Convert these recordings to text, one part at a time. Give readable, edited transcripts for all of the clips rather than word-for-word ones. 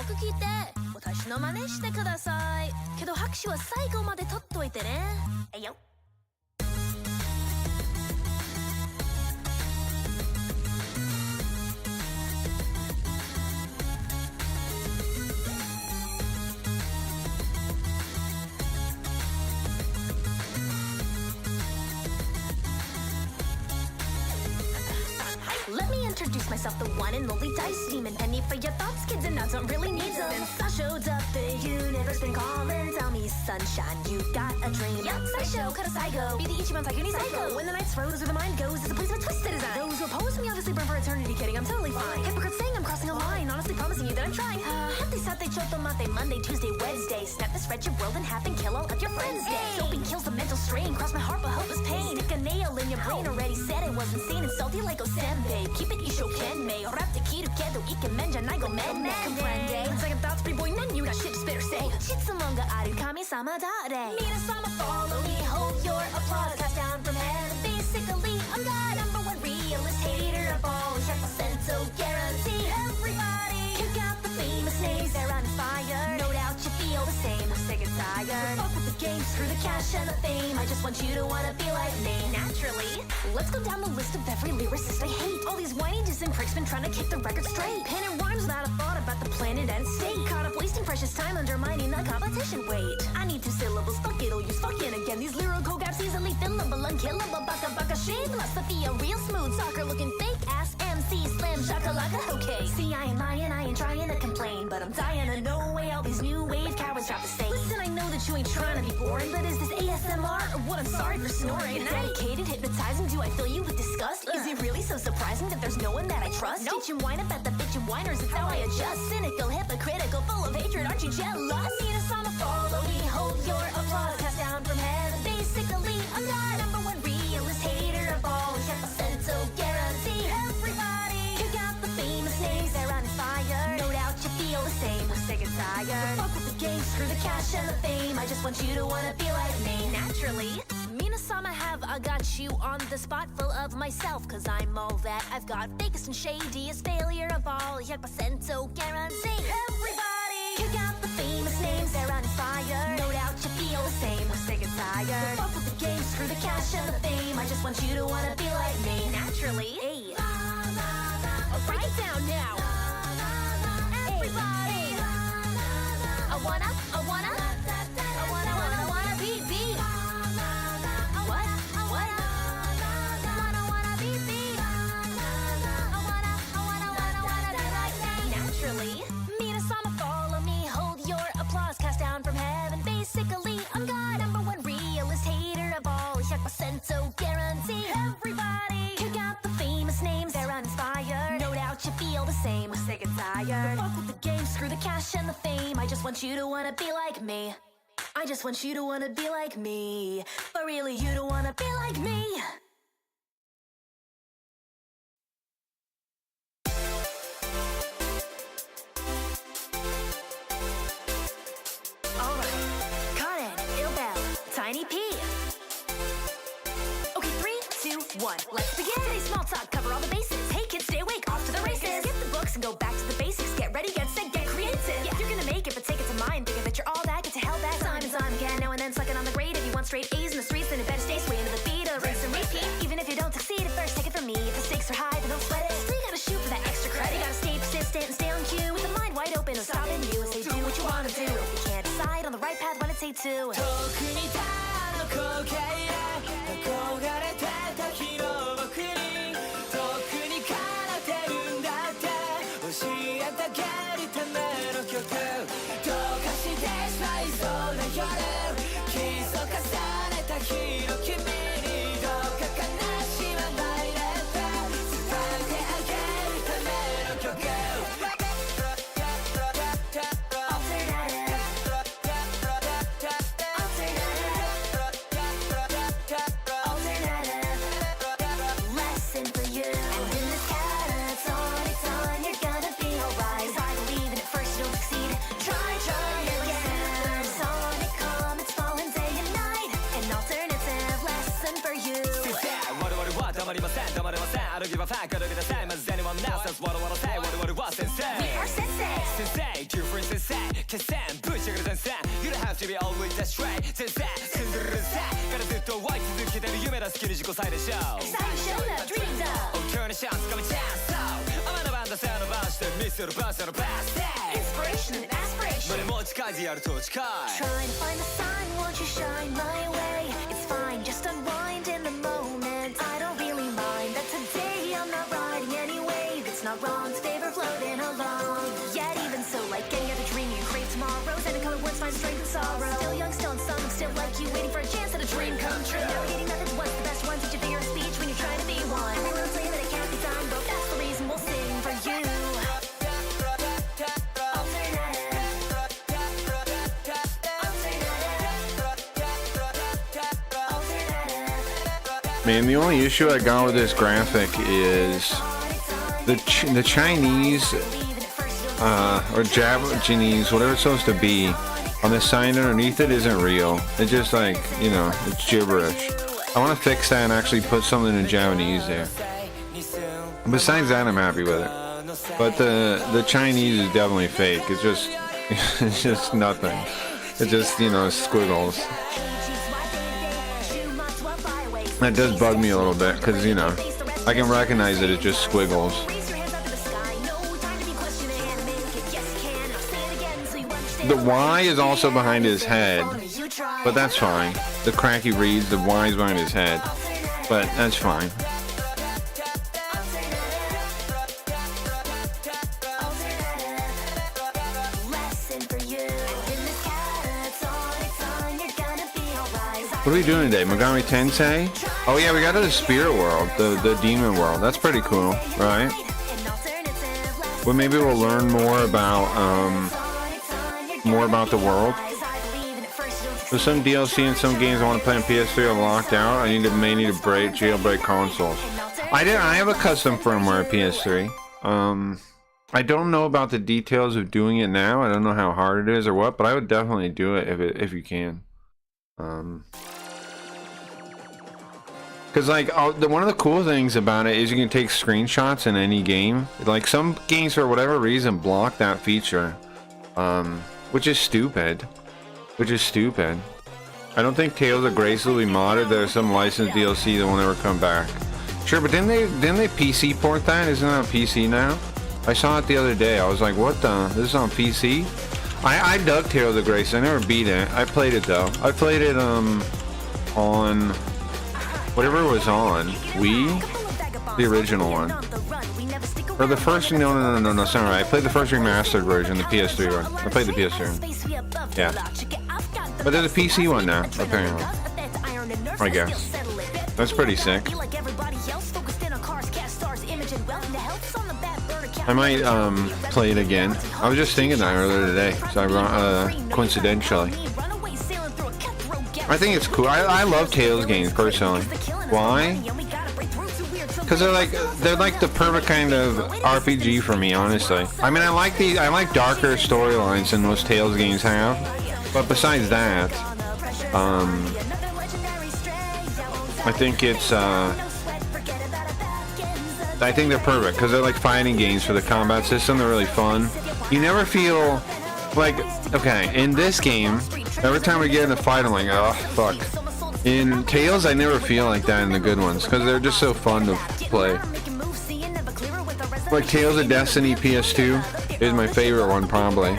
く聞いて私の真似してください。けど拍手は最後まで取っといてね。えいよ。Let me introduce myself, the one and only Dice Demon. Penny for your thoughts, kids and nuts don't really need them. Since I showed up, the universe been calling. Tell me, sunshine, you got a dream. Yup, Sideshow, cut a psycho. Be the Ichiban Takuni Psycho. When the night throws or the mind goes, it's a place with twisted design. Those who oppose me obviously burn for eternity. Kidding, I'm totally fine. Hypocrites saying I'm crossing a line. Honestly promising you that I'm trying. Happy Saturday, Choto Mate, Monday, Tuesday, Wednesday. Snap this spread your world in half and kill all of your friends' day. Doping kills the mental strain. Cross my heart but hope is pain. Stick a nail in your brain. Already said it was insane and salty like Osenbei. Keep it Ishokenmei. Rap to kiru kedo ikemen janai go men ne comprende. Second thoughts, pretty boy, then you got shit to spit or say. Shitsumon ga aru kami-sama dare. Minasama follow me, hold your applause. Cast down from heaven. Basically, I'm the number one realist hater of all. 100% guarantee. Everybody, kick out the famous names. They're on fire. No doubt you feel the same. I'm sick and tired. Fuck with the game, screw the cash and the fame. I just want you to wanna be like me. Naturally, let's go down the list of every lyricist I hate. All these whiny dissing pricks been trying to kick the record straight. Penning rhymes without a thought about the planet and state. Caught up wasting precious time undermining the competition. Wait, I need 2 syllables. Fuck it'll use fucking again. These lyrical gaps easily fillable, unkillable. Baka baka shade philosophy, a real smooth soccer looking fake ass MC slam shakalaka. Okay, see I ain't lying, I ain't trying to complain, but I'm dying to know way all these new wave cowards drop the same. Listen, I know that you ain't trying to be boring, but is this ASMR or what? I'm sorry for snoring. Dedicated, hypnotizing. Do I fill you with disgust? Is it really so surprising that there's no one that I trust? Nope. Bitch and whine about the bitch and whiners, it's how I adjust. Cynical, hypocritical, full of hatred, aren't you jealous? Minasama follow me, hold your applause. Cast down from heaven. Basically, I'm the number one realist hater of all. 100% guarantee. Everybody, kick out the famous names. They're on fire. No doubt you feel the same. I'm sick and tired. Fuck with the game, screw the cash and the fame. I just want you to wanna be like me. Naturally, Minasama have I got you on the spot full of myself. Cause I'm all that I've got. Fakest and shadiest failure of all. 100% guarantee. Everybody, kick out the famous names. They're on fire. No doubt you feel the same. I'm sick and tired. Fuck with the game, screw the cash and the fame. I just want you to wanna be like me. Naturally, hey. I'll break it down now. Everybody, I wanna be. Minasama follow me, hold your applause. Cast down from heaven. Basically, I'm God, number one realist hater of all. 100% guarantee. Everybody, kick out the famous names. They're uninspired. No doubt you feel the same. We're sick and tired. Fuck with the game, screw the cash and the fame. I just want you to wanna be like me. I just want you to wanna be like me. But really, you don't wanna be like me. Tiny P. Okay, 3, 2, 1, let's begin. Today's small talk, cover all the bases. Hey kids, stay awake, off to the races. Skip the books and go back to the basics. Get ready, get set, get creative. Yeah, you're gonna make it, but take it to mind. Thinking that you're all that, get to hell that time and time again. Now and then, sucking on the grade. If you want straight A's in the streets, then it better stay swaying to the beat of rinse and repeat. Even if you don't succeed at first, take it from me. If the stakes are high, then don't sweat it. Still gotta shoot for that extra credit. You gotta stay persistent and stay on cue. With the mind wide open, no stopping you. And say do what you wanna do. If you can't decide on the right path, when it's say to. 後悔で憧れてた日の僕に特に奏でるんだって教えてあげるための曲どうかしてしまいそうな夜気づかされた日の君にどうか悲しまないでって伝えてあげるための曲黙れません歩きはファンから見なさいまずanyone else says what I wanna say what I want to say We are sensei Sensei, two friends to be always astray 先生スンドルルセからずっと湧い続けてる夢だ好きに自己再でしょ Exciting show now, dream zone. 急にシャンスかみチャンス天の番だ背の番してミスるバースのバースデー Inspiration and aspiration. 胸も近いでやると近い Trying to find a sign, won't you shine my way? It's fine, just unwind in the moment. I don't really mind that today I'm not riding any wave. It's not wrong, today we're floating along. Yet even so, like any other dream, you crave tomorrows. And the color words find strength and sorrow. Still young, still in some, still like you, waiting for a chance at a dream come true. Navigating methods, what's the best one? Teach a figure of speech when you're trying to be one. Everyone's saying that it can't be done, but that's the reason we'll sing for you. Man, the only issue I got with this graphic is the Chinese or Japanese, whatever it's supposed to be, on the sign underneath it isn't real. It's just like, you know, it's gibberish. I want to fix that and actually put something in Japanese there. Besides that, I'm happy with it. But the Chinese is definitely fake. It's just it's just nothing. It's just, you know, squiggles. That does bug me a little bit because, you know, I can recognize that it's just squiggles. The Y is also behind his head, but that's fine. The crack he reads, the Y is behind his head, but that's fine. What are we doing today? Megami Tensei? Oh yeah, we got to the spirit world, the demon world. That's pretty cool, right? Well, maybe we'll learn more about the world. There's some DLC in some games I want to play on PS3 are locked out. I may need to jailbreak consoles. I have a custom firmware PS3. I don't know about the details of doing it now. I don't know how hard it is or what, but I would definitely do it if you can. Because like one of the cool things about it is you can take screenshots in any game. Like some games for whatever reason block that feature, which is stupid. I don't think Tales of Grace will be modded. There's some licensed DLC that will never come back. Sure, but didn't they PC port that? Isn't it on PC now? I saw it the other day. I was like, what the? This is on PC? I dug Tales of Grace. I never beat it. I played it though. I played it on whatever it was on Wii, the original one, or the first. No. Sorry, I played the first remastered version, the PS3 one. I played the PS3 one. Yeah, but there's a PC one now, apparently. I guess that's pretty sick. I might play it again. I was just thinking that earlier today, so I coincidentally. I think it's cool. I love Tales games personally. Why? Because they're like the perfect kind of RPG for me, honestly. I mean, I like darker storylines than most Tales games have. But besides that, I think it's I think they're perfect because they're like fighting games for the combat system. They're really fun. You never feel like, okay, in this game, every time we get in a fight, I'm like, oh, fuck. In Tales, I never feel like that in the good ones because they're just so fun to play. Like Tales of Destiny PS2 is my favorite one, probably.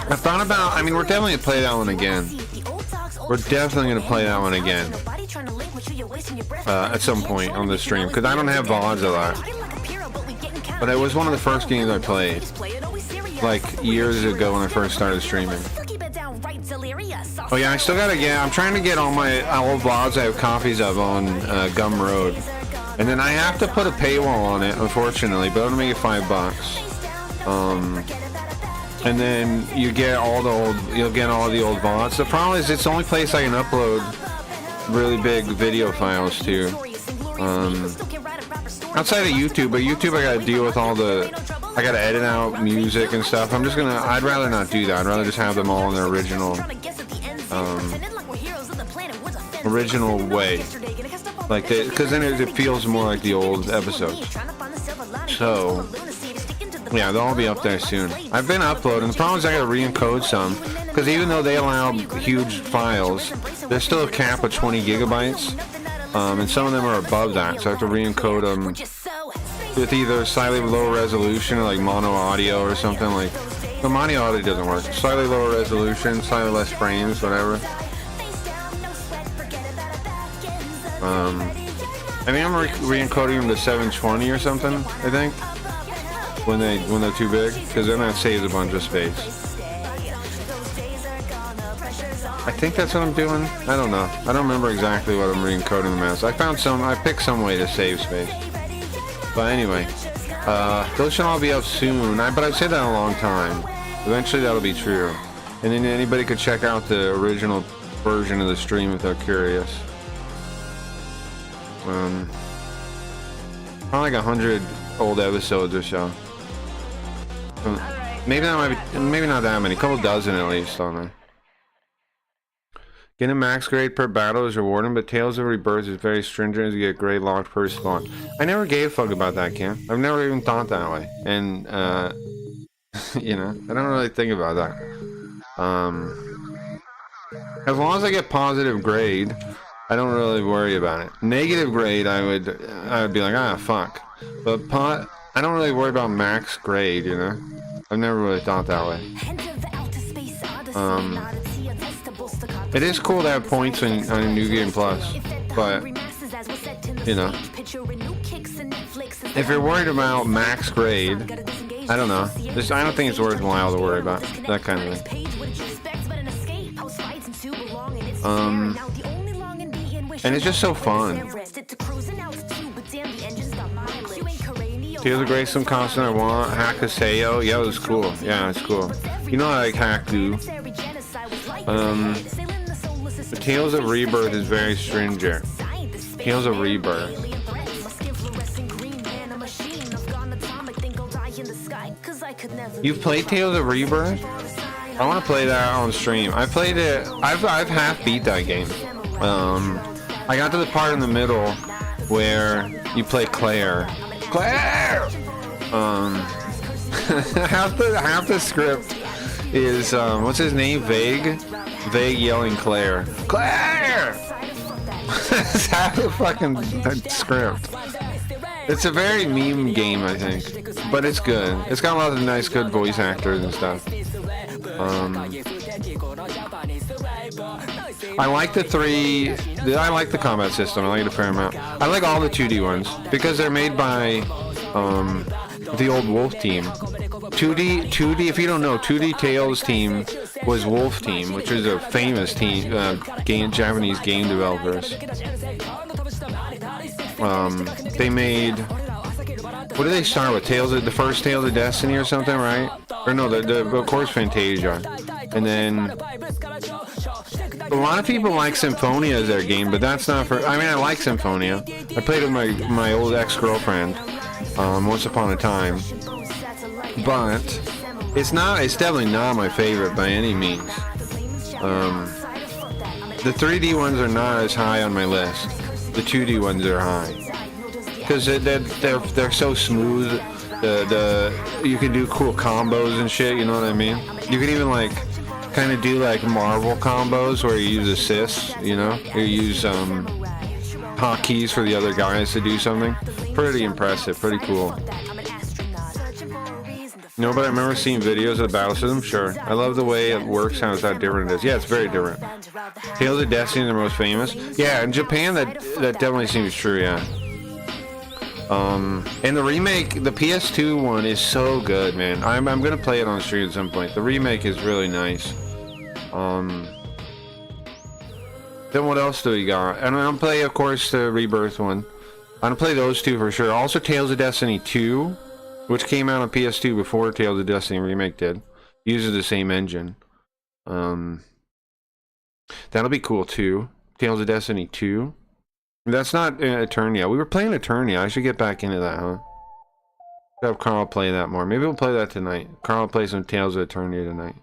I thought about, I mean, we're definitely going to play that one again. We're definitely going to play that one again. At some point on the stream, because I don't have VODs of that. But it was one of the first games I played, like years ago when I first started streaming. Oh yeah, I still gotta get, I'm trying to get all my old VODs I have copies of on Gumroad. And then I have to put a paywall on it, unfortunately, but I'm gonna make it $5. And then you get all the old, you'll get all the old VODs. The problem is it's the only place I can upload really big video files to. Outside of YouTube, but YouTube I gotta deal with all the, I gotta edit out music and stuff. I'm just gonna, I'd rather not do that. I'd rather just have them all in their original way. Like, because then it feels more like the old episodes. So, yeah, they'll all be up there soon. I've been uploading. The problem is I gotta re-encode some. because even though they allow huge files, there's still a cap of 20 gigabytes, and some of them are above that, so I have to re-encode them with either slightly lower resolution or like mono audio or something. Like the mono audio doesn't work. Slightly lower resolution, slightly less frames, whatever. I mean, I'm re-encoding them to 720 or something, I think, when they're too big, because then that saves a bunch of space. I think that's what I'm doing. I don't know. I don't remember exactly what I'm re-encoding them as. I picked some way to save space. But anyway, those should all be up soon. But I've said that a long time. Eventually that'll be true. And then anybody could check out the original version of the stream if they're curious. Probably like 100 old episodes or so. Maybe not that many. A couple dozen at least on there. Getting a max grade per battle is rewarding, but Tales of Rebirth is very stringent as you get grade locked per spawn. I never gave a fuck about that, Cam. I've never even thought that way. And, you know, I don't really think about that. As long as I get positive grade, I don't really worry about it. Negative grade, I would be like, ah, fuck. But I don't really worry about max grade, you know? I've never really thought that way. It is cool to have points on New Game Plus, but, you know, if you're worried about max grade, I don't know. I don't think it's worthwhile to worry about that kind of thing. And it's just so fun. Tales of Grace, some constant I want. Hakuseo, yeah, it was cool. Yeah, it's cool. You know, I like Haku. The Tales of Rebirth is very stringent. Tales of Rebirth. You've played Tales of Rebirth? I want to play that on stream. I played it. I've half beat that game. I got to the part in the middle where you play Claire. half the script is what's his name? Vague yelling Claire. That's half the fucking script. It's a very meme game, I think, but it's good. It's got a lot of nice, good voice actors and stuff. I like the combat system. I like it a fair amount. I like all the 2D ones because they're made by the old Wolf team. 2D. If you don't know, 2D Tales team was Wolf Team, which is a famous team, Japanese game developers. They made. What did they start with? The first Tales of Destiny or something, right? Or no, of course Fantasia. And then a lot of people like Symphonia as their game, but that's not for. I mean, I like Symphonia. I played it with my old ex-girlfriend once upon a time, but it's definitely not my favorite by any means. The 3D ones are not as high on my list. The 2D ones are high because they're so smooth. You can do cool combos and shit. You know what I mean? You can even like kind of do like Marvel combos where you use assists. You know, you use hotkeys for the other guys to do something. Pretty impressive. Pretty cool. No, but I remember seeing videos of the battle system. Sure, I love the way it works. How different it is. Yeah, it's very different. Tales of Destiny are the most famous. Yeah, in Japan that definitely seems true. Yeah. And the remake, the PS2 one is so good, man. I'm gonna play it on stream at some point. The remake is really nice. Then what else do we got? And I'll play, of course, the Rebirth one. I'm gonna play those two for sure. Also, Tales of Destiny 2, which came out on PS2 before Tales of Destiny remake did. Uses the same engine. That'll be cool too. Tales of Destiny 2. That's not Eternia. We were playing Eternia. I should get back into that, huh? Have Carl play that more. Maybe we'll play that tonight. Carl will play some Tales of Eternia tonight.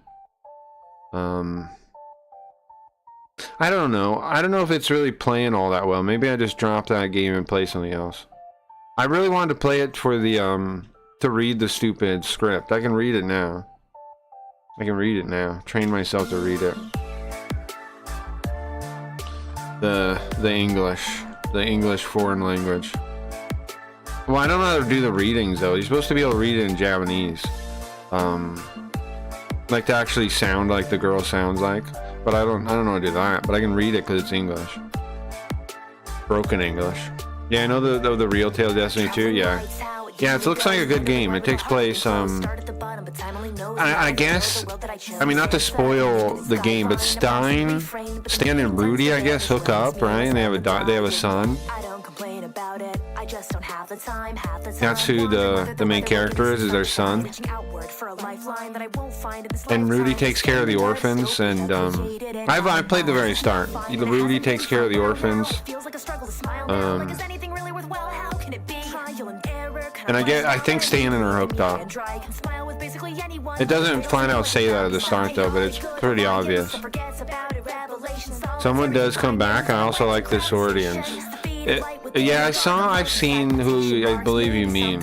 I don't know. I don't know if it's really playing all that well. Maybe I just dropped that game and play something else. I really wanted to play it for the to read the stupid script. I can read it now. I can read it now. Train myself to read it. The English foreign language. Well, I don't know how to do the readings though. You're supposed to be able to read it in Japanese. Like to actually sound like the girl sounds like. But I don't know how to do that. But I can read it because it's English. Broken English. Yeah, I know the Real Tale of Destiny 2. Yeah. Yeah, it looks like a good game. It takes place, I guess, I mean, not to spoil the game, but Stan and Rudy, I guess, hook up, right? And they have a son. That's who the main character is their son. And Rudy takes care of the orphans, and I played the very start. Rudy takes care of the orphans. And I think Stan and her are hooked up. It doesn't flat out say that at the start though, but it's pretty obvious. Someone does come back. I also like the Swordians. Yeah, I've seen who I believe you mean.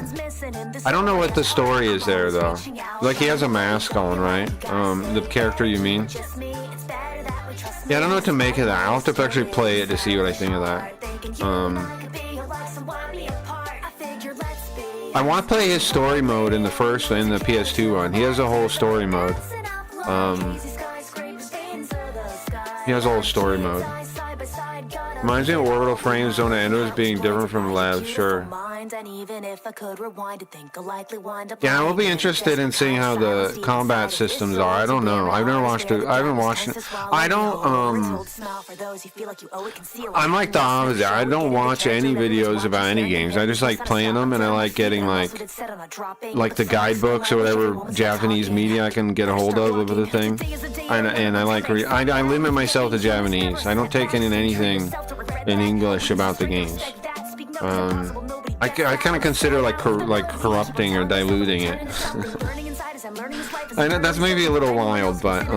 I don't know what the story is there though. Like he has a mask on, right? The character you mean? Yeah, I don't know what to make of that. I'll have to actually play it to see what I think of that. I want to play his story mode in the PS2 one. He has a whole story mode. He has a whole story mode. Reminds me of Orbital Frames Zone of Enders being different from Labs, sure. Yeah, I will be interested in seeing how the combat systems are. I don't know. I've never watched it. I haven't watched it. I don't, I'm like the opposite. I don't watch any videos about any games. I just like playing them, and I like getting like the guidebooks or whatever Japanese media I can get a hold of the thing. And I like, I limit myself to Japanese. I don't take in anything in English about the games. I kind of consider like corrupting or diluting it. I know that's maybe a little wild, but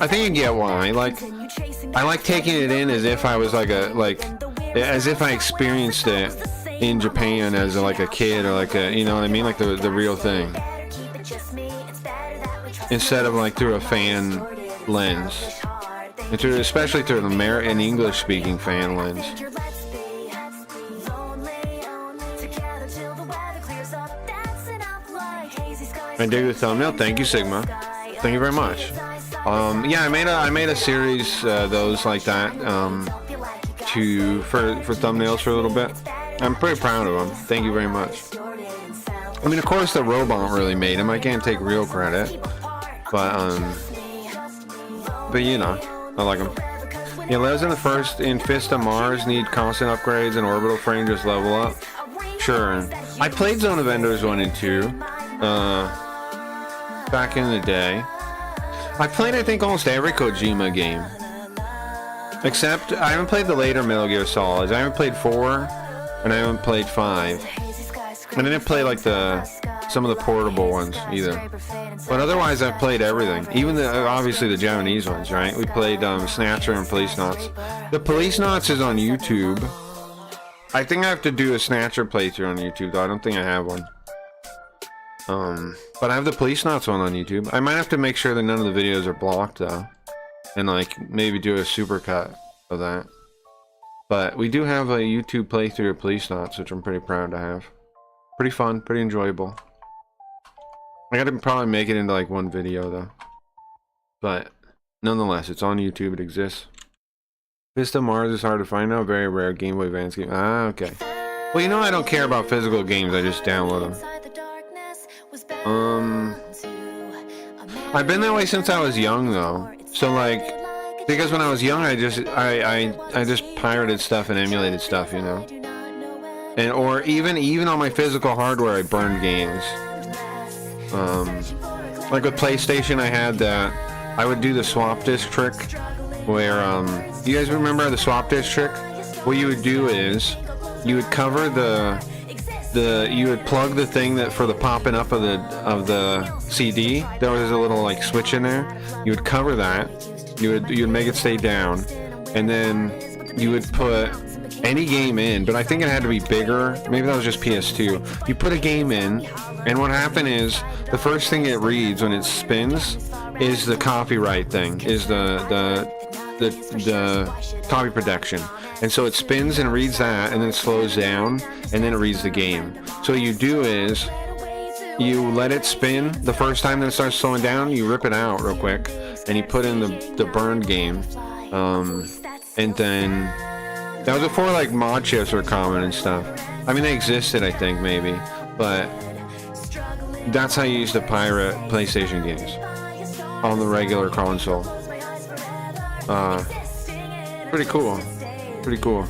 I think you get why. I like taking it in as if I was as if I experienced it in Japan as a kid or you know what I mean, like the real thing, instead of through a fan lens, especially through an English-speaking fan lens. I dig the thumbnail. Thank you, Sigma. Thank you very much. Yeah, I made a series those like that for thumbnails for a little bit. I'm pretty proud of them. Thank you very much. I mean, of course, the robot really made them. I can't take real credit, but you know, I like them. Yeah, Lez in Fist of Mars need constant upgrades and orbital frame just level up. Sure. I played Zone of Enders 1 and 2. Back in the day. I played, I think, almost every Kojima game. Except, I haven't played the later Metal Gear Solids. I haven't played 4, and I haven't played 5. I didn't play, some of the portable ones, either. But otherwise, I've played everything. Even, obviously, the Japanese ones, right? We played, Snatcher and Police Knots. The Police Knots is on YouTube. I think I have to do a Snatcher playthrough on YouTube, though. I don't think I have one. But I have the Police Knots one on YouTube. I might have to make sure that none of the videos are blocked though, and maybe do a supercut of that. But we do have a YouTube playthrough of Police Knots, which I'm pretty proud to have. Pretty fun, pretty enjoyable. I gotta probably make it into one video though. But nonetheless, it's on YouTube. It exists. Fist of Mars is hard to find now. Very rare Game Boy Advance game. Ah, okay. Well, you know I don't care about physical games. I just download them. I've been that way since I was young though. So because when I was young I just pirated stuff and emulated stuff, you know. And or even on my physical hardware I burned games. Like with PlayStation I had that I would do the swap disc trick where you guys remember the swap disc trick? What you would do is you would cover you would plug the thing that for the popping up of the CD. There was a little switch in there. You would cover that. You would make it stay down, and then you would put any game in, but I think it had to be bigger. Maybe that was just PS2. You put a game in, and what happened is the first thing it reads when it spins is the copyright thing, is the copy protection. And so it spins and reads that, and then it slows down, and then it reads the game. So what you do is you let it spin the first time that it starts slowing down, you rip it out real quick, and you put in the burned game. And then that was before like mod chips were common and stuff. I mean, they existed, I think, maybe, but that's how you used to pirate PlayStation games on the regular console. Pretty cool. Pretty cool.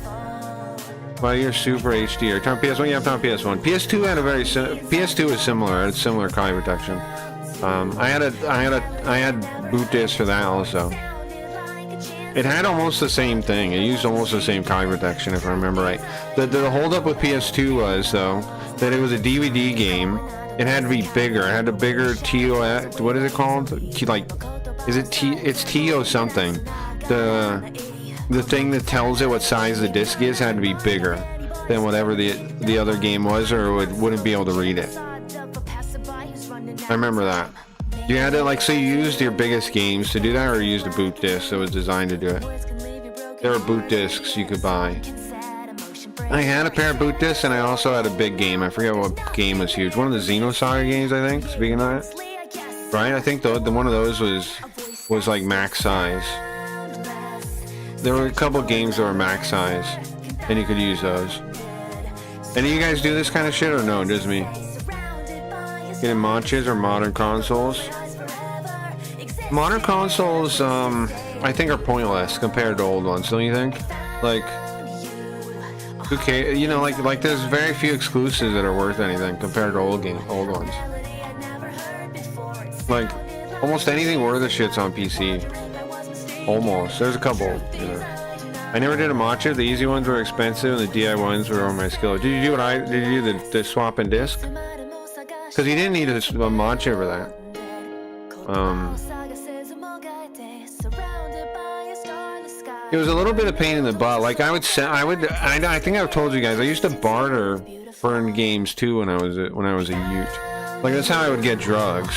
Well, you're super HD. Or turn PS1. Yeah, on PS1. PS2 had a very PS2 was similar. It had similar copy protection. I had boot discs for that also. It had almost the same thing. It used almost the same copy protection, if I remember right. The holdup with PS2 was, though, that it was a DVD game. It had to be bigger. It had a bigger TOS. What is it called? Like, is it T? It's TO something. The thing that tells it what size the disc is had to be bigger than whatever the other game was, or it wouldn't be able to read it. I remember that. You had to, like, so you used your biggest games to do that, or you used a boot disc that was designed to do it. There were boot discs you could buy. I had a pair of boot discs, and I also had a big game. I forget what game was huge. One of the Xenosaga games, I think, speaking of that. Right? I think the one of those was like max size. There were a couple games that were max size, and you could use those. Any of you guys do this kind of shit, or no? Just me? Getting manchas or modern consoles? Modern consoles, I think, are pointless compared to old ones, don't you think? Like, who cares? You know, like there's very few exclusives that are worth anything compared to old ones. Like, almost anything worth a shit's on PC. Almost. There's a couple, you know. I never did a matcha. The easy ones were expensive, and the DI ones were on my skill. Did you do what I did? You do the swap and disc? Because you didn't need a matcha for that. It was a little bit of pain in the butt. Like I think I've told you guys. I used to barter for games too when I was a youth. Like that's how I would get drugs.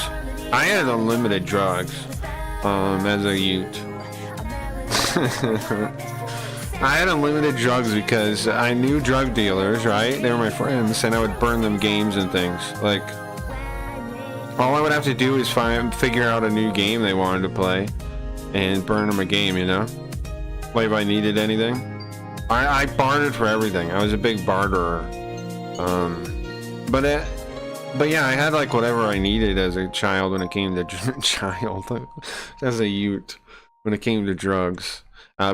I had unlimited drugs as a youth. I had unlimited drugs because I knew drug dealers, right? They were my friends, and I would burn them games and things. Like, all I would have to do is figure out a new game they wanted to play, and burn them a game, you know? Like if I needed anything. I bartered for everything. I was a big barterer. But yeah, I had like whatever I needed as a child when it came to as a youth when it came to drugs.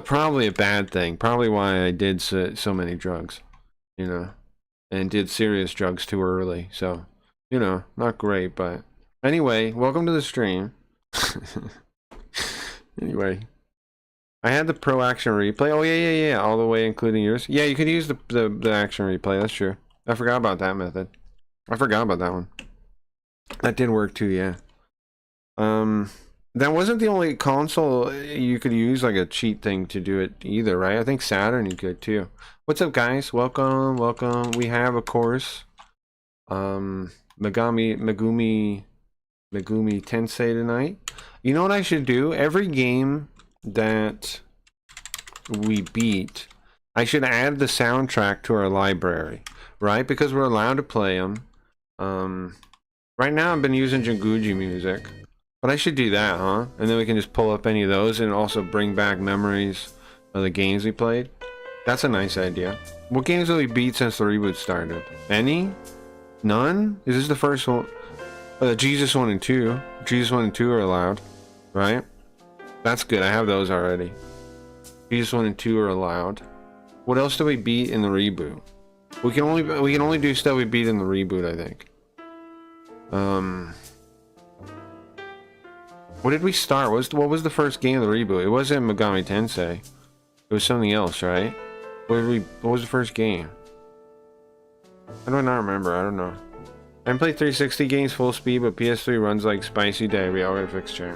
Probably a bad thing. Probably why I did so many drugs, you know, and did serious drugs too early. So, you know, not great. But anyway, welcome to the stream. Anyway, I had the Pro Action Replay. Oh yeah, all the way including yours. Yeah, you could use the Action Replay. That's true. I forgot about that method. I forgot about that one. That did work too. Yeah. That wasn't the only console you could use like a cheat thing to do it either, right? I think Saturn you could too. What's up, guys? Welcome. We have, of course, Megami Tensei tonight. You know what I should do? Every game that we beat, I should add the soundtrack to our library, right? Because we're allowed to play them. Right now I've been using Jinguji music. But I should do that, huh? And then we can just pull up any of those and also bring back memories of the games we played. That's a nice idea. What games have we beat since the reboot started? Any? None? Is this the first one? Jesus 1 and 2. Jesus 1 and 2 are allowed, right? That's good. I have those already. Jesus 1 and 2 are allowed. What else do we beat in the reboot? We can only do stuff we beat in the reboot, I think. What did we start? What was the first game of the reboot? It wasn't Megami Tensei. It was something else, right? What was the first game? I do not remember. I don't know. I haven't played 360 games full speed, but PS3 runs like spicy diarrhea. I'll get a fixed chair.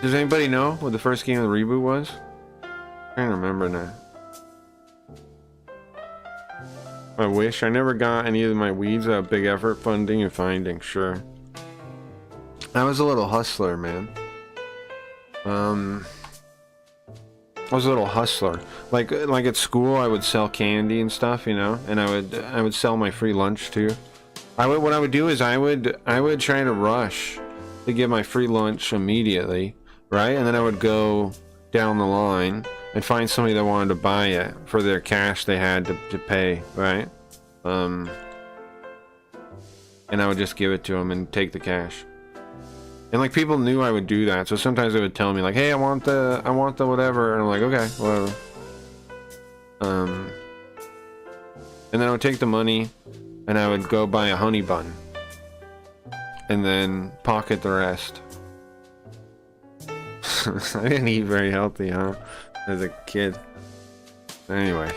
Does anybody know what the first game of the reboot was? I can't remember now. I wish. I never got any of my weeds without big effort, funding, and finding. Sure. I was a little hustler, man. I was a little hustler. Like at school, I would sell candy and stuff, you know, and I would sell my free lunch too. What I would do is I would try to rush to get my free lunch immediately, right? And then I would go down the line and find somebody that wanted to buy it for their cash they had to pay, right? And I would just give it to them and take the cash. And like people knew I would do that, so sometimes they would tell me like, "Hey, I want the whatever," and I'm like, "Okay, whatever." And then I would take the money, and I would go buy a honey bun, and then pocket the rest. I didn't eat very healthy, huh, as a kid. Anyway,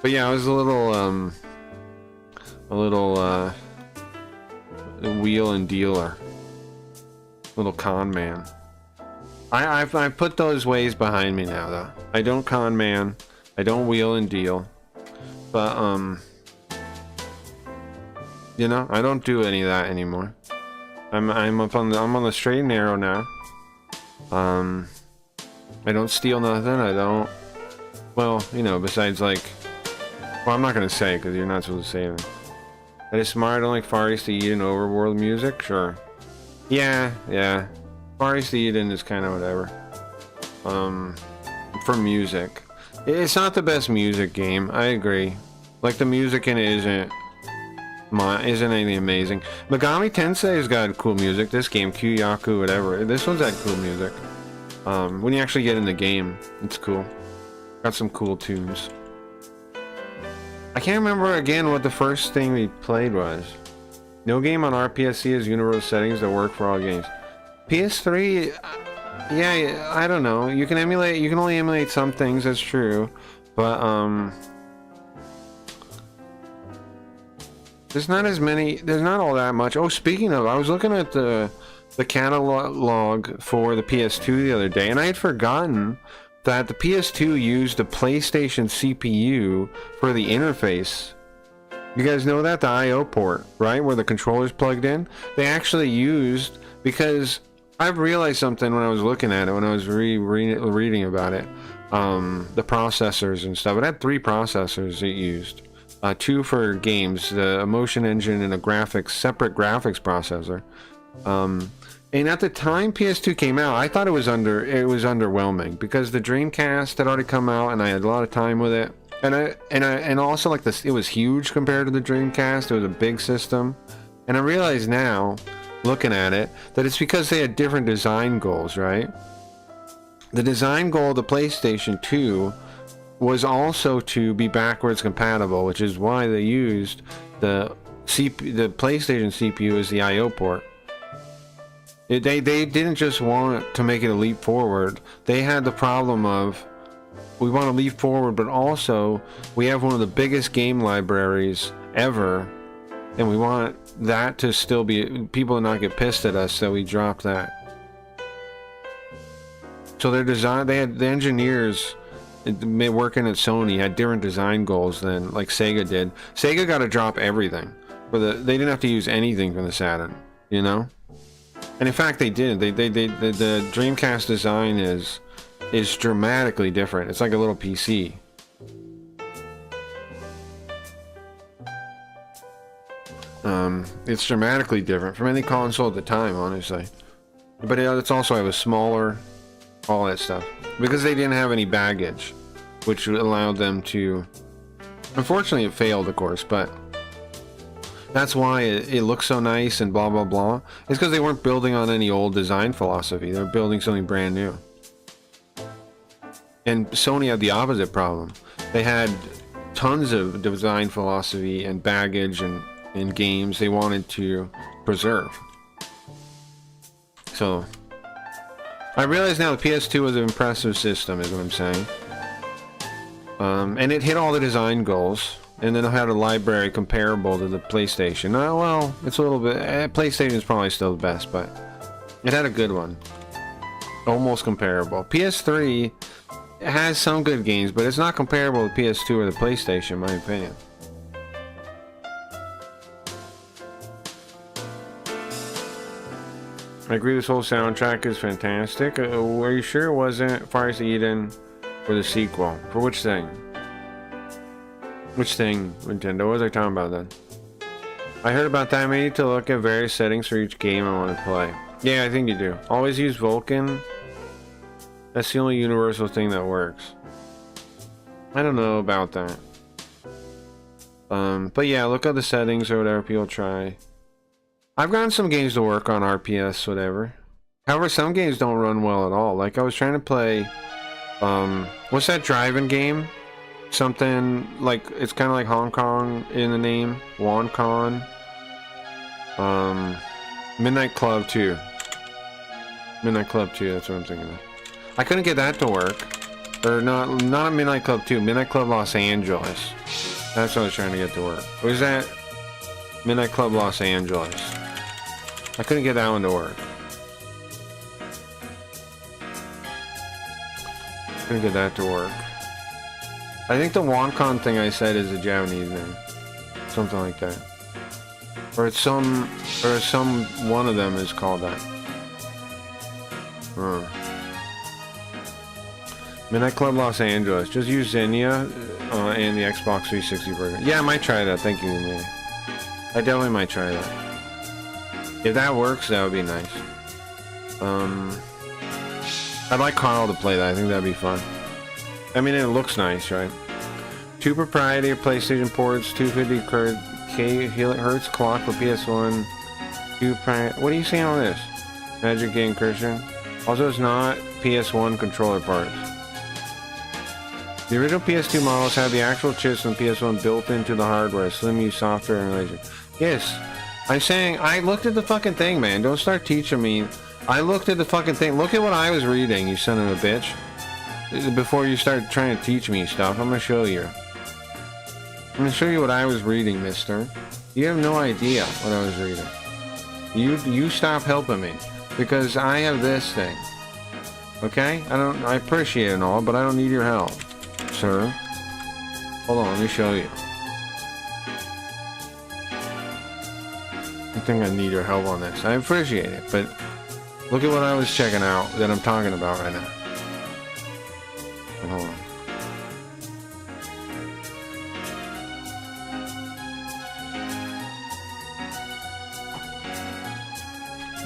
but yeah, I was a little wheel and dealer. Little con man. I put those ways behind me now, though. I don't con man. I don't wheel and deal. But you know, I don't do any of that anymore. I'm on the straight and narrow now. I don't steal nothing. I don't. Well, you know, besides like. Well, I'm not gonna say because you're not supposed to say it. That is smart. I don't like Far East to Eden overworld music. Sure. Yeah. Far East to Eden is kind of whatever. For music, it's not the best music game. I agree. Like the music in it isn't anything amazing. Megami Tensei has got cool music. This game, Kyūyaku, whatever. This one's got cool music. When you actually get in the game, it's cool. Got some cool tunes. I can't remember again what the first thing we played was. No game on RPSC has universal settings that work for all games. PS3, yeah, I don't know. You can only emulate some things, that's true. But, there's not all that much. Oh, speaking of, I was looking at the catalog for the PS2 the other day, and I had forgotten that the PS2 used the PlayStation CPU for the interface. You guys know that? The I/O port, right? Where the controller's plugged in? They actually used, because I've realized something when I was looking at it, when I was reading about it, the processors and stuff. It had 3 processors it used. 2 for games, the motion engine and a separate graphics processor. And at the time PS2 came out, I thought it was underwhelming because the Dreamcast had already come out and I had a lot of time with it. And also like this, it was huge compared to the Dreamcast. It was a big system, and I realize now, looking at it, that it's because they had different design goals, right? The design goal of the PlayStation 2 was also to be backwards compatible, which is why they used the PlayStation CPU as the I/O port. They didn't just want to make it a leap forward. They had the problem of, we want to leap forward, but also we have one of the biggest game libraries ever, and we want that to still be, people to not get pissed at us, so we dropped that. So their design, they had the engineers working at Sony had different design goals than like Sega did. Sega got to drop everything, they didn't have to use anything from the Saturn, you know. And in fact, they did. The Dreamcast design is dramatically different. It's like a little PC. It's dramatically different from any console at the time, honestly. But it's also, it was smaller, all that stuff. Because they didn't have any baggage, which allowed them to... Unfortunately, it failed, of course, but... That's why it looks so nice and blah, blah, blah. It's because they weren't building on any old design philosophy. They were building something brand new. And Sony had the opposite problem. They had tons of design philosophy and baggage and games they wanted to preserve. So, I realize now the PS2 was an impressive system, is what I'm saying. And it hit all the design goals. And then it had a library comparable to the PlayStation. Well, it's a little bit... PlayStation is probably still the best, but... It had a good one. Almost comparable. PS3 has some good games, but it's not comparable to PS2 or the PlayStation, in my opinion. I agree this whole soundtrack is fantastic. Are you sure it wasn't Fires of Eden for the sequel? For which thing? Which thing, Nintendo? What was I talking about then? I heard about that. I need to look at various settings for each game I want to play. Yeah, I think you do. Always use Vulkan. That's the only universal thing that works. I don't know about that. But yeah, look at the settings or whatever people try. I've gotten some games to work on RPS, whatever. However, some games don't run well at all. Like I was trying to play, what's that driving game? Something like, it's kind of like Hong Kong in the name. Woncon. Midnight Club 2. Midnight Club 2, that's what I'm thinking of. I couldn't get that to work. Or not Midnight Club 2, Midnight Club Los Angeles. That's what I was trying to get to work. Or is that Midnight Club Los Angeles? I couldn't get that one to work. Couldn't get that to work. I think the Woncon thing I said is a Japanese name. Something like that. Or it's some one of them is called that. Midnight Club Los Angeles. Just use Xenia and the Xbox 360 version. Yeah, I might try that. Thank you, man. I definitely might try that. If that works, that would be nice. I'd like Carl to play that. I think that'd be fun. I mean, it looks nice, right? 2 proprietary PlayStation ports, 250 Hz clock for PS1. What are you saying on this? Magic Game Christian. Also, it's not PS1 controller parts. The original PS2 models had the actual chips from PS1 built into the hardware, slim use software emulation. Yes, I'm saying I looked at the fucking thing, man. Don't start teaching me. I looked at the fucking thing. Look at what I was reading, you son of a bitch. Before you start trying to teach me stuff, I'm gonna show you. I'm gonna show you what I was reading, mister. You have no idea what I was reading. You stop helping me. Because I have this thing. Okay? I appreciate it and all, but I don't need your help, sir. Hold on, let me show you. I think I need your help on this. I appreciate it, but look at what I was checking out that I'm talking about right now. Hold on.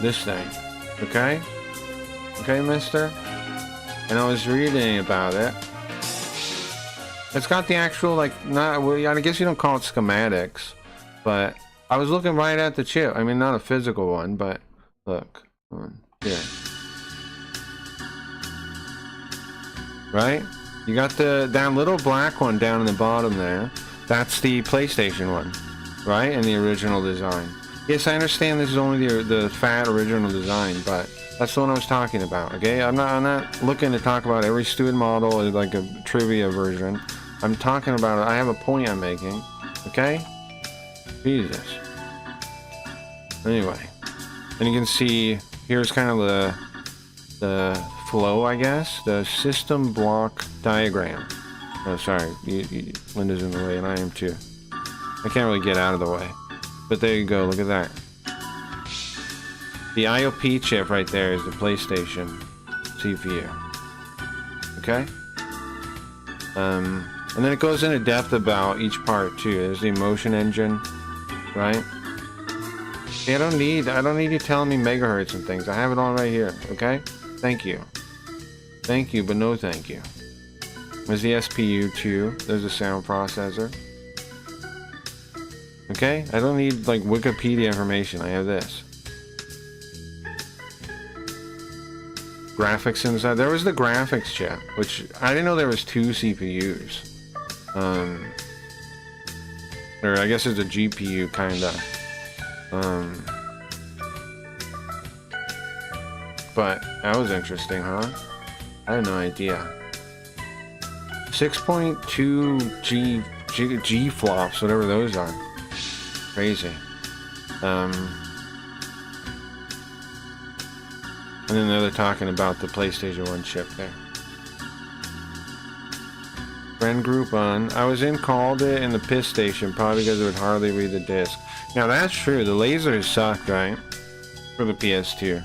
This thing. Okay? Okay, mister? And I was reading about it. It's got the actual, like, not, well, I guess you don't call it schematics, but I was looking right at the chip. I mean, not a physical one, but look. Here. Right? You got that little black one down in the bottom there. That's the PlayStation one, right? In the original design. Yes, I understand this is only the fat original design, but that's the one I was talking about, okay? I'm not looking to talk about every stupid model as like a trivia version. I'm talking about it. I have a point I'm making, okay? Jesus. Anyway, and you can see here's kind of the flow, I guess, the system block diagram. Oh, sorry, Linda's in the way, and I am too. I can't really get out of the way. But there you go, look at that. The IOP chip right there is the PlayStation CPU. Okay? And then it goes into depth about each part too. There's the emotion engine, right? See, I don't need you telling me megahertz and things. I have it all right here, okay? Thank you. Thank you, but no thank you. There's the SPU too. There's a sound processor. Okay? I don't need like Wikipedia information. I have this. Graphics inside. There was the graphics chip, which I didn't know there was 2 CPUs. Or I guess it's a GPU kinda. But that was interesting, huh? I had no idea. 6.2 G flops, whatever those are. Crazy. And then they're talking about the PlayStation 1 chip there. Friend group on. I was in called it in the piss station, probably because it would hardly read the disc. Now that's true. The lasers sucked, right? For the PS2.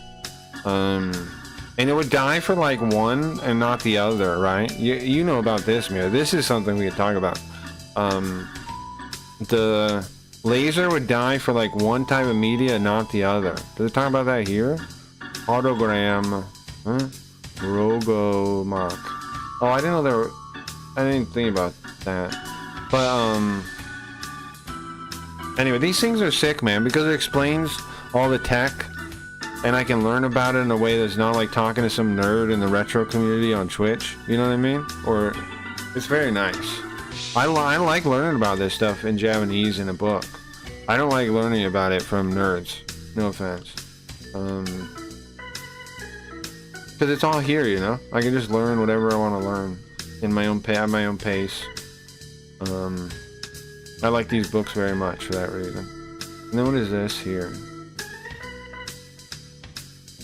And it would die for like one and not the other, right? You know about this, Mia. This is something we could talk about. The laser would die for like one type of media and not the other. Does it talk about that here? Autogram, huh? Rogo mark. Oh, I didn't know there were, I didn't think about that. But anyway, these things are sick, man, because it explains all the tech, and I can learn about it in a way that's not like talking to some nerd in the retro community on Twitch. You know what I mean? Or it's very nice. I like learning about this stuff in Japanese in a book. I don't like learning about it from nerds. No offense. Because it's all here, you know? I can just learn whatever I want to learn in my own at my own pace. I like these books very much for that reason. And then what is this here?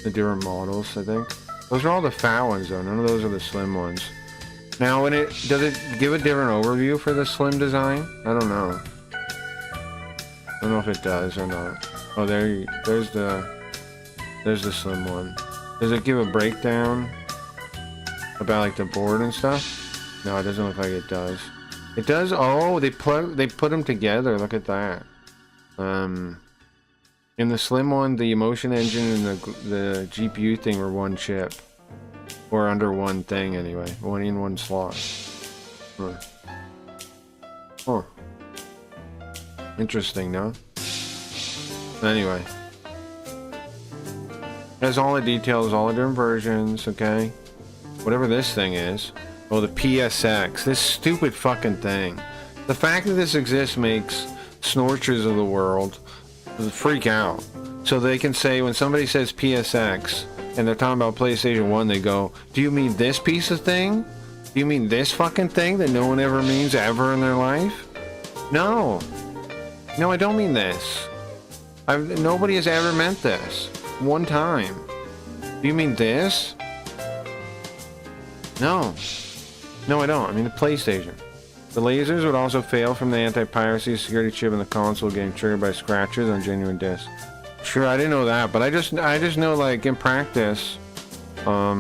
The different models, I think. Those are all the fat ones, though. None of those are the slim ones. Now, when does it give a different overview for the slim design? I don't know. I don't know if it does or not. Oh, there's the slim one. Does it give a breakdown about like the board and stuff? No, it doesn't look like it does. It does. Oh, they put them together. Look at that. In the slim one, the emotion engine and the GPU thing were one chip. Or under one thing, anyway. One in one slot. Huh. Huh. Interesting, no? Anyway. Has all the details, all the different versions, okay? Whatever this thing is. Oh, the PSX. This stupid fucking thing. The fact that this exists makes snorchers of the world freak out. So they can say, when somebody says PSX, and they're talking about PlayStation 1, they go, do you mean this piece of thing? Do you mean this fucking thing that no one ever means ever in their life? No. No, I don't mean this. Nobody has ever meant this. One time. Do you mean this? No. No, I don't. I mean the PlayStation. The lasers would also fail from the anti-piracy security chip in the console getting triggered by scratches on genuine discs. Sure, I didn't know that, but I just know, like, in practice, I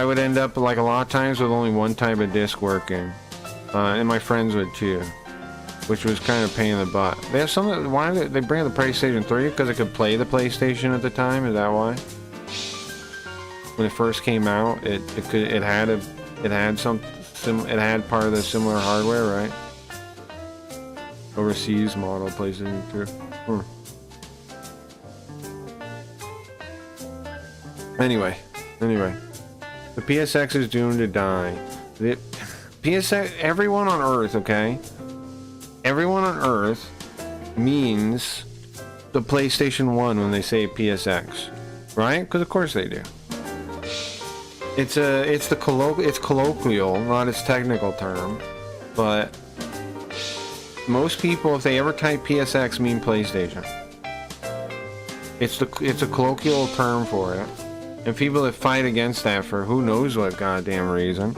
would end up, like, a lot of times with only one type of disc working, and my friends would too, which was kind of a pain in the butt. They have some. Why did they bring the PlayStation 3? Because it could play the PlayStation at the time. Is that why? When it first came out, it had part of the similar hardware, right? Overseas model PlayStation 2. Anyway, the PSX is doomed to die. The PSX, everyone on Earth, okay? Everyone on Earth means the PlayStation 1 when they say PSX, right? Because of course they do. It's colloquial, not its technical term, but most people, if they ever type PSX, mean PlayStation. It's a colloquial term for it, and people that fight against that for who knows what goddamn reason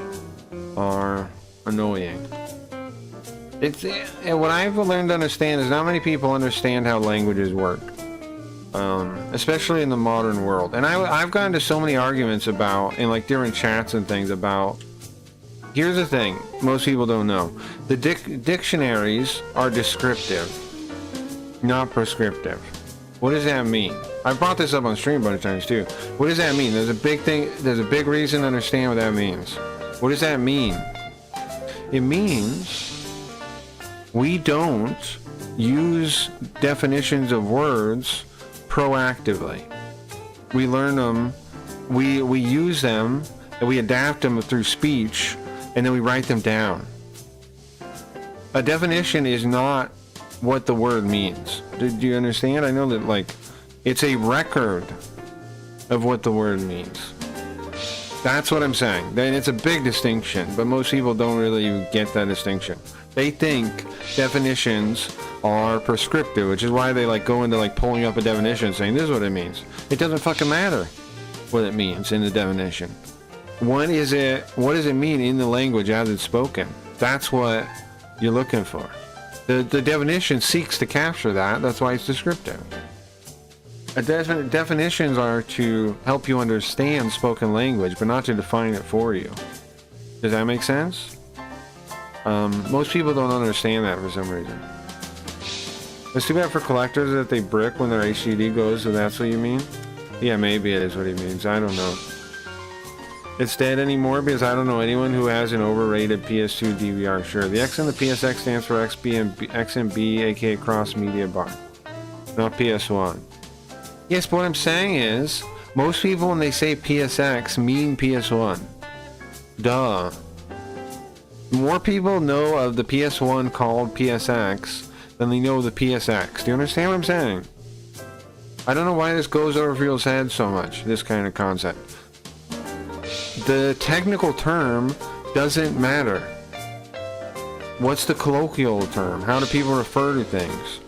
are annoying. And what I've learned to understand is not many people understand how languages work. Especially in the modern world. And I've gotten to so many arguments about, in like different chats and things about, here's the thing, most people don't know. The dictionaries are descriptive, not prescriptive. What does that mean? I've brought this up on stream a bunch of times too. What does that mean? There's a big reason to understand what that means. What does that mean? It means we don't use definitions of words proactively. We learn them, we use them, and we adapt them through speech, and then we write them down. A definition is not what the word means. Do you understand? I know that, like, it's a record of what the word means. That's what I'm saying. Then it's a big distinction, but most people don't really get that distinction. They think definitions are prescriptive, which is why they like go into like pulling up a definition and saying this is what it means. It doesn't fucking matter what it means in the definition. What does it mean in the language as it's spoken? That's what you're looking for. The definition seeks to capture that. That's why it's descriptive. Definitions are to help you understand spoken language, but not to define it for you. Does that make sense? Most people don't understand that for some reason. It's too bad for collectors that they brick when their HDD goes, so that's what you mean? Yeah, maybe it is what he means. I don't know. It's dead anymore because I don't know anyone who has an overrated PS2 DVR. Sure, the X in the PSX stands for XMB, aka Cross Media Bar, not PS1. Yes, but what I'm saying is, most people when they say PSX mean PS1. Duh. More people know of the PS1 called PSX than they know of the PSX. Do you understand what I'm saying? I don't know why this goes over people's heads so much, this kind of concept. The technical term doesn't matter. What's the colloquial term? How do people refer to things?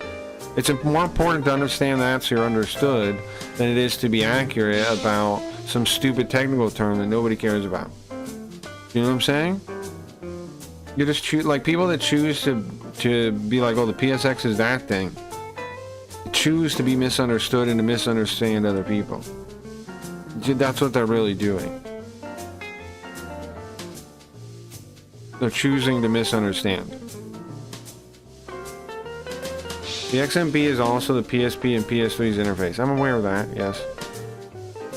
It's more important to understand that so you're understood than it is to be accurate about some stupid technical term that nobody cares about. You know what I'm saying? You just like people that choose to be like, oh, the PSX is that thing. Choose to be misunderstood and to misunderstand other people. That's what they're really doing. They're choosing to misunderstand. The XMB is also the PSP and PS3's interface. I'm aware of that, yes.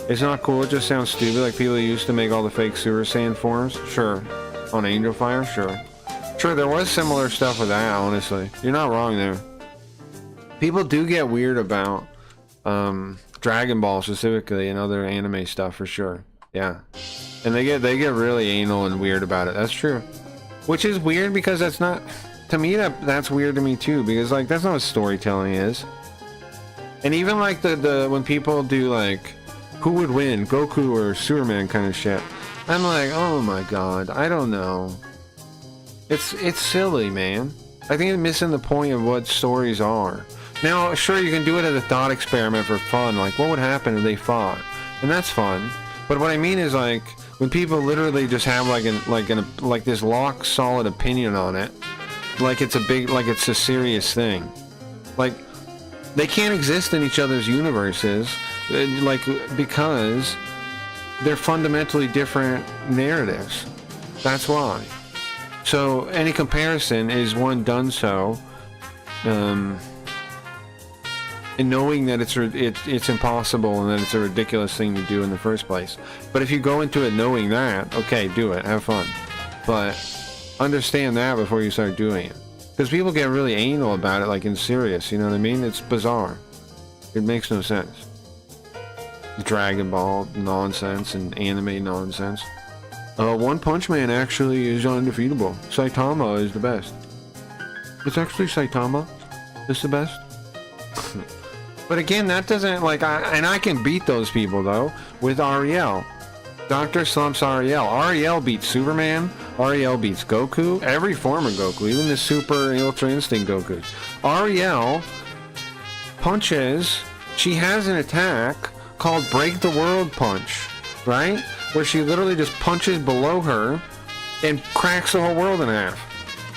It's not cool, it just sounds stupid, like people used to make all the fake Sewer Sand forms. Sure. On Angel Fire? Sure. Sure, there was similar stuff with that, honestly. You're not wrong there. People do get weird about Dragon Ball specifically and other anime stuff for sure. Yeah. And they get really anal and weird about it. That's true. Which is weird because that's not, to me that's weird to me too, because like that's not what storytelling is. And even like the when people do like who would win, Goku or Superman kind of shit, I'm like, oh my god, I don't know. It's silly, man. I think it's missing the point of what stories are. Now, sure, you can do it as a thought experiment for fun, like what would happen if they fought, and that's fun. But what I mean is like when people literally just have like this lock solid opinion on it, like it's a serious thing. Like they can't exist in each other's universes, like because they're fundamentally different narratives. That's why. So any comparison is one done so, and knowing that it's impossible and that it's a ridiculous thing to do in the first place. But if you go into it knowing that, okay, do it, have fun, but understand that before you start doing it, because people get really anal about it, like in serious. You know what I mean? It's bizarre. It makes no sense. Dragon Ball nonsense and anime nonsense. One Punch Man actually is undefeatable. Saitama is the best. It's actually Saitama is the best. But again, that doesn't like I can beat those people though with Ariel. Dr. Slump's Ariel. Ariel beats Superman. Ariel beats Goku. Every form of Goku, even the Super Ultra Instinct Goku. Ariel punches. She has an attack called Break the World Punch, right? Where she literally just punches below her and cracks the whole world in half.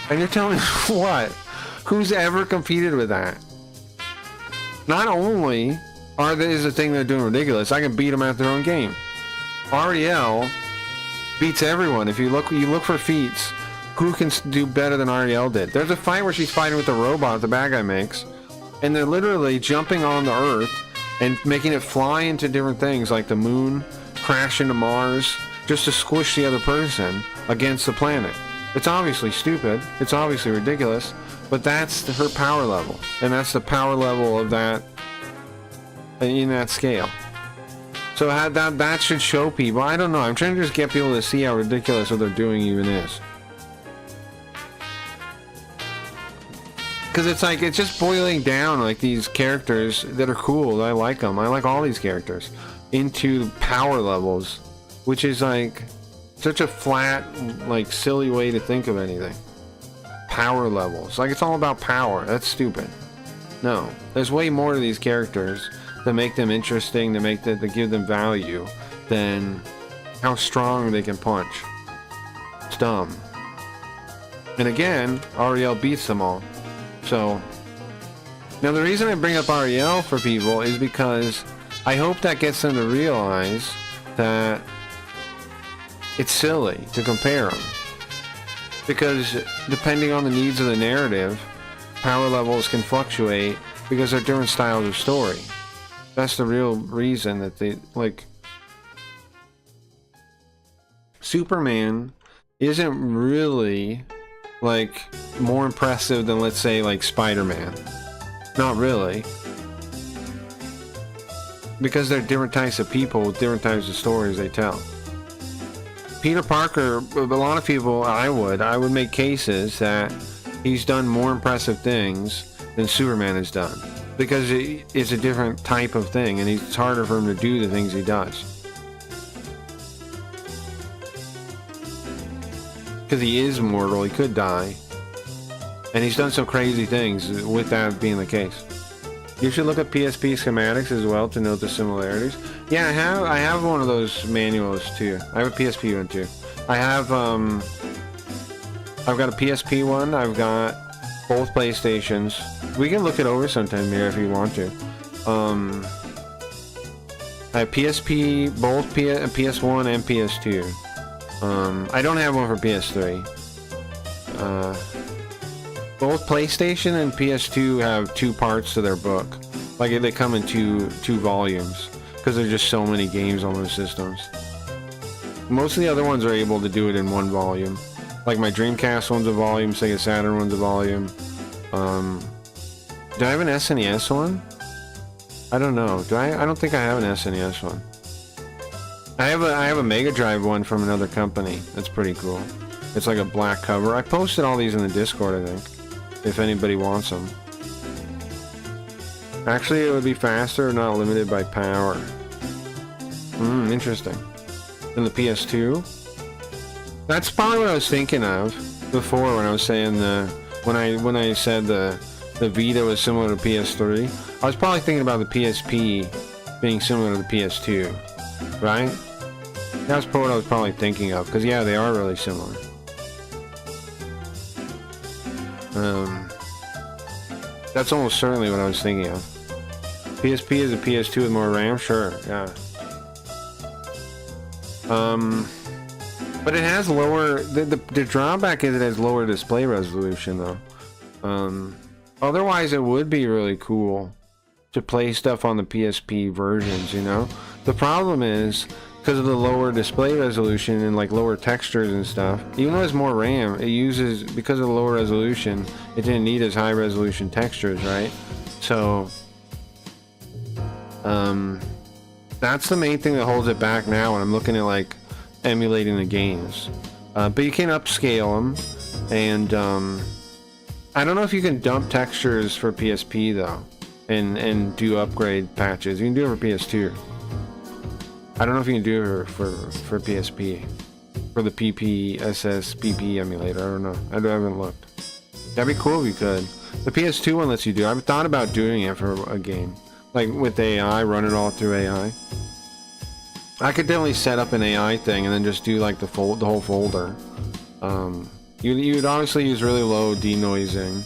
And you're telling me what? Who's ever competed with that? Not only is the thing they're doing ridiculous, I can beat them at their own game. Ariel beats everyone. If you look for feats, who can do better than Ariel did? There's a fight where she's fighting with the robot the bad guy makes, and they're literally jumping on the Earth and making it fly into different things like the moon, crash into Mars, just to squish the other person against the planet. It's obviously stupid. It's obviously ridiculous. But that's her power level. And that's the power level of that in that scale. So that should show people. I don't know. I'm trying to just get people to see how ridiculous what they're doing even is. Because it's like, it's just boiling down like these characters that are cool. I like them. I like all these characters. Into power levels, which is like such a flat, like silly way to think of anything. Power levels, like it's all about power. That's stupid. No, there's way more to these characters that make them interesting, that give them value than how strong they can punch. It's dumb. And again, Ariel beats them all. So now the reason I bring up REL for people is because I hope that gets them to realize that it's silly to compare them, because depending on the needs of the narrative, power levels can fluctuate because they're different styles of story. That's the real reason that they, like, Superman isn't really, like, more impressive than, let's say, like, Spider-Man. Not really. Because they're different types of people with different types of stories they tell. Peter Parker, a lot of people, I would make cases that he's done more impressive things than Superman has done. Because it's a different type of thing, and it's harder for him to do the things he does. Because he is mortal, he could die. And he's done some crazy things with that being the case. You should look at PSP schematics as well to note the similarities. Yeah, I have one of those manuals too. I have a PSP one too. I have I've got a PSP one. I've got both PlayStations. We can look it over sometime here if you want to. I have PSP, both PS1 and PS2. I don't have one for PS3. Both PlayStation and PS2 have two parts to their book. Like, they come in two volumes, because there's just so many games on those systems. Most of the other ones are able to do it in one volume. Like my Dreamcast one's a volume, Sega Saturn one's a volume. Do I have an SNES one? I don't know. I don't think I have an SNES one. I have a Mega Drive one from another company. That's pretty cool. It's like a black cover. I posted all these in the Discord, I think, if anybody wants them. Actually, it would be faster, not limited by power. Interesting. And the PS2? That's probably what I was thinking of before when I was saying when I said the Vita was similar to PS3. I was probably thinking about the PSP being similar to the PS2, right? That's what I was probably thinking of, because yeah, they are really similar. That's almost certainly what I was thinking of. PSP is a PS2 with more RAM? Sure, yeah. But it has lower... The drawback is it has lower display resolution, though. Otherwise, it would be really cool to play stuff on the PSP versions, you know? The problem is, because of the lower display resolution and, like, lower textures and stuff, even though it's more RAM, it uses... Because of the lower resolution, it didn't need as high resolution textures, right? So... that's the main thing that holds it back now when I'm looking at, like, emulating the games. But you can upscale them, and I don't know if you can dump textures for PSP though, and do upgrade patches. You can do it for PS2. I don't know if you can do it for PSP, for the PP emulator. I don't know. I haven't looked. That'd be cool if you could. The PS2 one lets you do. I've thought about doing it for a game, like with AI, run it all through AI. I could definitely set up an AI thing and then just do like the whole folder. You'd obviously use really low denoising,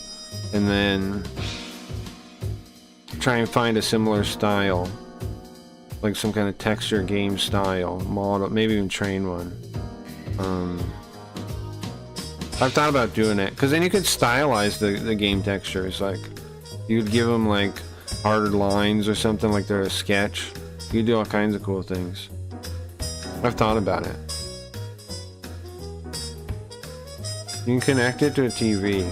and then try and find a similar style, like some kind of texture game style model, maybe even train one. I've thought about doing it, because then you could stylize the game textures. Like, you'd give them like harder lines or something, like they're a sketch. You could do all kinds of cool things. I've thought about it. You can connect it to a TV.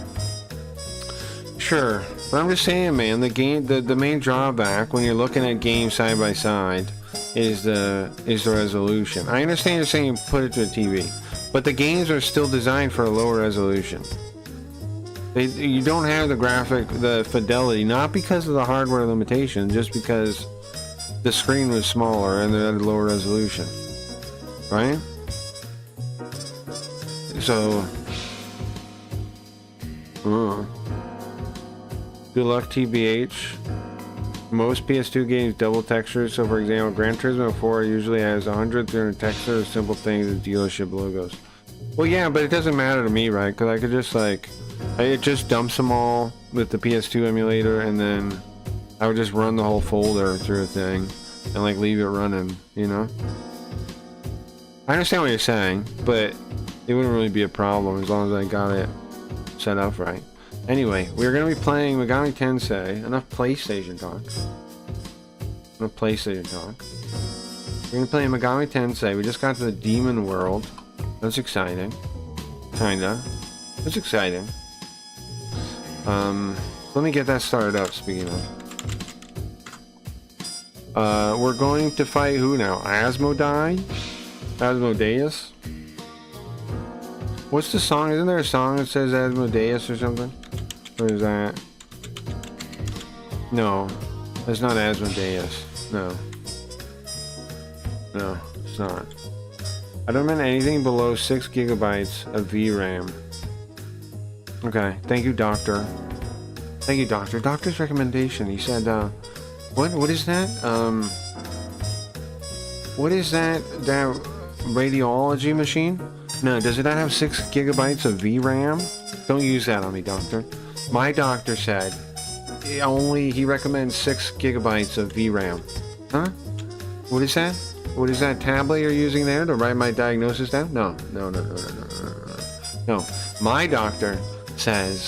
Sure, but I'm just saying, man, the main drawback when you're looking at games side by side is the resolution. I understand you're saying you put it to a TV, but the games are still designed for a lower resolution. You don't have the fidelity, not because of the hardware limitation, just because the screen was smaller and they're at a lower resolution. Right? So, good luck, TBH. Most PS2 games double textures. So, for example, Gran Turismo 4 usually has 100, 300 textures, simple things as dealership logos. Well, yeah, but it doesn't matter to me, right? Because I could just, like, It just dumps them all with the PS2 emulator, and then I would just run the whole folder through a thing and like leave it running, you know? I understand what you're saying, but it wouldn't really be a problem as long as I got it set up right. Anyway, we're going to be playing Megami Tensei. Enough PlayStation talk. Enough PlayStation talk. We're going to play Megami Tensei. We just got to the demon world. That's exciting. Kinda. It's exciting. Let me get that started up, speaking of. We're going to fight who now? Asmodai? Asmodeus? What's the song? Isn't there a song that says Asmodeus or something? Or is that? No. That's not Asmodeus. No. No, it's not. I don't mean anything below 6 gigabytes of VRAM. Okay, thank you, doctor. Thank you, doctor. Doctor's recommendation. He said, what is that? What is that? That radiology machine? No, does it not have 6 gigabytes of VRAM? Don't use that on me, doctor. My doctor said he recommends 6 gigabytes of VRAM. Huh? What is that? What is that tablet you're using there to write my diagnosis down? No. No. My doctor says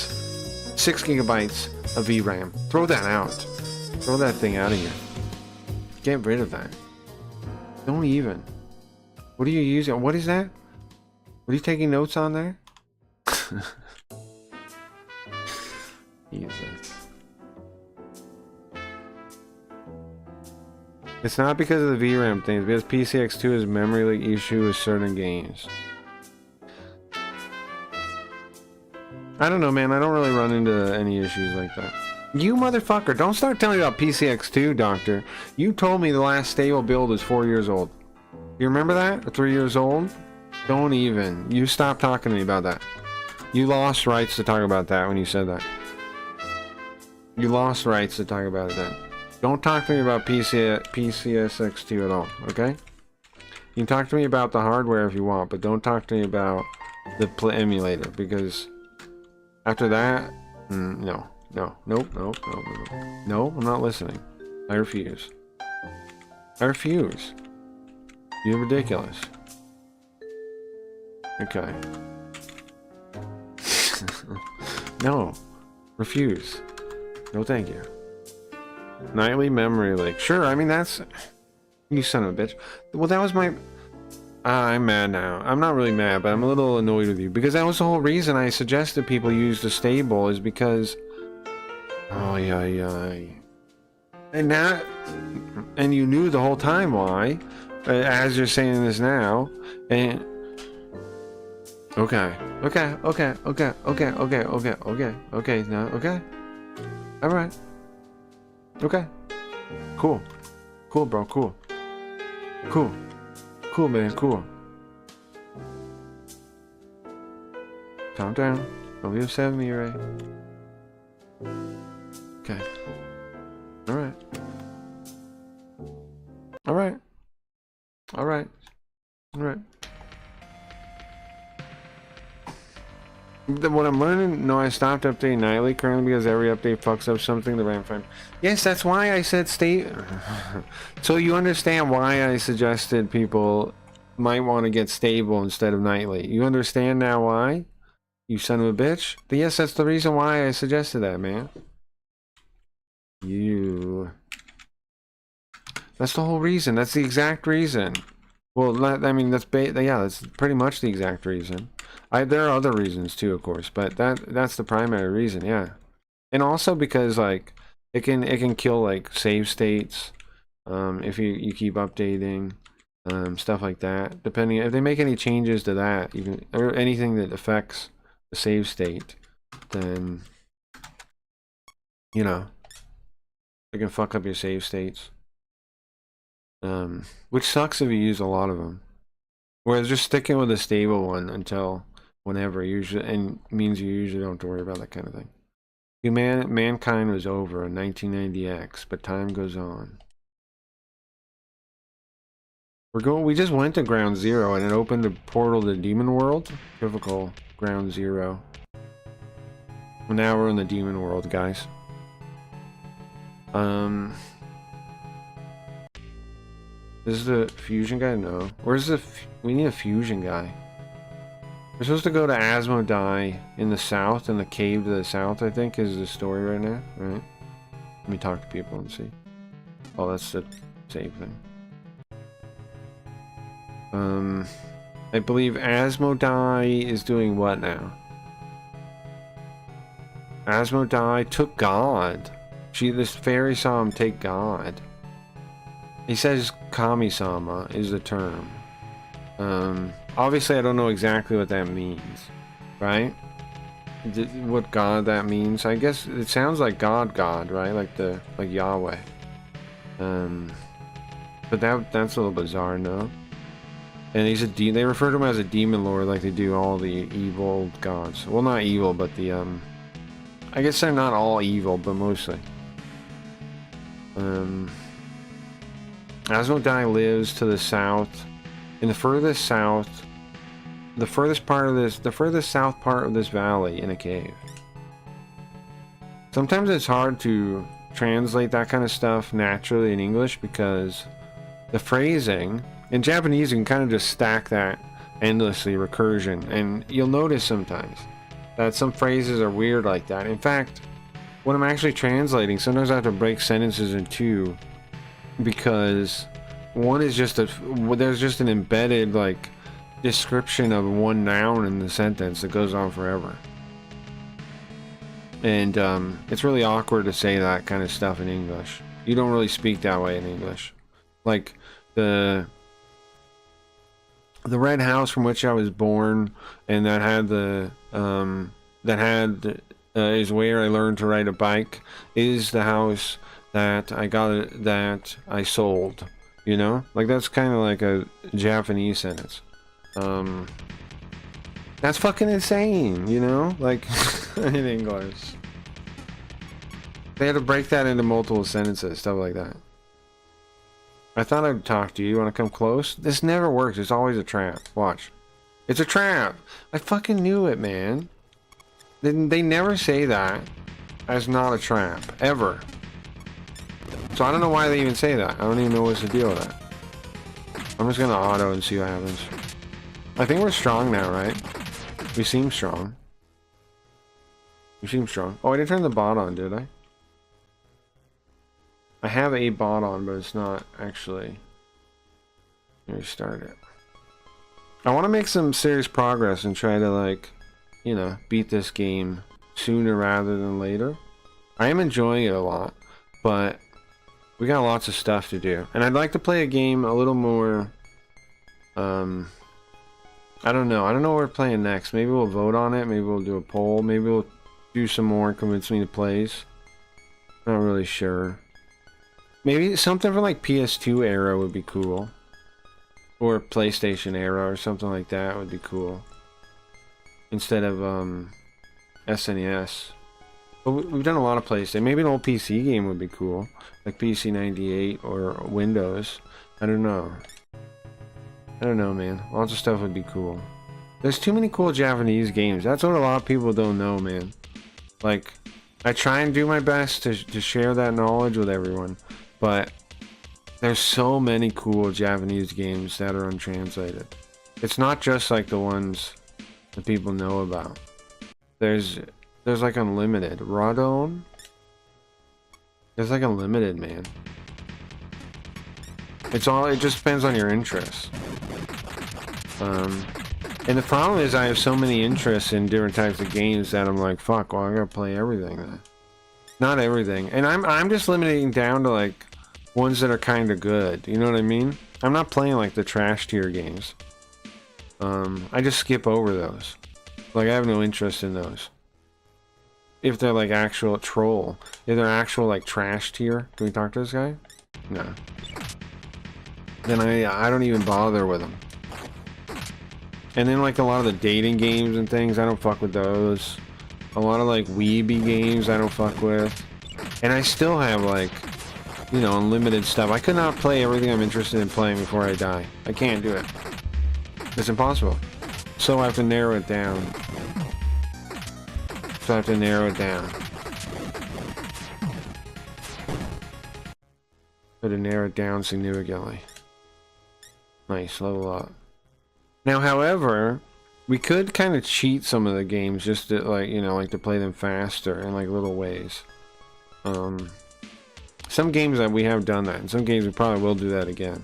6 gigabytes of VRAM. Throw that out. Throw that thing out of here. Get rid of that. Don't even. What are you using? What is that? What are you taking notes on there? Jesus. It's not because of the VRAM things, because PCX2 has memory leak issue with certain games. I don't know, man. I don't really run into any issues like that. You motherfucker, don't start telling me about PCX2, doctor. You told me the last stable build is 4 years old. You remember that? Or 3 years old? Don't even. You stop talking to me about that. You lost rights to talk about that when you said that. You lost rights to talk about it then. Don't talk to me about PCSX2 at all, okay? You can talk to me about the hardware if you want, but don't talk to me about the emulator, because after that, no, I'm not listening. I refuse. You're ridiculous. Okay. No. Refuse. No thank you. Nightly memory leak. Sure, I mean that's... You son of a bitch. Well, that was my... I'm mad now. I'm not really mad, but I'm a little annoyed with you. Because that was the whole reason I suggested people use the stable, is because... Oh, yeah. And now... And you knew the whole time why. As you're saying this now. And... Okay. Alright. Okay. Cool, bro, cool, man, cool. Calm down. Don't be upset with me, Ray. Okay. Alright. What I'm learning, no, I stopped updating nightly currently because every update fucks up something the RAM frame. Yes, that's why I said stay. So you understand why I suggested people might want to get stable instead of nightly. You understand now why? You son of a bitch. But yes, that's the reason why I suggested that, man. That's the whole reason. That's the exact reason. Well, I mean, that's pretty much the exact reason. There are other reasons too, of course, but that's the primary reason, yeah. And also because like it can kill like save states if you keep updating stuff like that. Depending if they make any changes to that, even or anything that affects the save state, then you know it can fuck up your save states. Which sucks if you use a lot of them. Whereas just sticking with a stable one until whenever usually, and means you usually don't have to worry about that kind of thing. Mankind was over in 1990X, but time goes on. We just went to Ground Zero and it opened a portal to Demon World. Typical Ground Zero. Now we're in the demon world, guys. This is the fusion guy? No. Where's the... We need a fusion guy. We're supposed to go to Asmodai in the south, in the cave to the south, I think, is the story right now. Right? Let me talk to people and see. Oh, that's the save thing. I believe Asmodai is doing what now? Asmodai took God. This fairy saw him take God. He says Kami-sama is the term. Obviously I don't know exactly what that means, right? What God that means. I guess it sounds like God, right? Like Yahweh. But that's a little bizarre, no? And he's a they refer to him as a demon lord, like they do all the evil gods. Well, not evil, but the I guess they're not all evil, but mostly. Asmodai lives to the south, in the furthest south, the furthest south part of this valley in a cave. Sometimes it's hard to translate that kind of stuff naturally in English because the phrasing in Japanese you can kind of just stack that endlessly, recursion, and you'll notice sometimes that some phrases are weird like that. In fact, when I'm actually translating, sometimes I have to break sentences in two because one is just there's just an embedded like description of one noun in the sentence that goes on forever, and it's really awkward to say that kind of stuff in English. You don't really speak that way in English. Like the red house from which I was born, and that had is where I learned to ride a bike, is the house that I sold, you know? Like, that's kind of like a Japanese sentence. That's fucking insane, you know? Like, in English. They had to break that into multiple sentences, stuff like that. I thought I'd talk to you. You want to come close? This never works. It's always a trap. Watch. It's a trap! I fucking knew it, man. They never say that as not a trap. Ever. So I don't know why they even say that. I don't even know what's the deal with that. I'm just gonna auto and see what happens. I think we're strong now, right? We seem strong. We seem strong. Oh, I didn't turn the bot on, did I? I have a bot on, but it's not actually... Let me start it. I want to make some serious progress and try to, like, you know, beat this game sooner rather than later. I am enjoying it a lot, but we got lots of stuff to do. And I'd like to play a game a little more... I don't know. I don't know what we're playing next. Maybe we'll vote on it. Maybe we'll do a poll. Maybe we'll do some more Convince Me to Plays. Not really sure. Maybe something from like PS2 era would be cool. Or PlayStation era or something like that would be cool. Instead of SNES. But we've done a lot of PlayStation. Maybe an old PC game would be cool. Like PC 98 or Windows. I don't know. I don't know, man. Lots of stuff would be cool. There's too many cool Japanese games. That's what a lot of people don't know, man. Like, I try and do my best to share that knowledge with everyone. But there's so many cool Japanese games that are untranslated. It's not just like the ones that people know about. There's like unlimited. Radon? There's like unlimited, man. It just depends on your interests. And the problem is I have so many interests in different types of games that I'm like, fuck, well I gotta play everything then. Not everything. And I'm just limiting down to like ones that are kinda good. You know what I mean? I'm not playing like the trash tier games. I just skip over those. Like I have no interest in those. If they're like actual troll. If they're actual like trash tier. Can we talk to this guy? No. Then I don't even bother with them. And then like a lot of the dating games and things, I don't fuck with those. A lot of like weeby games I don't fuck with. And I still have like, you know, unlimited stuff. I could not play everything I'm interested in playing before I die. I can't do it. It's impossible. So I have to narrow it down. So I have to narrow it down. Got to narrow it down significantly. Nice, level up. Now, however, we could kind of cheat some of the games just to, like, you know, like to play them faster in like little ways. Some games that we have done that, and some games we probably will do that again.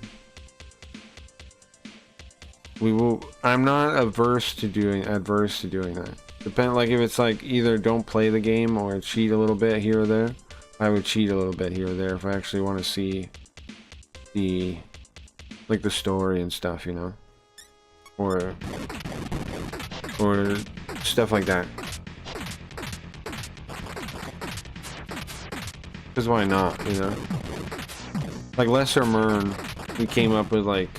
We will. I'm not adverse to doing that. Depend, like if it's like either don't play the game or cheat a little bit here or there. I would cheat a little bit here or there if I actually want to see the like the story and stuff, you know, or stuff like that. Because why not, you know? Like Lesser Mern, we came up with like,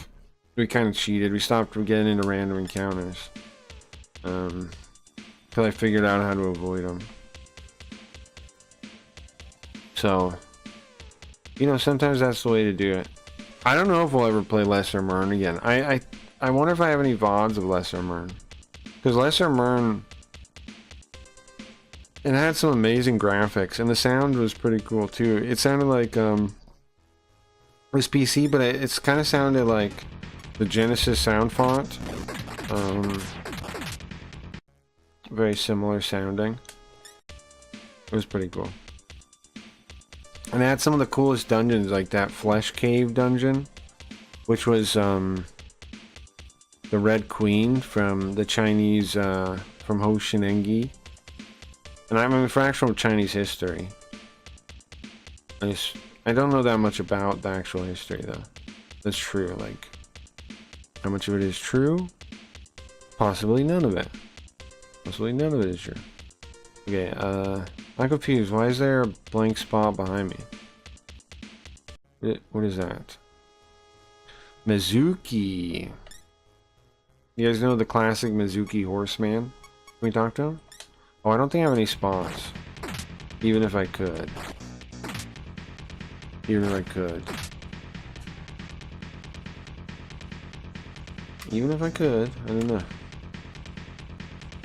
we kind of cheated. We stopped from getting into random encounters. Till I figured out how to avoid them. So, you know, sometimes that's the way to do it. I don't know if we'll ever play Lesser Mern again. I wonder if I have any VODs of Lesser Mern. Because Lesser Mern, it had some amazing graphics, and the sound was pretty cool too. It sounded like it was PC, but it's kind of sounded like the Genesis sound font. Very similar sounding. It was pretty cool. And it had some of the coolest dungeons, like that Flesh Cave dungeon, which was the Red Queen from the Chinese, from Ho Shinengi. And I mean, for actual Chinese history, I don't know that much about the actual history, though. That's true. Like, how much of it is true? Possibly none of it. Possibly none of it is true. Okay, I'm confused. Why is there a blank spot behind me? What is that? Mizuki. You guys know the classic Mizuki horseman? Can we talk to him? Oh, I don't think I have any spots. Even if I could. Even if I could. Even if I could. I don't know.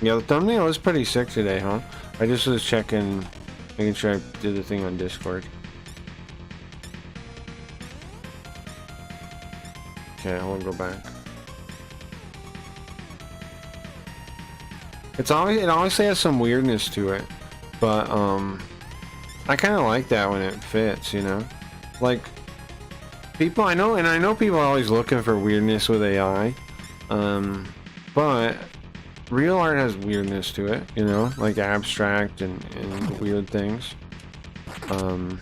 Yeah, the thumbnail is pretty sick today, huh? I just was checking, making sure I did the thing on Discord. Okay, I want to go back. It honestly has some weirdness to it, but I kind of like that when it fits, you know. Like people I know people are always looking for weirdness with AI, but real art has weirdness to it, you know, like abstract and weird things. So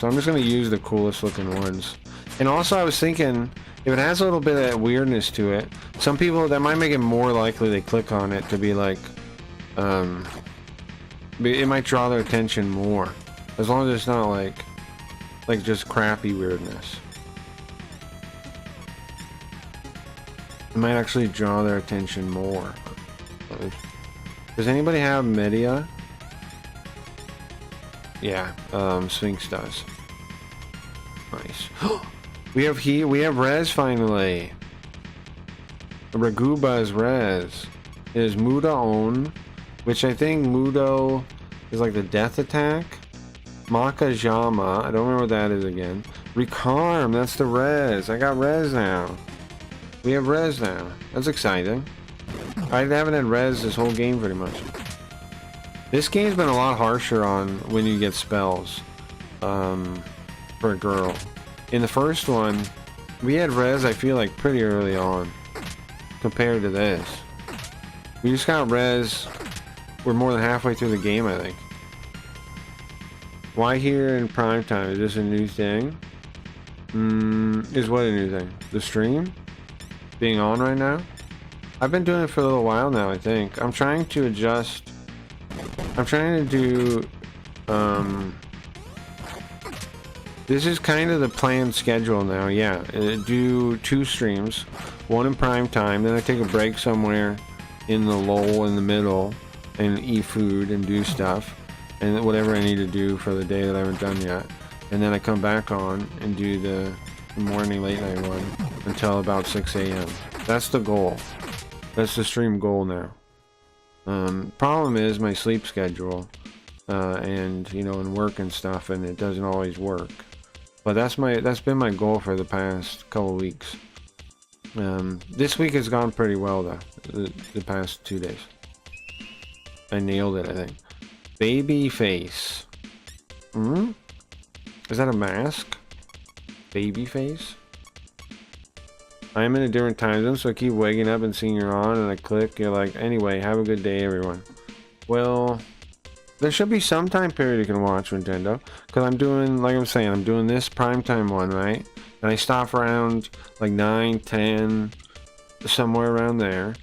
I'm just gonna use the coolest looking ones. And also I was thinking, if it has a little bit of weirdness to it, some people, that might make it more likely they click on it to be like, it might draw their attention more, as long as it's not like just crappy weirdness. It might actually draw their attention more. Does anybody have media? Yeah, Sphinx does. Nice. We have res finally. Raguba is res. It is Muda on, which I think Mudo is like the death attack. Makajama, I don't remember what that is again. Recarm, that's the res. I got res now. We have res now. That's exciting. I haven't had res this whole game pretty much. This game's been a lot harsher on when you get spells. For a girl. In the first one, we had res, I feel like, pretty early on. Compared to this. We just got res. We're more than halfway through the game, I think. Why here in prime time? Is this a new thing? Is what a new thing? The stream? Being on right now? I've been doing it for a little while now, I think. I'm trying to adjust. I'm trying to do, this is kind of the planned schedule now, yeah. Do 2 streams, 1 in prime time, then I take a break somewhere in the lull in the middle and eat food and do stuff and whatever I need to do for the day that I haven't done yet. And then I come back on and do the morning late night one until about 6 a.m. That's the goal. That's the stream goal now. Problem is my sleep schedule, and you know, and work and stuff, and it doesn't always work. But that's been my goal for the past couple weeks. This week has gone pretty well though. The past 2 days, I nailed it. I think. Baby face. Is that a mask? Baby face. I am in a different time zone, so I keep waking up and seeing you're on, and I click. You're like, anyway, have a good day, everyone. Well, there should be some time period you can watch Nintendo, because I'm doing, like I'm saying, I'm doing this primetime one, right? And I stop around like 9, 10, somewhere around there.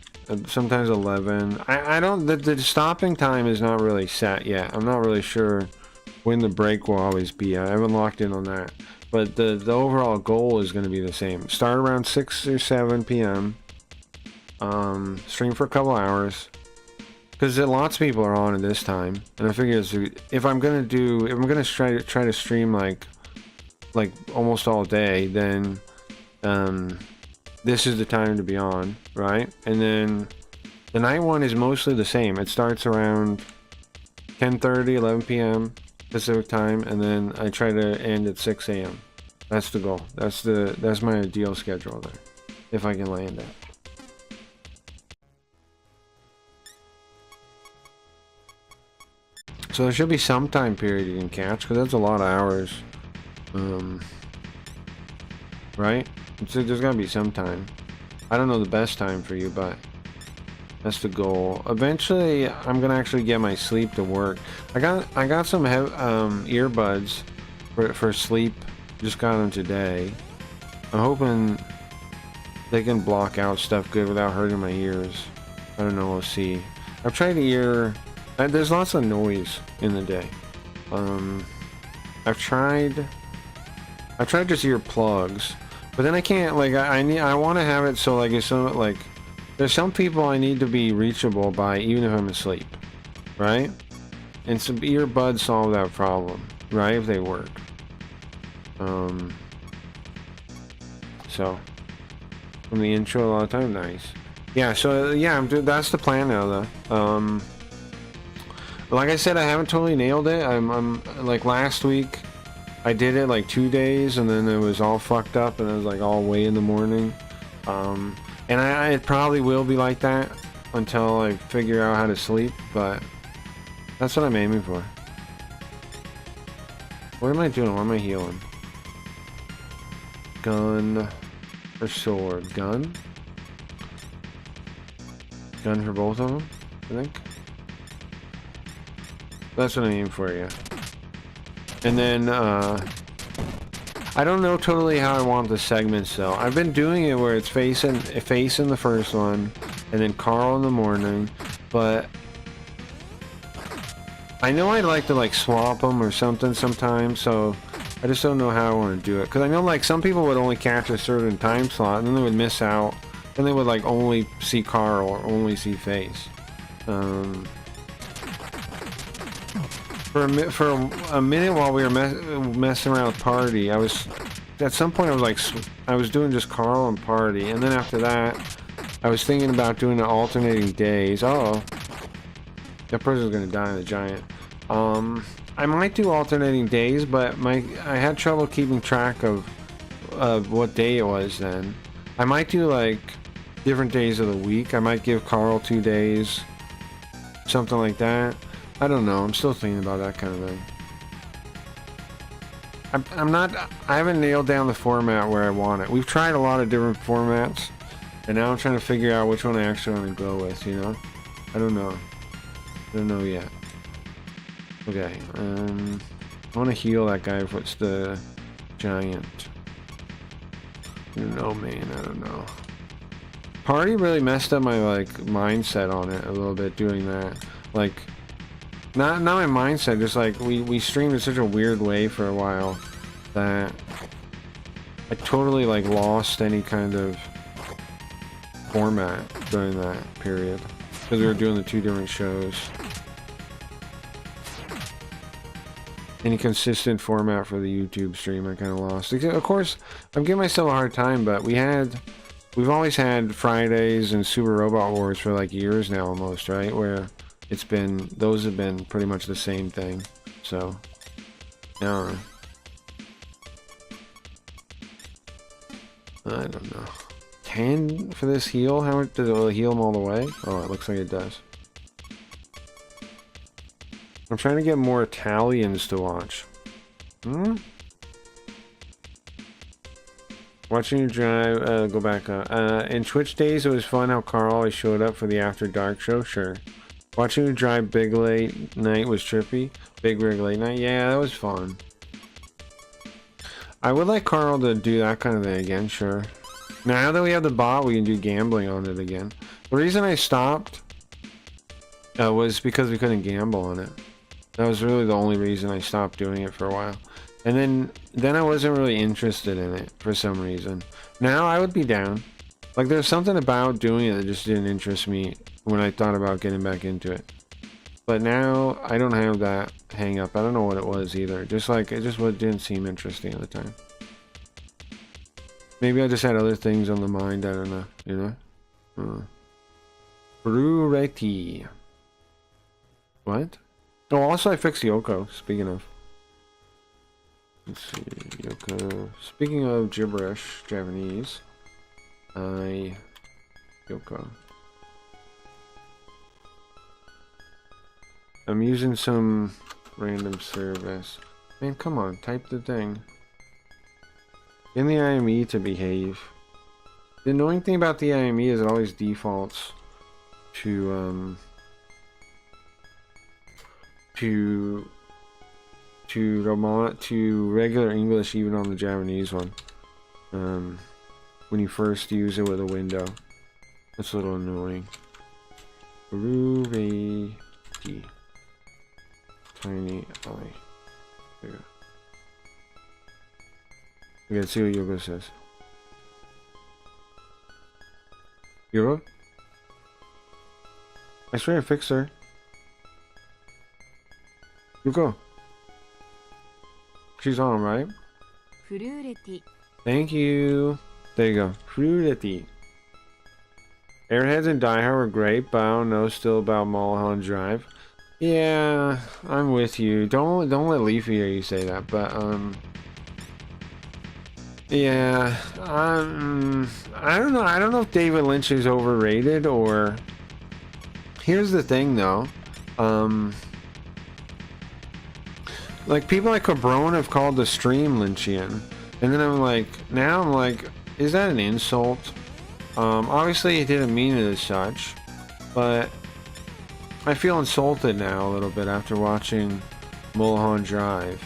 Sometimes 11. I don't. The stopping time is not really set yet. I'm not really sure when the break will always be. I haven't locked in on that. But the overall goal is going to be the same. Start around 6 or 7 p.m. Stream for a couple hours. Because lots of people are on at this time. And I figure if I'm going to try to stream like almost all day, then this is the time to be on, right? And then the night one is mostly the same. It starts around 10:30, 11 p.m. Pacific time, and then I try to end at 6 a.m. That's the goal. That's my ideal schedule there, if I can land that. So there should be some time period you can catch, because that's a lot of hours. Right? There's gotta be some time. I don't know the best time for you, but that's the goal. Eventually, I'm gonna actually get my sleep to work. I got some earbuds for sleep. Just got them today. I'm hoping they can block out stuff good without hurting my ears. I don't know. We'll see. I've tried to hear. There's lots of noise in the day. I've tried just ear plugs, but then I can't. Like I want to have it so like it's so like. There's some people I need to be reachable by even if I'm asleep, right? And some earbuds solve that problem, right? If they work. So from the intro a lot of time, nice. Yeah, so yeah, that's the plan now though. Like I said, I haven't totally nailed it. I'm like last week I did it like 2 days and then it was all fucked up and it was like all way in the morning. And it probably will be like that until I figure out how to sleep, but that's what I'm aiming for. What am I doing? What am I healing? Gun or sword? Gun? Gun for both of them, I think. That's what I'm aiming for, yeah. And then, I don't know totally how I want the segments though. I've been doing it where it's face in the first one, and then Carl in the morning, but I know I'd like to like swap them or something sometimes, so I just don't know how I want to do it. Because I know like some people would only catch a certain time slot, and then they would miss out. Then they would like only see Carl or only see face. For a minute while we were messing around with Party, at some point I was doing just Carl and Party, and then after that I was thinking about doing the alternating days. Oh, that person's gonna die in the giant. I might do alternating days, but I had trouble keeping track of what day it was then. I might do like different days of the week. I might give Carl 2 days, something like that. I don't know. I'm still thinking about that kind of thing. I haven't nailed down the format where I want it. We've tried a lot of different formats, and now I'm trying to figure out which one I actually want to go with, you know? I don't know. I don't know yet. Okay, I want to heal that guy. What's the giant? I don't know, man. I don't know. Party really messed up my, like, mindset on it a little bit doing that. Like... Not my mindset, just like we streamed in such a weird way for a while that I totally like lost any kind of format during that period because we were doing the 2 different shows. Any consistent format for the YouTube stream I kind of lost. Of course, I'm giving myself a hard time, but we had we've always had Fridays and Super Robot Wars for like years now almost, right? Where it's been, those have been pretty much the same thing. So, I don't know. I don't know. 10 for this heal? How much does it heal them all the way? Oh, it looks like it does. I'm trying to get more Italians to watch. Watching you drive, go back up. In Twitch days, it was fun how Carl always showed up for the After Dark show. Sure. Watching you drive Big Late Night was trippy. Big Rig Late Night. Yeah, that was fun. I would like Carl to do that kind of thing again, sure. Now that we have the bot, we can do gambling on it again. The reason I stopped was because we couldn't gamble on it. That was really the only reason I stopped doing it for a while. And then I wasn't really interested in it for some reason. Now I would be down. Like there's something about doing it that just didn't interest me when I thought about getting back into it. But now I don't have that hang up. I don't know what it was either. Just like it just didn't seem interesting at the time. Maybe I just had other things on the mind. I don't know. You know. Bruretti. What? Oh, also I fixed Yoko. Speaking of. Let's see. Yoko. Speaking of gibberish, Japanese. Yoko. I'm using some random service. Man, come on, type the thing. In the IME to behave. The annoying thing about the IME is it always defaults to regular English even on the Japanese one. When you first use it with a window. That's a little annoying. Ruby D. Tiny I. There you go. Okay, let's see what Yoga says. Yoga? I swear I fixed her. Yoga. She's on, right? Thank you. There you go. Fruity. Airheads and Die Hard were great, but I don't know still about Mulholland Drive. Yeah, I'm with you. Don't let Leafy hear you say that, but yeah, I don't know. I don't know if David Lynch is overrated or. Here's the thing, though. Like people like Cabron have called the stream Lynchian, and then I'm like, is that an insult? Obviously, he didn't mean it as such, but I feel insulted now a little bit after watching Mulholland Drive.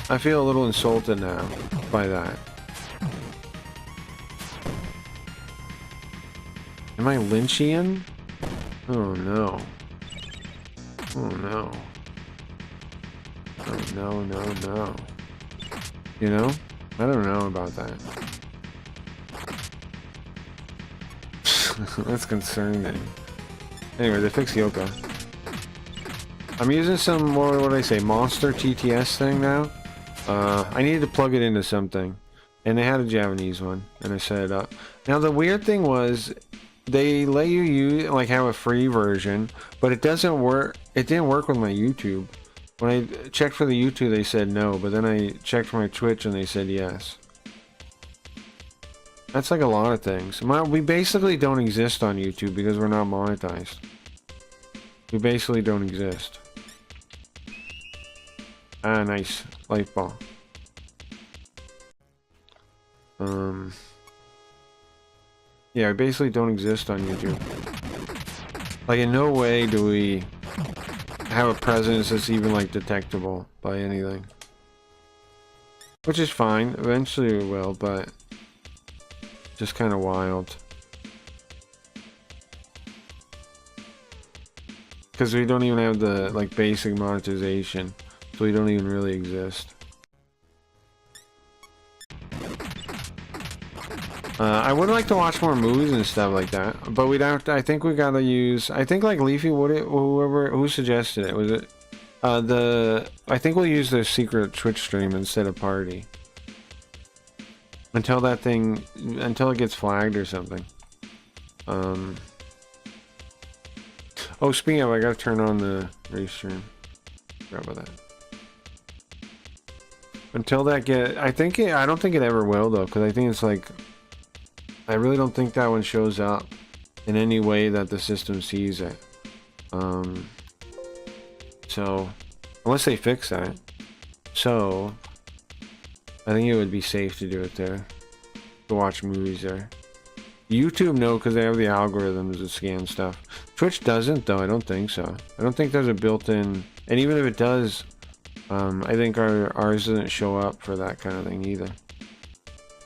I feel a little insulted now by that. Am I Lynchian? Oh no. Oh no. Oh no, no, no. You know? I don't know about that. That's concerning. Anyway, they fixed Yoko. I'm using some more, what did I say, Monster TTS thing now. I needed to plug it into something. And they had a Japanese one. And I set it up. Now the weird thing was, they let you use, like, have a free version. But it doesn't work. It didn't work with my YouTube. When I checked for the YouTube, they said no. But then I checked for my Twitch and they said yes. That's like a lot of things. We basically don't exist on YouTube because we're not monetized. We basically don't exist. Ah, nice. Light ball. Yeah, we basically don't exist on YouTube. Like, in no way do we have a presence that's even, like, detectable by anything. Which is fine. Eventually we will, but just kind of wild. Because we don't even have the, like, basic monetization. So we don't even really exist. I would like to watch more movies and stuff like that, but we'd have to, I think we gotta use, I think like Leafy, who suggested it, was it, I think we'll use their secret Twitch stream instead of Party. until until it gets flagged or something. Oh, speaking of, I gotta turn on the restream. Forgot about that. Until that I don't think it ever will though, because I think it's like, I really don't think that one shows up in any way that the system sees it. So, unless they fix that. So, I think it would be safe to do it there. To watch movies there. YouTube, no, because they have the algorithms that scan stuff. Twitch doesn't, though. I don't think so. I don't think there's a built-in... And even if it does, I think ours doesn't show up for that kind of thing either.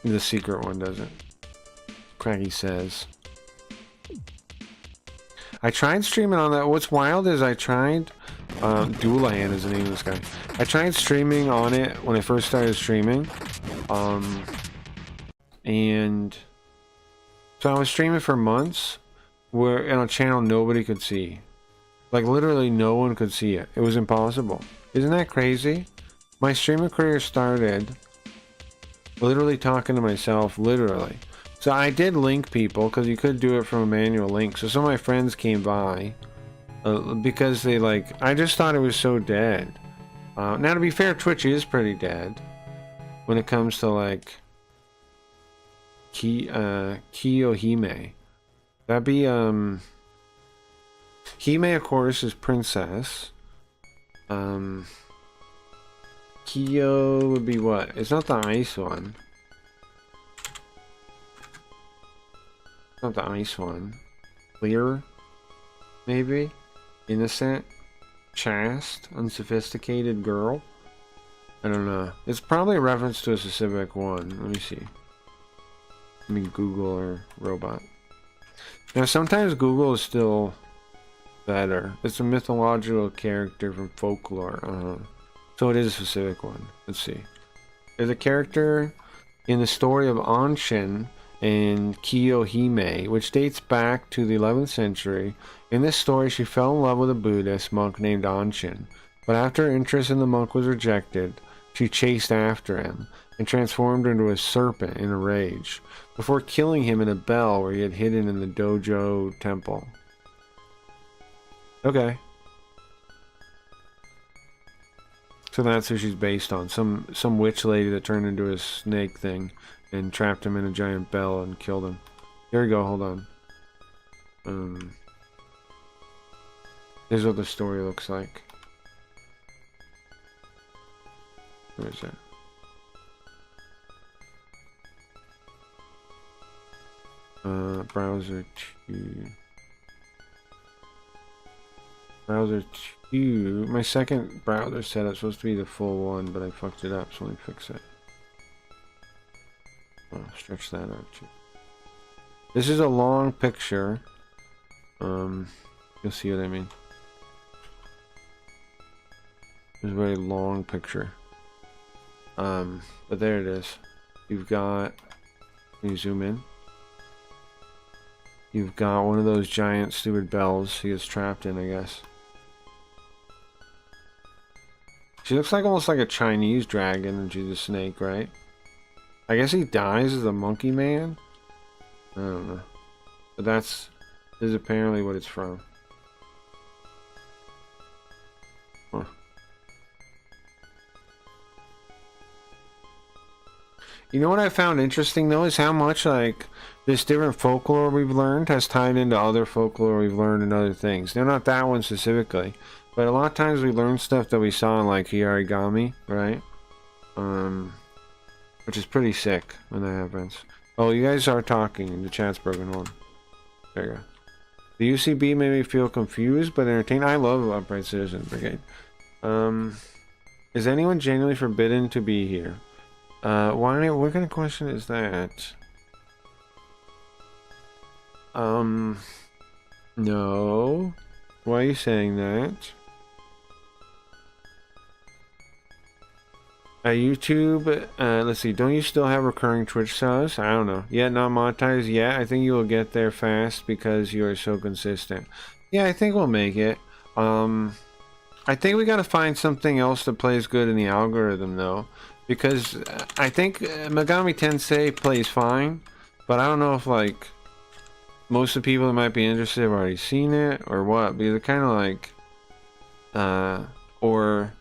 The secret one doesn't. Craggy says. I tried streaming on that. What's wild is I tried... Doulahan is the name of this guy. I tried streaming on it when I first started streaming. And... So I was streaming for months, where on a channel nobody could see. Like literally no one could see it. It was impossible. Isn't that crazy? My streaming career started literally talking to myself, literally. So I did link people, because you could do it from a manual link. So some of my friends came by, because they I just thought it was so dead. Now to be fair, Twitch is pretty dead when it comes to Kiyohime. That'd be Hime, of course, is princess. Kiyo would be what? It's not the ice one. It's not the ice one. Clear, maybe. Innocent, chaste, unsophisticated girl. I don't know. It's probably a reference to a specific one. Let me see. I mean, Google or robot. Now, sometimes Google is still better. It's a mythological character from folklore. So it is a specific one. Let's see. There's a character in the story of Anshin and Kiyohime, which dates back to the 11th century. In this story, she fell in love with a Buddhist monk named Anshin. But after her interest in the monk was rejected, she chased after him and transformed into a serpent in a rage, before killing him in a bell where he had hidden in the dojo temple. Okay. So that's who she's based on. Some witch lady that turned into a snake thing and trapped him in a giant bell and killed him. Here we go, hold on. Here's what the story looks like. Where is it? Browser 2. Browser 2. My second browser setup's supposed to be the full one, but I fucked it up, so let me fix it. Oh, stretch that out too. This is a long picture. You'll see what I mean. It's a very long picture. But there it is. You've got... Can you zoom in? You've got one of those giant stupid bells he is trapped in, I guess. She looks like almost like a Chinese dragon and she's a snake, right? I guess he dies as a monkey man? I don't know. But this is apparently what it's from. Huh. You know what I found interesting though is how much this different folklore we've learned has tied into other folklore we've learned in other things. Now, not that one specifically, but a lot of times we learn stuff that we saw in Kyūyaku, right? Which is pretty sick when that happens. Oh, you guys are talking and the chat's broken on. There you go. The UCB made me feel confused but entertained. I love Upright Citizen Brigade. Is anyone genuinely forbidden to be here? Why? What kind of question is that? No. Why are you saying that? YouTube, let's see, don't you still have recurring Twitch subs? I don't know. Yet not monetized yet? I think you will get there fast because you are so consistent. Yeah, I think we'll make it. I think we gotta find something else that plays good in the algorithm though. because I think Megami Tensei plays fine, but I don't know if like most of the people that might be interested have already seen it or what, because it kind of like or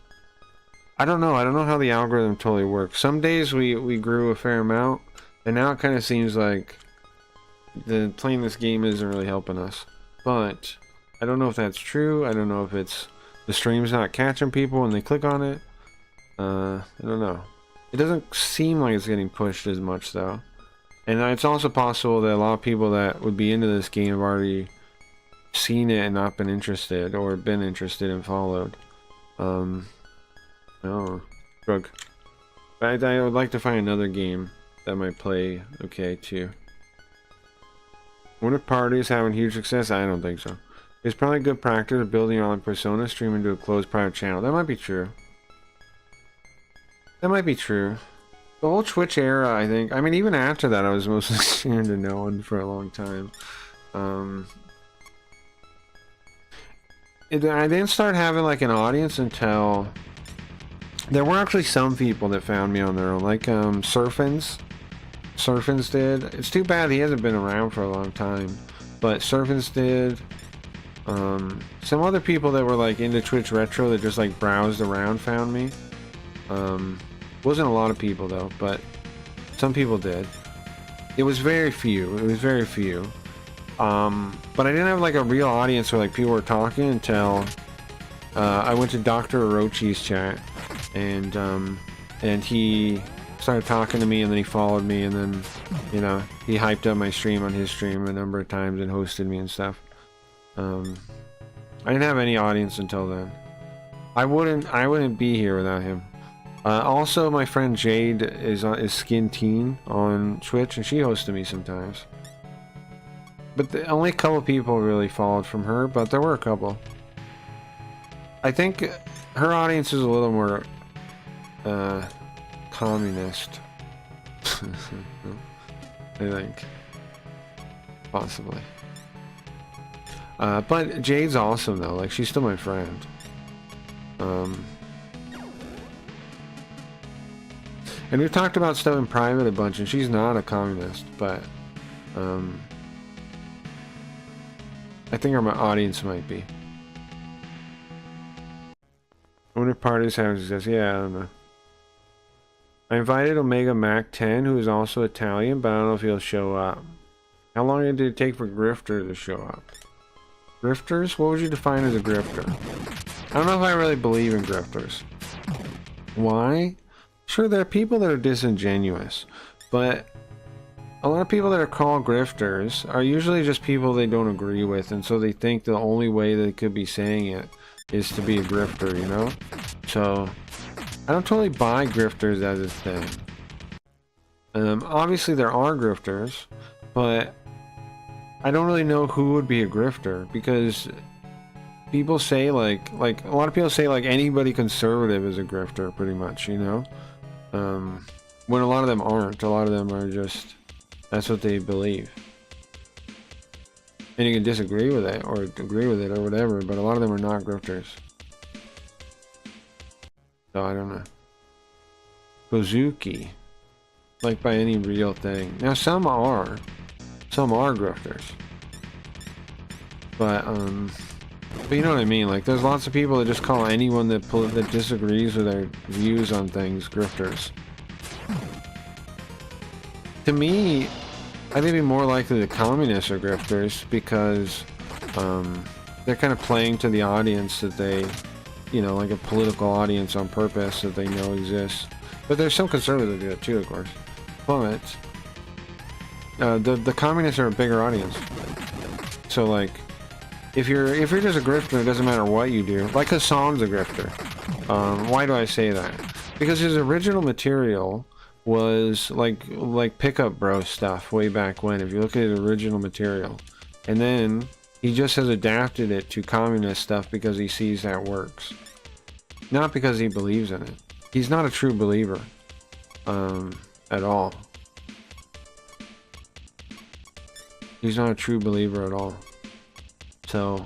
I don't know how the algorithm totally works. Some days we grew a fair amount, and now it kind of seems like playing this game isn't really helping us. But I don't know if that's true. I don't know if it's the stream's not catching people when they click on it. I don't know. It doesn't seem like it's getting pushed as much though. And it's also possible that a lot of people that would be into this game have already seen it and not been interested, or been interested and followed. Oh, drug. I would like to find another game that might play okay too. Wonder if parties having huge success? I don't think so. It's probably good practice of building your own persona, streaming to a closed private channel. That might be true. That might be true. The whole Twitch era, I think. I mean, even after that, I was mostly streaming to no one for a long time. I didn't start having like an audience until there were actually some people that found me on their own, like Surfins. Surfins did. It's too bad he hasn't been around for a long time, but Surfins did. Some other people that were like into Twitch Retro that just like browsed around found me. Wasn't a lot of people though, but some people did. It was very few. It was very few. But I didn't have like a real audience where like people were talking until I went to Dr. Orochi's chat, and he started talking to me, and then he followed me, and then, you know, he hyped up my stream on his stream a number of times and hosted me and stuff. I didn't have any audience until then. I wouldn't be here without him. Also, my friend Jade is Skin Teen on Twitch, and she hosted me sometimes. But only a couple people really followed from her, but there were a couple. I think her audience is a little more communist. I think. Possibly. But Jade's awesome though, like she's still my friend. And we've talked about stuff in private a bunch, and she's not a communist, but I think our audience might be. I wonder if parties have success. Yeah, I don't know. I invited Omega Mac 10, who is also Italian, but I don't know if he'll show up. How long did it take for Grifter to show up? Grifters? What would you define as a grifter? I don't know if I really believe in grifters. Why? Sure, there are people that are disingenuous, but a lot of people that are called grifters are usually just people they don't agree with, and so they think the only way they could be saying it is to be a grifter, you know? So, I don't totally buy grifters as a thing. Obviously there are grifters, but I don't really know who would be a grifter, because people say like a lot of people say like anybody conservative is a grifter pretty much, you know? When a lot of them aren't. A lot of them are just, that's what they believe. And you can disagree with it or agree with it or whatever, but a lot of them are not grifters. So I don't know. Bozuki. Like by any real thing. Now some are grifters. But you know what I mean? Like there's lots of people that just call anyone that disagrees with their views on things grifters. To me, I think it'd be more likely the communists are grifters, because they're kind of playing to the audience that they, you know, like a political audience on purpose that they know exists. But there's some conservatives that do that too, of course. But the communists are a bigger audience. So like, if you're just a grifter, it doesn't matter what you do. Like Hassan's a grifter. Why do I say that? Because his original material was like pickup bro stuff way back when, if you look at his original material, and then he just has adapted it to communist stuff because he sees that works, not because he believes in it. He's not a true believer at all. He's not a true believer at all. So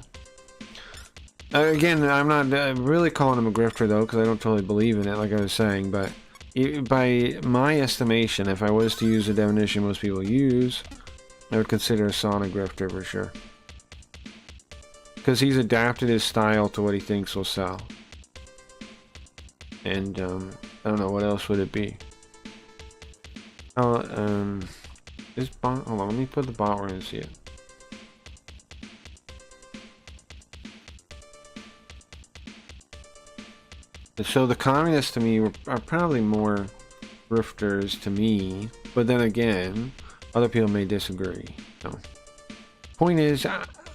again, I'm not really calling him a grifter though, because I don't totally believe in it, like I was saying, but by my estimation, if I was to use the definition most people use, I would consider a Sonic grifter for sure. Because he's adapted his style to what he thinks will sell. And, I don't know, what else would it be? This bot, hold on, let me put the bot where I can see it. So the communists to me are probably more grifters to me, but then again, other people may disagree. So, point is,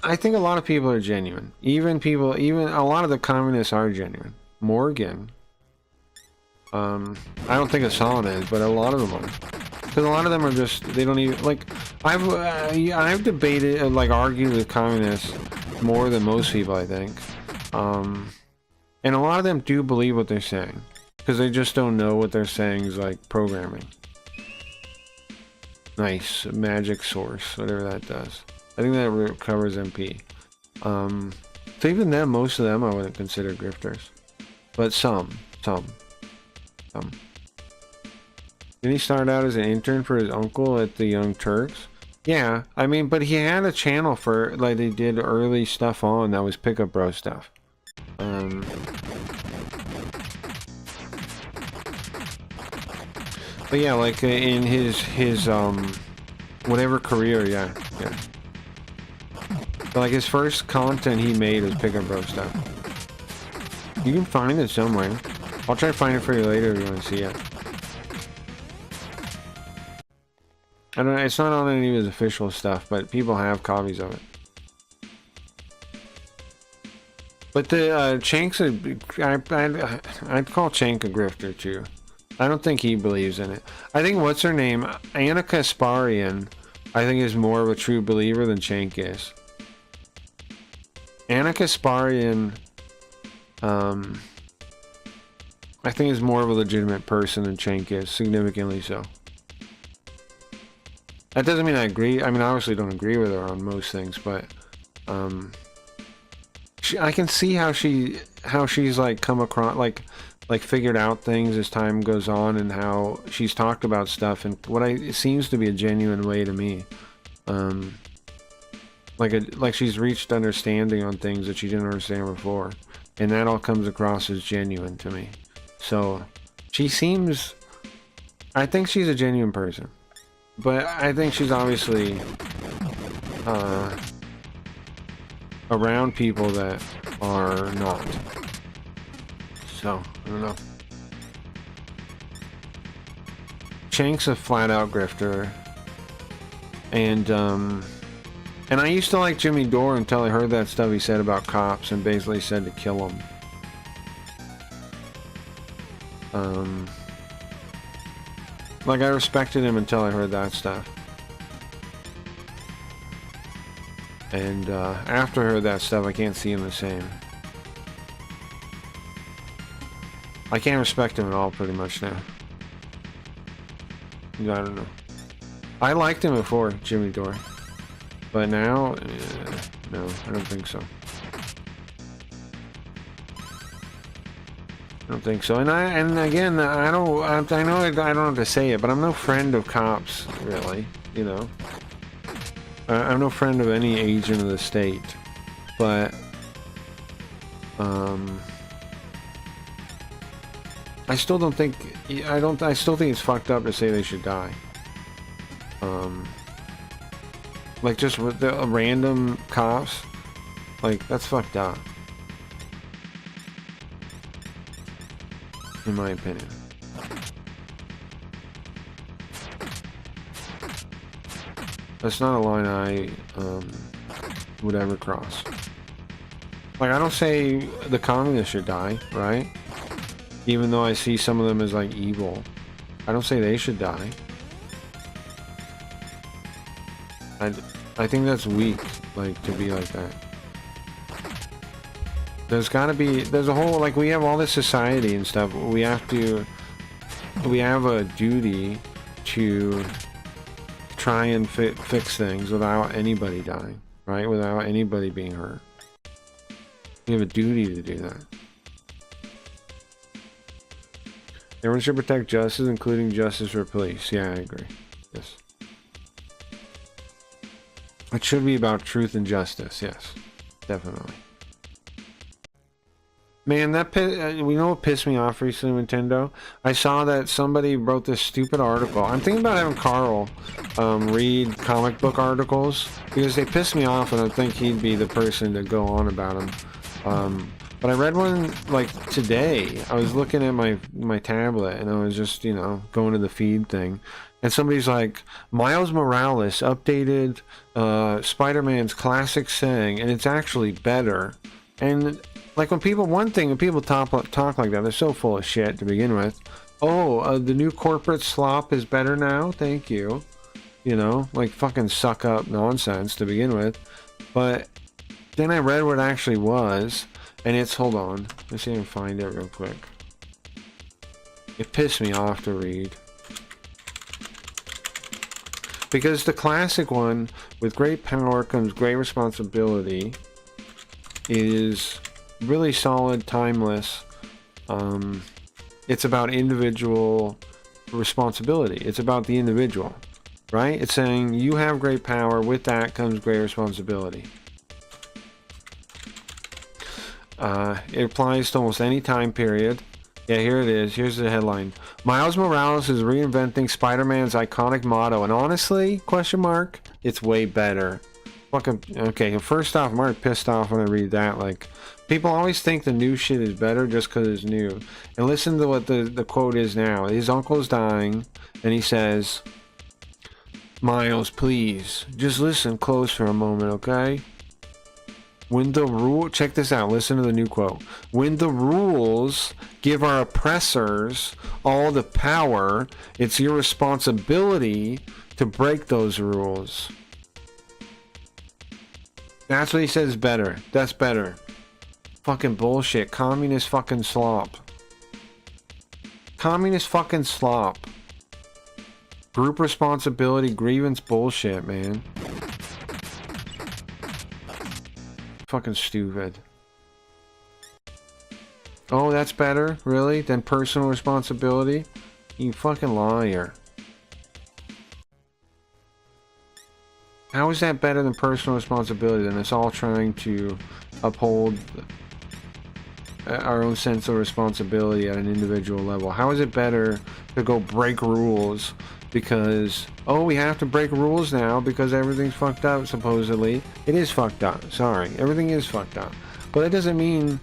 I think a lot of people are genuine. Even a lot of the communists are genuine. Morgan. I don't think Hassan is, but a lot of them are. Because a lot of them are just, they don't even, like, I've debated, like, argued with communists more than most people, I think. And a lot of them do believe what they're saying. Because they just don't know what they're saying is, like, programming. Nice. Magic source, whatever that does. I think that covers MP. So even then, most of them I wouldn't consider grifters. But some. Didn't he start out as an intern for his uncle at the Young Turks? Yeah, I mean, but he had a channel for, like, they did early stuff on that was Pickup Bro stuff. But yeah, like in his whatever career, yeah. But like his first content he made was Pickup Bro stuff. You can find it somewhere. I'll try to find it for you later if you want to see it. I don't know, it's not on any of his official stuff, but people have copies of it. But the Chank's I'd call Chank a grifter too. I don't think he believes in it. I think what's her name, Anna Kasparian, I think is more of a true believer than Chank is. Anna Kasparian, I think is more of a legitimate person than Chank is, significantly so. That doesn't mean I agree. I mean, I obviously don't agree with her on most things, but I can see how she's like come across, like figured out things as time goes on, and how she's talked about stuff and it seems to be a genuine way to me. Like she's reached understanding on things that she didn't understand before, and that all comes across as genuine to me. So she seems, I think she's a genuine person, but I think she's obviously around people that are not. So I don't know. Chank's a flat-out grifter, and I used to like Jimmy Dore until I heard that stuff he said about cops and basically said to kill them. Like I respected him until I heard that stuff, and after I heard that stuff, I can't see him the same. I can't respect him at all, pretty much now. I don't know. I liked him before, Jimmy Dore, but now, no, I don't think so. I don't think so. And again, I know I don't have to say it, but I'm no friend of cops, really. You know, I'm no friend of any agent of the state, but I still don't think I still think it's fucked up to say they should die. Like just with the random cops, like that's fucked up, in my opinion. That's not a line I would ever cross. Like I don't say the communists should die, right? Even though I see some of them as like evil, I don't say they should die. I think that's weak, like, to be like that. There's gotta be, there's a whole, like, we have all this society and stuff. We have a duty to try and fix things without anybody dying, right? Without anybody being hurt. We have a duty to do that. Everyone should protect justice, including justice for police. Yeah, I agree. Yes. It should be about truth and justice. Yes, definitely. Man, that we know what pissed me off recently, Nintendo? I saw that somebody wrote this stupid article. I'm thinking about having Carl read comic book articles because they piss me off, and I think he'd be the person to go on about them. But I read one like today. I was looking at my tablet, and I was just, you know, going to the feed thing, and somebody's like, Miles Morales updated Spider-Man's classic saying, and it's actually better. And like when people talk like that, they're so full of shit to begin with. Oh, the new corporate slop is better now. Thank you. You know, like fucking suck up nonsense to begin with. But then I read what it actually was, and it's, hold on, let's see if I can find it real quick. It pissed me off to read. Because the classic one, with great power comes great responsibility, is really solid, timeless. It's about individual responsibility. It's about the individual, right? It's saying you have great power, with that comes great responsibility. It applies to almost any time period. Yeah, here it is. Here's the headline. Miles Morales is reinventing Spider-Man's iconic motto, and honestly, question mark, it's way better. Fucking, okay, first off, I'm already pissed off when I read that. Like, people always think the new shit is better just because it's new. And listen to what the quote is now. His uncle's dying, and he says, Miles, please, just listen close for a moment, okay? When the rule, check this out, listen to the new quote. When the rules give our oppressors all the power, it's your responsibility to break those rules. That's what he says better. That's better. Fucking bullshit. Communist fucking slop. Communist fucking slop. Group responsibility, grievance bullshit, man. Fucking stupid. Oh, that's better? Really? Than personal responsibility? You fucking liar. How is that better than personal responsibility? Then it's all trying to uphold our own sense of responsibility at an individual level. How is it better to go break rules because, oh, we have to break rules now because everything's fucked up, supposedly? It is fucked up. Sorry. Everything is fucked up. But that doesn't mean...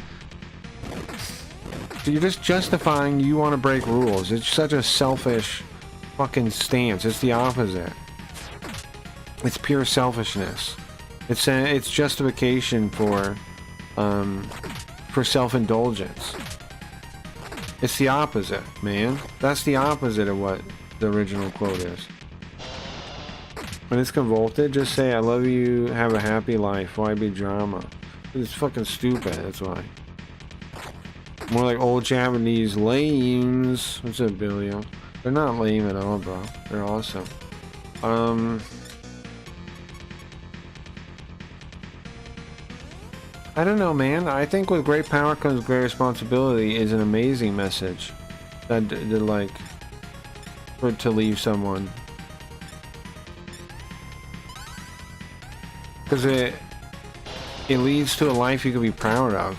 you're just justifying you want to break rules. It's such a selfish fucking stance. It's the opposite. It's pure selfishness. It's justification for self-indulgence. It's the opposite, man. That's the opposite of what the original quote is. When it's convoluted, just say, I love you, have a happy life. Why be drama? It's fucking stupid, that's why. More like old Japanese lames. What's up, Billio? They're not lame at all, bro. They're awesome. I don't know, man. I think with great power comes great responsibility is an amazing message. That like, to leave someone. Because it leads to a life you can be proud of.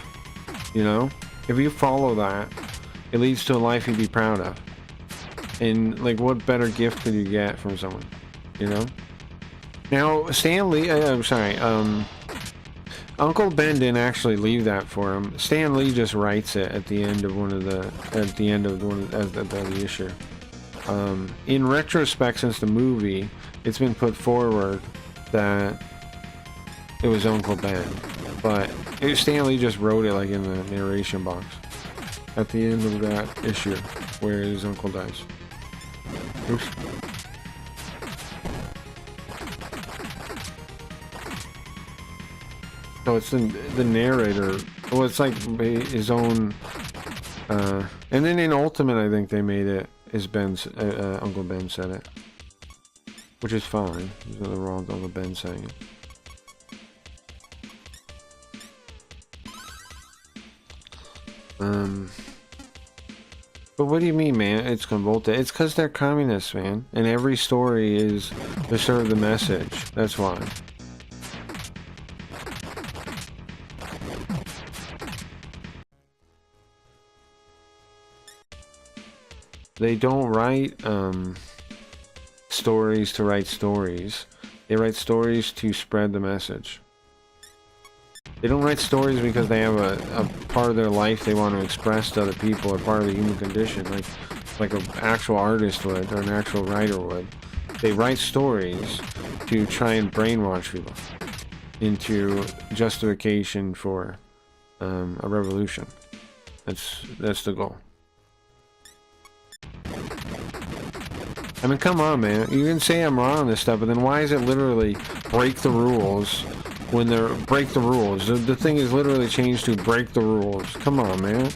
You know? If you follow that, it leads to a life you'd be proud of. And, like, what better gift could you get from someone? You know? Now, Stan Lee, I'm sorry, Uncle Ben didn't actually leave that for him. Stan Lee just writes it at the end of the issue. In retrospect, since the movie, it's been put forward that it was Uncle Ben, but Stan Lee just wrote it like in the narration box at the end of that issue where his uncle dies. Oops. So it's the narrator. Well, it's like his own. And then in Ultimate, I think they made it as Ben's Uncle Ben said it, which is fine. There's nothing wrong with Uncle Ben saying it. But what do you mean, man? It's convoluted. It's because they're communists, man. And every story is to serve the message. That's why. They don't write stories to write stories. They write stories to spread the message. They don't write stories because they have a part of their life they want to express to other people, or part of the human condition, like an actual artist would, or an actual writer would. They write stories to try and brainwash people into justification for a revolution. That's the goal. I mean, come on, man. You can say I'm wrong on this stuff, but then why is it literally break the rules when they're break the rules? The thing is literally changed to break the rules. Come on, man.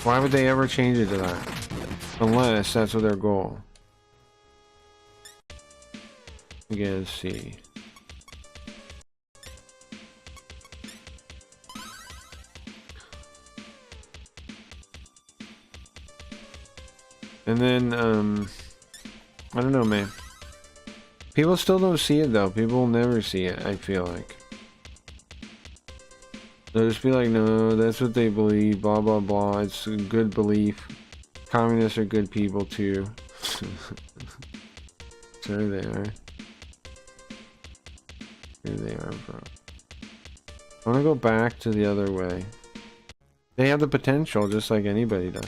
Why would they ever change it to that? Unless that's what their goal. You guys see. And then, I don't know, man. People still don't see it, though. People will never see it, I feel like. They'll just be like, no, that's what they believe, blah, blah, blah. It's a good belief. Communists are good people, too. There they are. Here they are, bro. I want to go back to the other way. They have the potential, just like anybody does.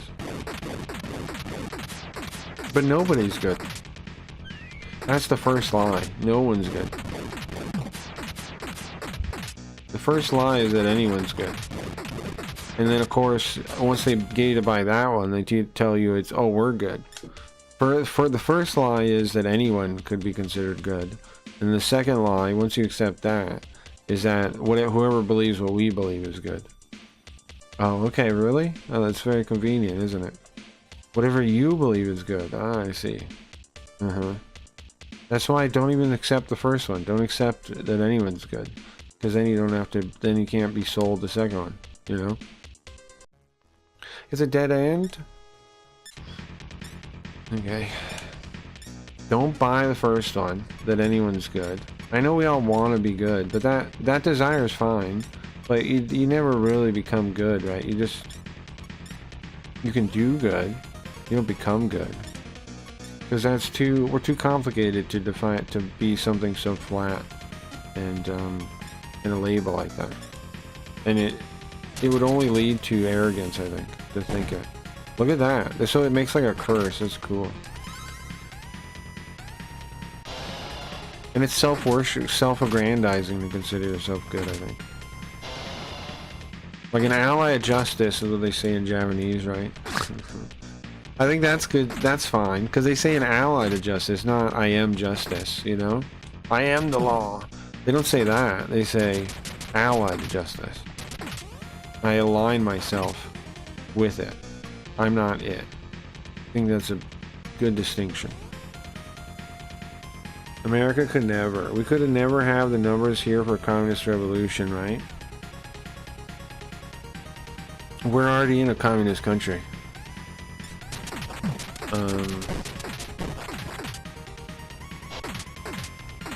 But nobody's good. That's the first lie. No one's good. The first lie is that anyone's good. And then, of course, once they get you to buy that one, they tell you it's, oh, we're good. For the first lie is that anyone could be considered good. And the second lie, once you accept that, is that whoever believes what we believe is good. Oh, okay, really? Oh, that's very convenient, isn't it? Whatever you believe is good. Ah, I see. That's why I don't even accept the first one. Don't accept that anyone's good. Because then you don't have to, then you can't be sold the second one, you know? It's a dead end? Okay. Don't buy the first one, that anyone's good. I know we all want to be good, but that desire is fine. But you never really become good, right? You can do good. You don't become good. Because we're too complicated to define it to be something so flat and in a label like that. And it would only lead to arrogance, I think, to think it. Look at that. So it makes like a curse. That's cool. And it's self-worship, self-aggrandizing to consider yourself good, I think. Like an ally of justice is what they say in Japanese, right? I think that's good. That's fine. Because they say an ally to justice, not I am justice, you know? I am the law. They don't say that. They say ally to justice. I align myself with it. I'm not it. I think that's a good distinction. America could never. We could have never have the numbers here for a communist revolution, right? We're already in a communist country.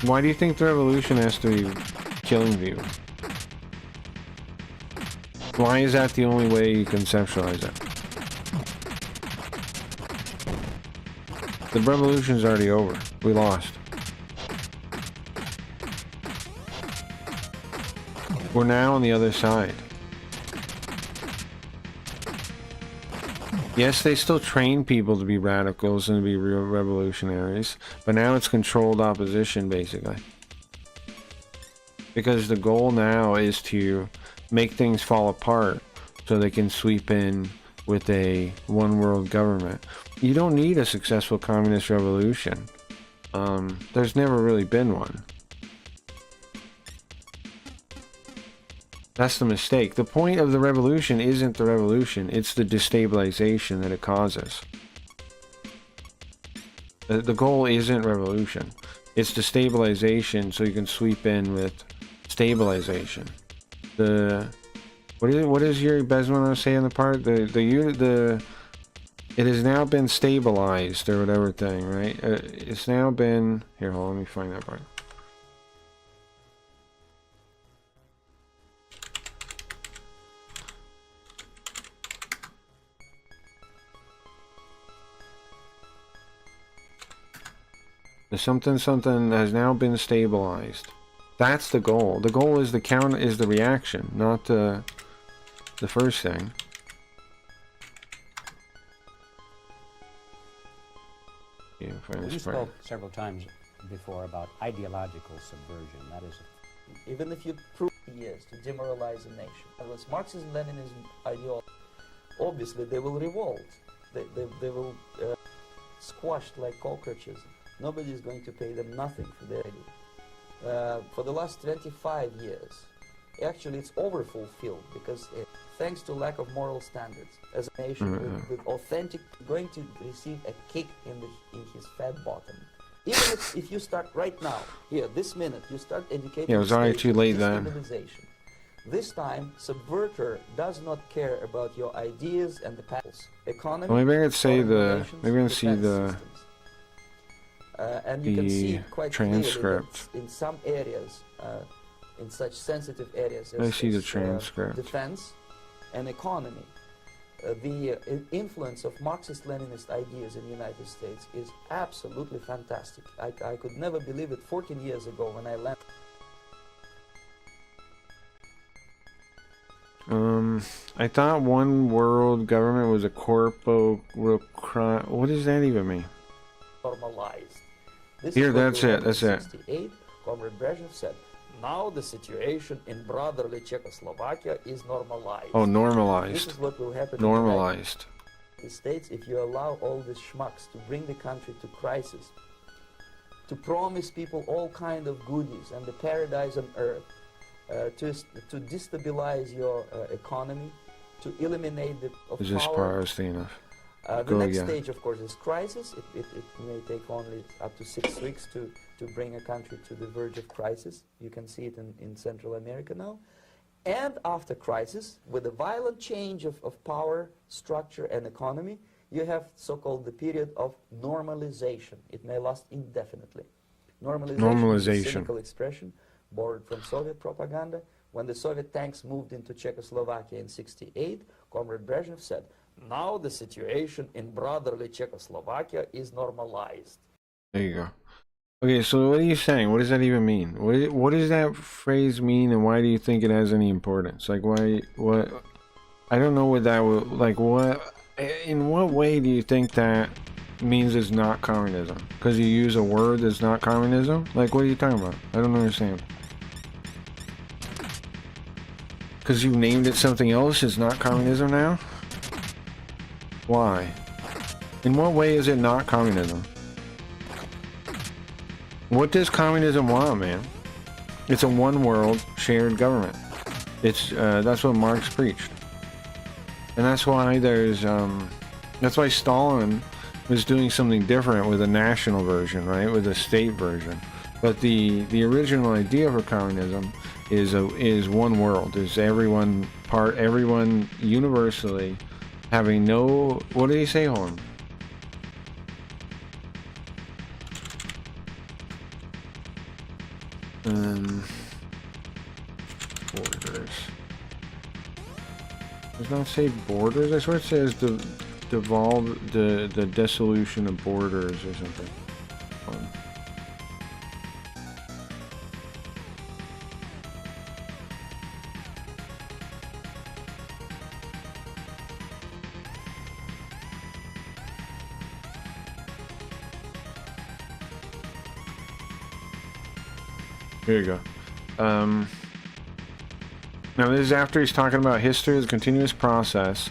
Why do you think the revolution has to be killing people? Why is that the only way you conceptualize it? The revolution's already over. We lost. We're now on the other side. Yes, they still train people to be radicals and to be real revolutionaries, but now it's controlled opposition, basically. Because the goal now is to make things fall apart so they can sweep in with a one-world government. You don't need a successful communist revolution. There's never really been one. That's the mistake. The point of the revolution isn't the revolution, it's the destabilization that it causes. The goal isn't revolution. It's destabilization so you can sweep in with stabilization. What What is Yuri Bezmenov saying in the part? It has now been stabilized or whatever thing, right? It's now been here. Hold on, let me find that part. The something has now been stabilized. That's the goal. The goal is the reaction, not the first thing. Yeah, We spoke several times before about ideological subversion. That is, even if you prove years to demoralize a nation, unless Marxism-Leninism ideology, obviously they will revolt. They will squashed like cockroaches. Nobody is going to pay them nothing for their idea. For the last 25 years, actually it's overfulfilled because thanks to lack of moral standards, as a nation with authentic, going to receive a kick in his fat bottom. Even if you start right now, here, this minute, you start educating. Yeah, it was already too late then. This time, subverter does not care about your ideas and the paths. Economy. Well, maybe I could say maybe I can see the. And you can see quite transcript. Clearly in some areas, in such sensitive areas I see the transcript. Defense and economy, the influence of Marxist-Leninist ideas in the United States is absolutely fantastic. I could never believe it 14 years ago when I landed. I thought one world government was a what does that even mean? Normalized. This Here, that's it. That's it. Comrade Brezhnev said, now the situation in brotherly Czechoslovakia is normalized. Oh, normalized. This is what will happen normalized. in the States if you allow all these schmucks to bring the country to crisis, to promise people all kind of goodies and the paradise on earth, to destabilize your economy, to eliminate the Is this part I was thinking of? The next stage, of course, is crisis. It may take only up to 6 weeks to bring a country to the verge of crisis. You can see it in Central America now. And after crisis, with a violent change of power, structure, and economy, you have so-called the period of normalization. It may last indefinitely. Normalization. Is a cynical expression borrowed from Soviet propaganda. When the Soviet tanks moved into Czechoslovakia in '68, Comrade Brezhnev said, now the situation in brotherly Czechoslovakia is normalized. There you go. Okay, so what are you saying? What does that even mean? What does that phrase mean, and why do you think it has any importance? Like, why? What? I don't know what that would, like. What? In what way do you think that means it's not communism? Because you use a word that's not communism? Like, what are you talking about? I don't understand. Because you named it something else, it's not communism now? Why? In what way is it not communism? What does communism want, man? It's a one world shared government. It's that's what Marx preached. And that's why that's why Stalin was doing something different with a national version, right? With a state version. But the original idea for communism is one world. Is everyone universally having no, what did he say, Horn? Borders. Does not say borders. I swear it says the dissolution of borders or something. Here you go. Now this is after he's talking about history as a continuous process.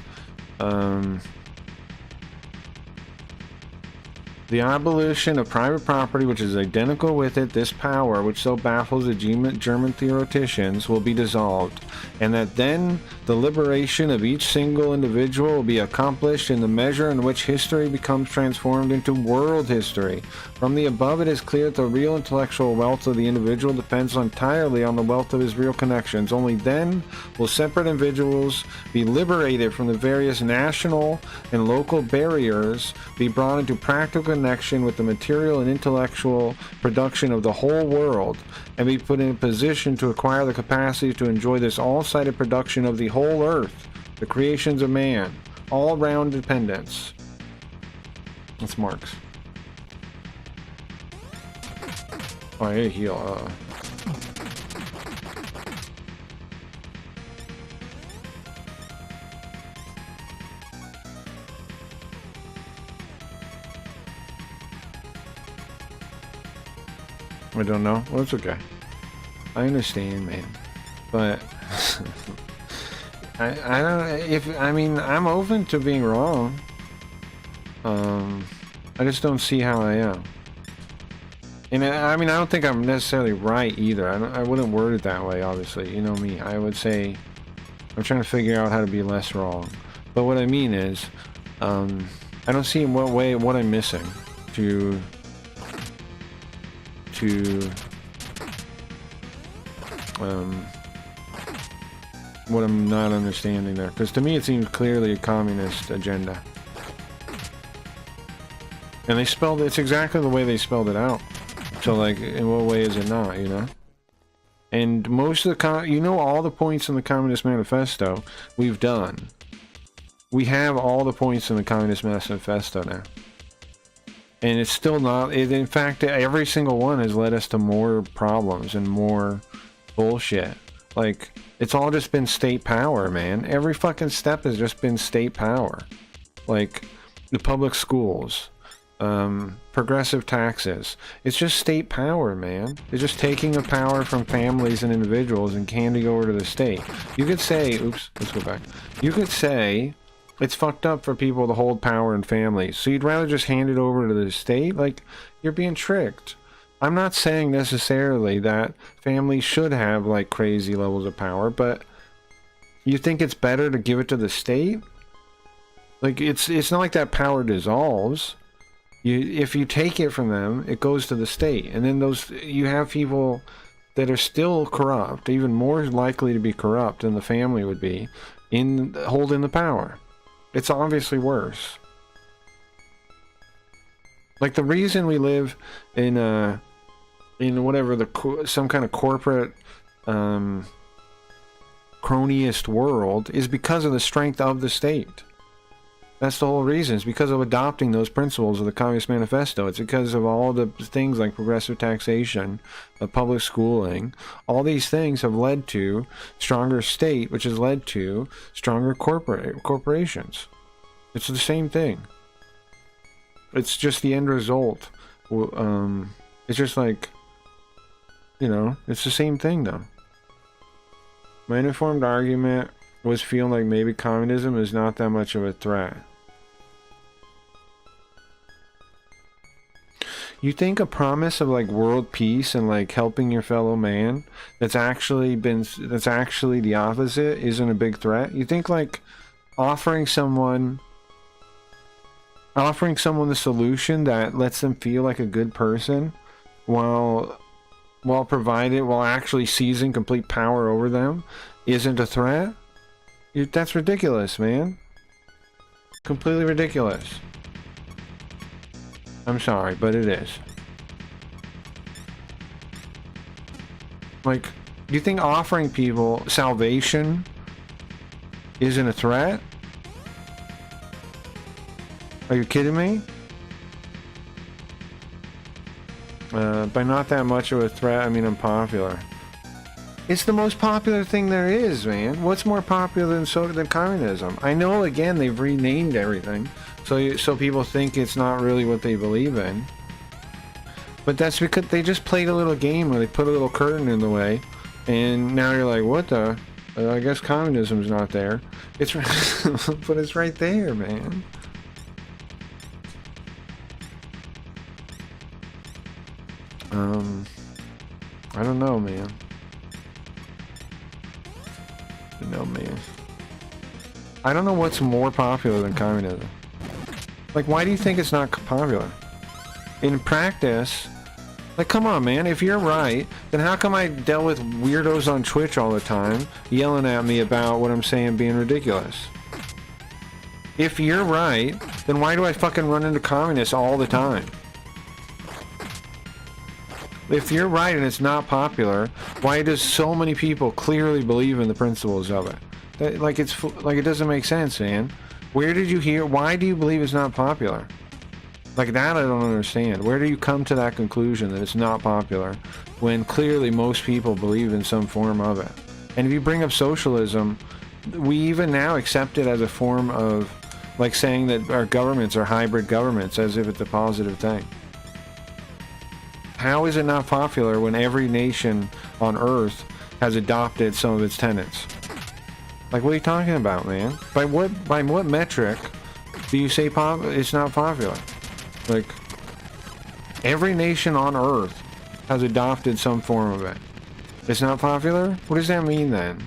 The abolition of private property, which is identical with it, this power, which so baffles the German theoreticians, will be dissolved, and that then the liberation of each single individual will be accomplished in the measure in which history becomes transformed into world history. From the above, it is clear that the real intellectual wealth of the individual depends entirely on the wealth of his real connections. Only then will separate individuals be liberated from the various national and local barriers, be brought into practical connection with the material and intellectual production of the whole world, and be put in a position to acquire the capacity to enjoy this all-sided production of the whole earth, the creations of man, all-round dependence. That's Marx. Oh, I heal. I don't know. Well, it's okay. I understand, man. But I don't. I mean, I'm open to being wrong. I just don't see how I am. And I mean, I don't think I'm necessarily right either. I wouldn't word it that way. Obviously, you know me. I would say I'm trying to figure out how to be less wrong. But what I mean is, I don't see in what I'm missing to what I'm not understanding there, because to me it seems clearly a communist agenda, and they spelled it's exactly the way they spelled it out. So like, in what way is it not, you know? And most of the all the points in the Communist Manifesto we've done. We have all the points in the Communist Manifesto now. And it's still not, in fact, every single one has led us to more problems and more bullshit. Like, it's all just been state power, man. Every fucking step has just been state power. Like, the public schools, progressive taxes. It's just state power, man. It's just taking the power from families and individuals and handing over to the state. You could say, oops, let's go back. You could say, it's fucked up for people to hold power in families. So you'd rather just hand it over to the state? Like, you're being tricked. I'm not saying necessarily that families should have, like, crazy levels of power, but you think it's better to give it to the state? Like, it's not like that power dissolves. If you take it from them, it goes to the state. And then you have people that are still corrupt, even more likely to be corrupt than the family would be, in holding the power. It's obviously worse. Like, the reason we live in whatever some kind of corporate cronyist world is because of the strength of the state. That's the whole reason. It's because of adopting those principles of the Communist Manifesto. It's because of all the things like progressive taxation, public schooling. All these things have led to stronger state, which has led to stronger corporations. It's the same thing. It's just the end result. It's just like, you know, it's the same thing though. My informed argument was feeling like maybe communism is not that much of a threat. You think a promise of like world peace and like helping your fellow man that's actually the opposite isn't a big threat? You think like offering someone the solution that lets them feel like a good person while actually seizing complete power over them isn't a threat? That's ridiculous, man. Completely ridiculous. I'm sorry, but it is. Like, do you think offering people salvation isn't a threat? Are you kidding me? By not that much of a threat, I mean I'm popular. It's the most popular thing there is, man. What's more popular than communism? I know, again, they've renamed everything, so people think it's not really what they believe in. But that's because they just played a little game where they put a little curtain in the way, and now you're like, what the? I guess communism's not there. It's but it's right there, man. I don't know, man. No, man. I don't know what's more popular than communism. Like, why do you think it's not popular? In practice, like, come on, man. If you're right, then how come I dealt with weirdos on Twitch all the time yelling at me about what I'm saying being ridiculous? If you're right, then why do I fucking run into communists all the time? If you're right and it's not popular, why does so many people clearly believe in the principles of it? Like, it's like, it doesn't make sense, man. Where did you hear? Why do you believe it's not popular? Like, that I don't understand. Where do you come to that conclusion that it's not popular when clearly most people believe in some form of it? And if you bring up socialism, we even now accept it as a form of, like, saying that our governments are hybrid governments, as if it's a positive thing. How is it not popular when every nation on Earth has adopted some of its tenets? Like, what are you talking about, man? By what metric do you say it's not popular? Like, every nation on Earth has adopted some form of it. It's not popular? What does that mean then?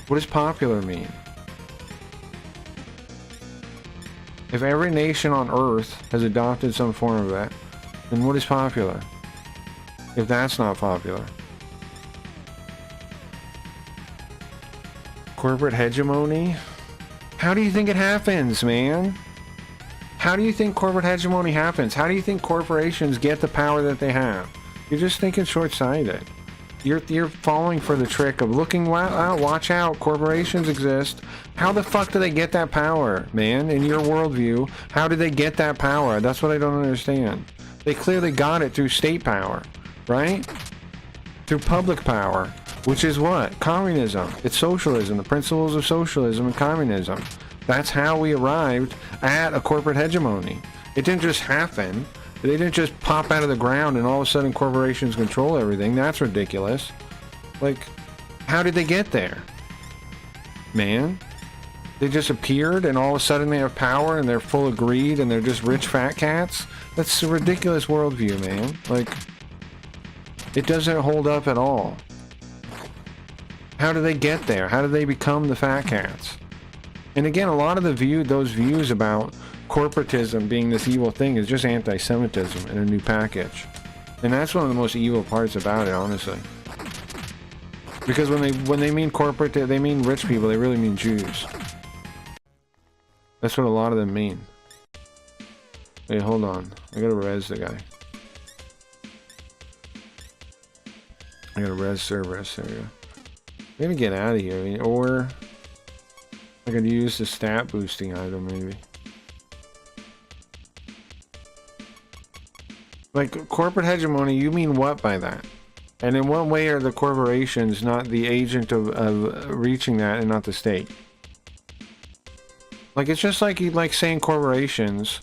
What does popular mean? If every nation on Earth has adopted some form of it, then what is popular? If that's not popular. Corporate hegemony? How do you think it happens, man? How do you think corporate hegemony happens? How do you think corporations get the power that they have? You're just thinking short-sighted. You're falling for the trick of looking, watch out, corporations exist. How the fuck do they get that power, man? In your worldview, how did they get that power? That's what I don't understand. They clearly got it through state power, right? Through public power, which is what? Communism. It's socialism, the principles of socialism and communism. That's how we arrived at a corporate hegemony. It didn't just happen. They didn't just pop out of the ground and all of a sudden corporations control everything. That's ridiculous. Like, how did they get there? Man, they just appeared and all of a sudden they have power and they're full of greed and they're just rich fat cats? That's a ridiculous worldview, man. Like, it doesn't hold up at all. How do they get there? How do they become the fat cats? And again, a lot of those views about corporatism being this evil thing is just anti-Semitism in a new package. And that's one of the most evil parts about it, honestly. Because when they mean corporate, they mean rich people, they really mean Jews. That's what a lot of them mean. Wait, hold on. I gotta res the guy. I gotta res Cerberus, there we go. I'm gonna get out of here, I mean, or I could use the stat boosting item, maybe. Like, corporate hegemony, you mean what by that? And in what way are the corporations not the agent of reaching that and not the state? Like, it's just like you like saying corporations,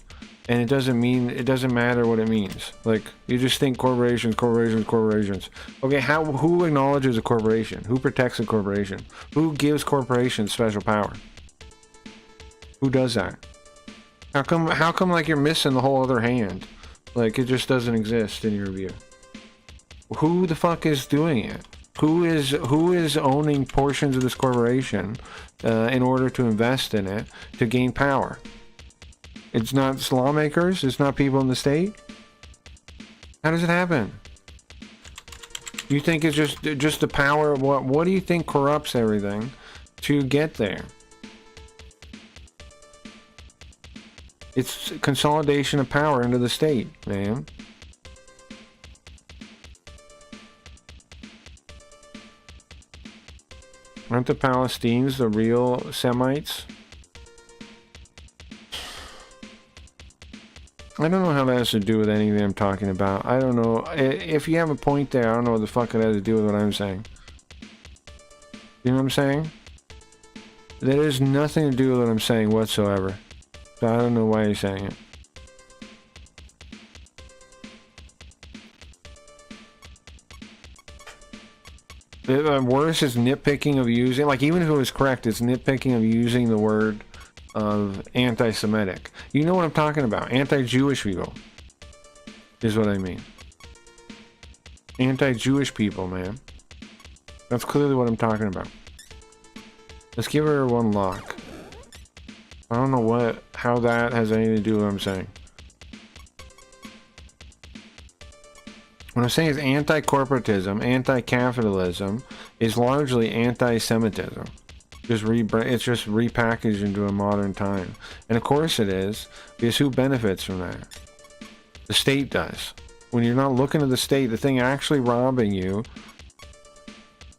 and it doesn't matter what it means. Like, you just think corporations. Okay, who acknowledges a corporation? Who protects a corporation? Who gives corporations special power? Who does that? How come like you're missing the whole other hand? Like, it just doesn't exist in your view. Who the fuck is doing it? Who is owning portions of this corporation in order to invest in it to gain power? It's not lawmakers. It's not people in the state. How does it happen? You think it's just the power of what? What do you think corrupts everything to get there? It's consolidation of power into the state, man. Aren't the Palestinians the real Semites? I don't know how that has to do with anything I'm talking about. I don't know. If you have a point there, I don't know what the fuck it has to do with what I'm saying. You know what I'm saying? That has nothing to do with what I'm saying whatsoever. So I don't know why you're saying it. Worse is nitpicking of using, like, even if it was correct, it's nitpicking of using the word of anti-Semitic. You know what I'm talking about? Anti-Jewish people. is what I mean. Anti-Jewish people, man. That's clearly what I'm talking about. Let's give her one lock. I don't know how that has anything to do with what I'm saying. What I'm saying is anti-corporatism, anti-capitalism is largely anti-Semitism. It's just repackaged into a modern time. And of course it is, because who benefits from that? The state does. When you're not looking at the state, the thing actually robbing you,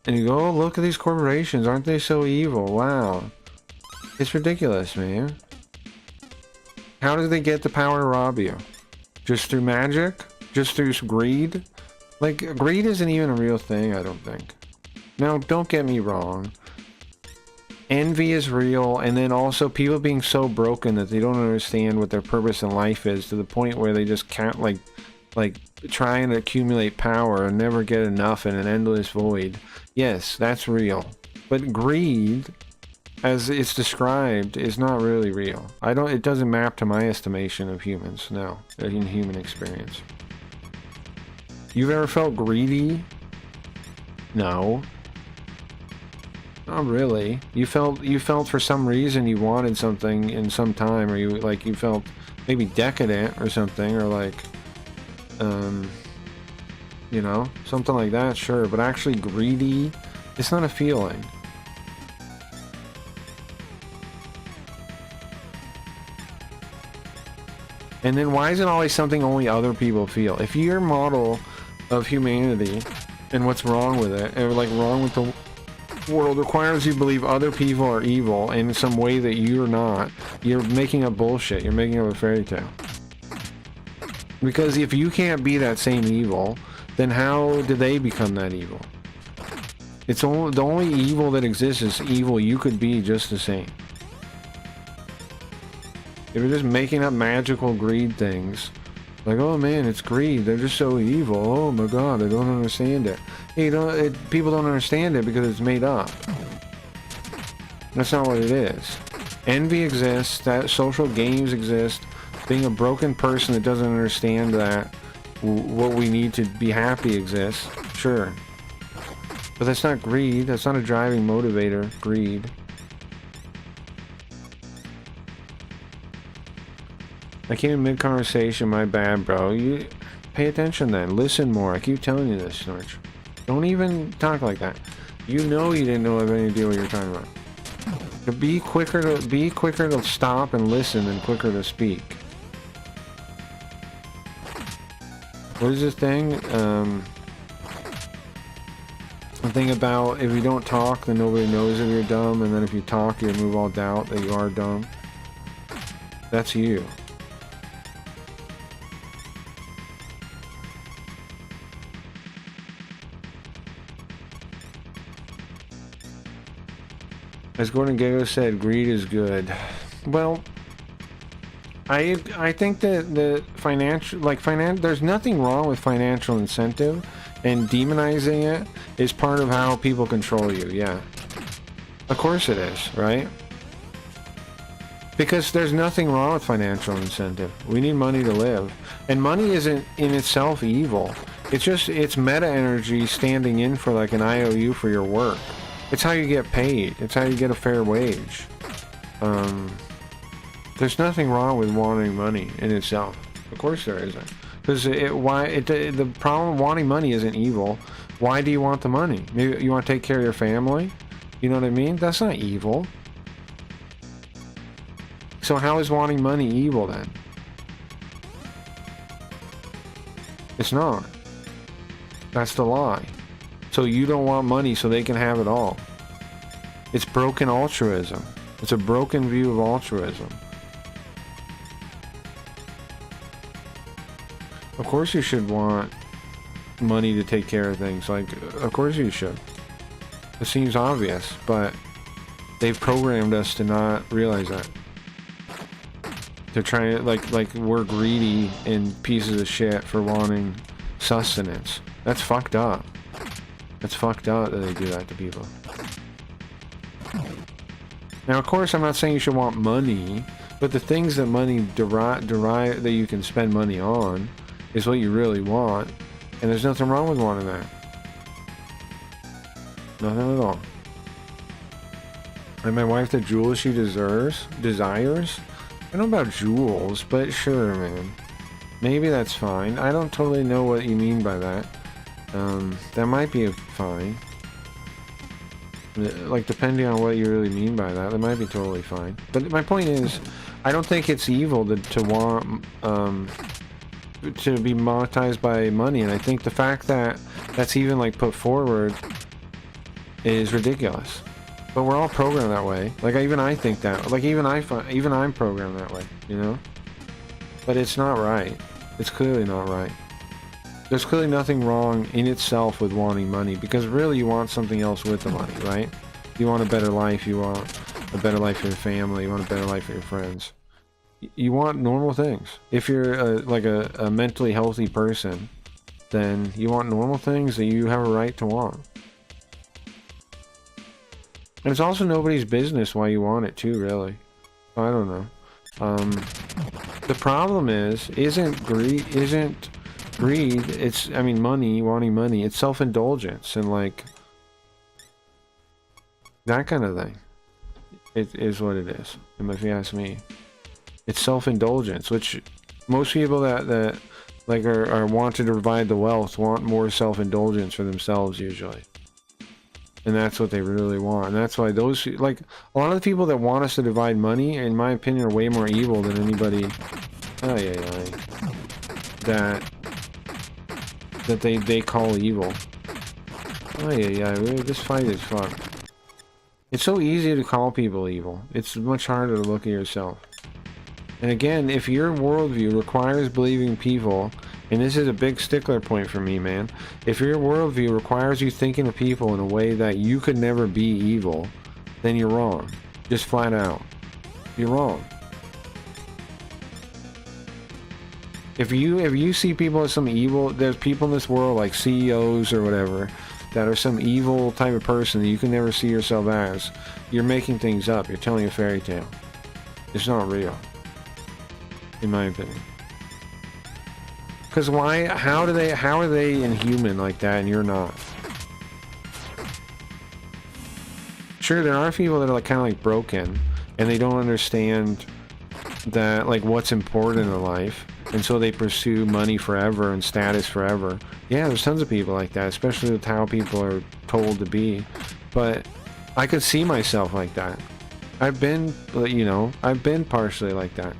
and you go, oh, look at these corporations, aren't they so evil? Wow. It's ridiculous, man. How do they get the power to rob you? Just through magic? Just through greed? Like, greed isn't even a real thing, I don't think. Now, don't get me wrong. Envy is real, and then also people being so broken that they don't understand what their purpose in life is, to the point where they just can't, like trying to accumulate power and never get enough in an endless void. Yes, that's real. But greed, as it's described, is not really real. It doesn't map to my estimation of humans, no, in human experience. You've ever felt greedy? No. Not really. You felt for some reason you wanted something in some time, or you felt maybe decadent or something, or like, you know, something like that, sure. But actually greedy, it's not a feeling. And then why is it always something only other people feel? If your model of humanity and what's wrong with it, or like wrong with the world, requires you to believe other people are evil in some way that you're not, you're making up bullshit. You're making up a fairy tale. Because if you can't be that same evil, then how did they become that evil? It's the only evil that exists is evil you could be just the same. If you're just making up magical greed things, like, oh man, it's greed, they're just so evil, oh my god, I don't understand it. Hey, people don't understand it because it's made up. That's not what it is. Envy exists, that social games exist. Being a broken person that doesn't understand that what we need to be happy exists, sure. But that's not greed, that's not a driving motivator, greed. I came in mid-conversation, my bad, bro. You pay attention then. Listen more. I keep telling you this, Snorch. Don't even talk like that. You know you didn't know of any idea what you're talking about. But be quicker to stop and listen and quicker to speak. What is this thing? The thing about if you don't talk, then nobody knows if you're dumb, and then if you talk, you remove all doubt that you are dumb. That's you. As Gordon Gekko said, greed is good. Well, I think that the there's nothing wrong with financial incentive, and demonizing it is part of how people control you. Yeah, of course it is, right? Because there's nothing wrong with financial incentive. We need money to live, and money isn't in itself evil. It's meta energy standing in for like an IOU for your work. It's how you get paid. It's how you get a fair wage. There's nothing wrong with wanting money in itself. Of course there isn't. Because the problem with wanting money isn't evil. Why do you want the money? Maybe you want to take care of your family? You know what I mean? That's not evil. So how is wanting money evil then? It's not. That's the lie. So you don't want money so they can have it all. It's broken altruism. It's a broken view of altruism. Of course you should want money to take care of things. Like, of course you should. It seems obvious, but they've programmed us to not realize that. They're trying to, like we're greedy and pieces of shit for wanting sustenance. That's fucked up. It's fucked up that they do that to people. Now, of course, I'm not saying you should want money, but the things that money derive that you can spend money on, is what you really want, and there's nothing wrong with wanting that. Nothing at all. And my wife the jewels she desires? I don't know about jewels, but sure, man. Maybe that's fine. I don't totally know what you mean by that. That might be fine. Like, depending on what you really mean by that, that might be totally fine. But my point is, I don't think it's evil to want, to be monetized by money, and I think the fact that that's even, like, put forward is ridiculous. But we're all programmed that way. Like, even I think that. Like, even I'm programmed that way, you know? But it's not right. It's clearly not right. There's clearly nothing wrong in itself with wanting money, because really you want something else with the money, right? You want a better life, you want a better life for your family, you want a better life for your friends. You want normal things. If you're like a mentally healthy person, then you want normal things that you have a right to want. And it's also nobody's business why you want it too, really. I don't know. The problem isn't greed, it's, I mean, money, wanting money, it's self-indulgence, and like, that kind of thing. It is what it is, if you ask me. It's self-indulgence, which most people that like are wanting to provide the wealth want more self-indulgence for themselves usually. And that's what they really want. And that's why those, like, a lot of the people that want us to divide money, in my opinion, are way more evil than anybody that they call evil. Really, this fight is fucked. It's so easy to call people evil. It's much harder to look at yourself. And again, if your worldview requires believing people, and this is a big stickler point for me, man. If your worldview requires you thinking of people in a way that you could never be evil, then you're wrong. Just flat out. You're wrong. If you see people as some evil, there's people in this world like CEOs or whatever that are some evil type of person that you can never see yourself as, you're making things up. You're telling a fairy tale. It's not real, in my opinion. Because why? How are they inhuman like that and you're not? Sure, there are people that are like kind of like broken and they don't understand that, like, what's important in life, and so they pursue money forever and status forever. Yeah, there's tons of people like that, especially with how people are told to be. But I could see myself like that. I've been, you know, I've been partially like that.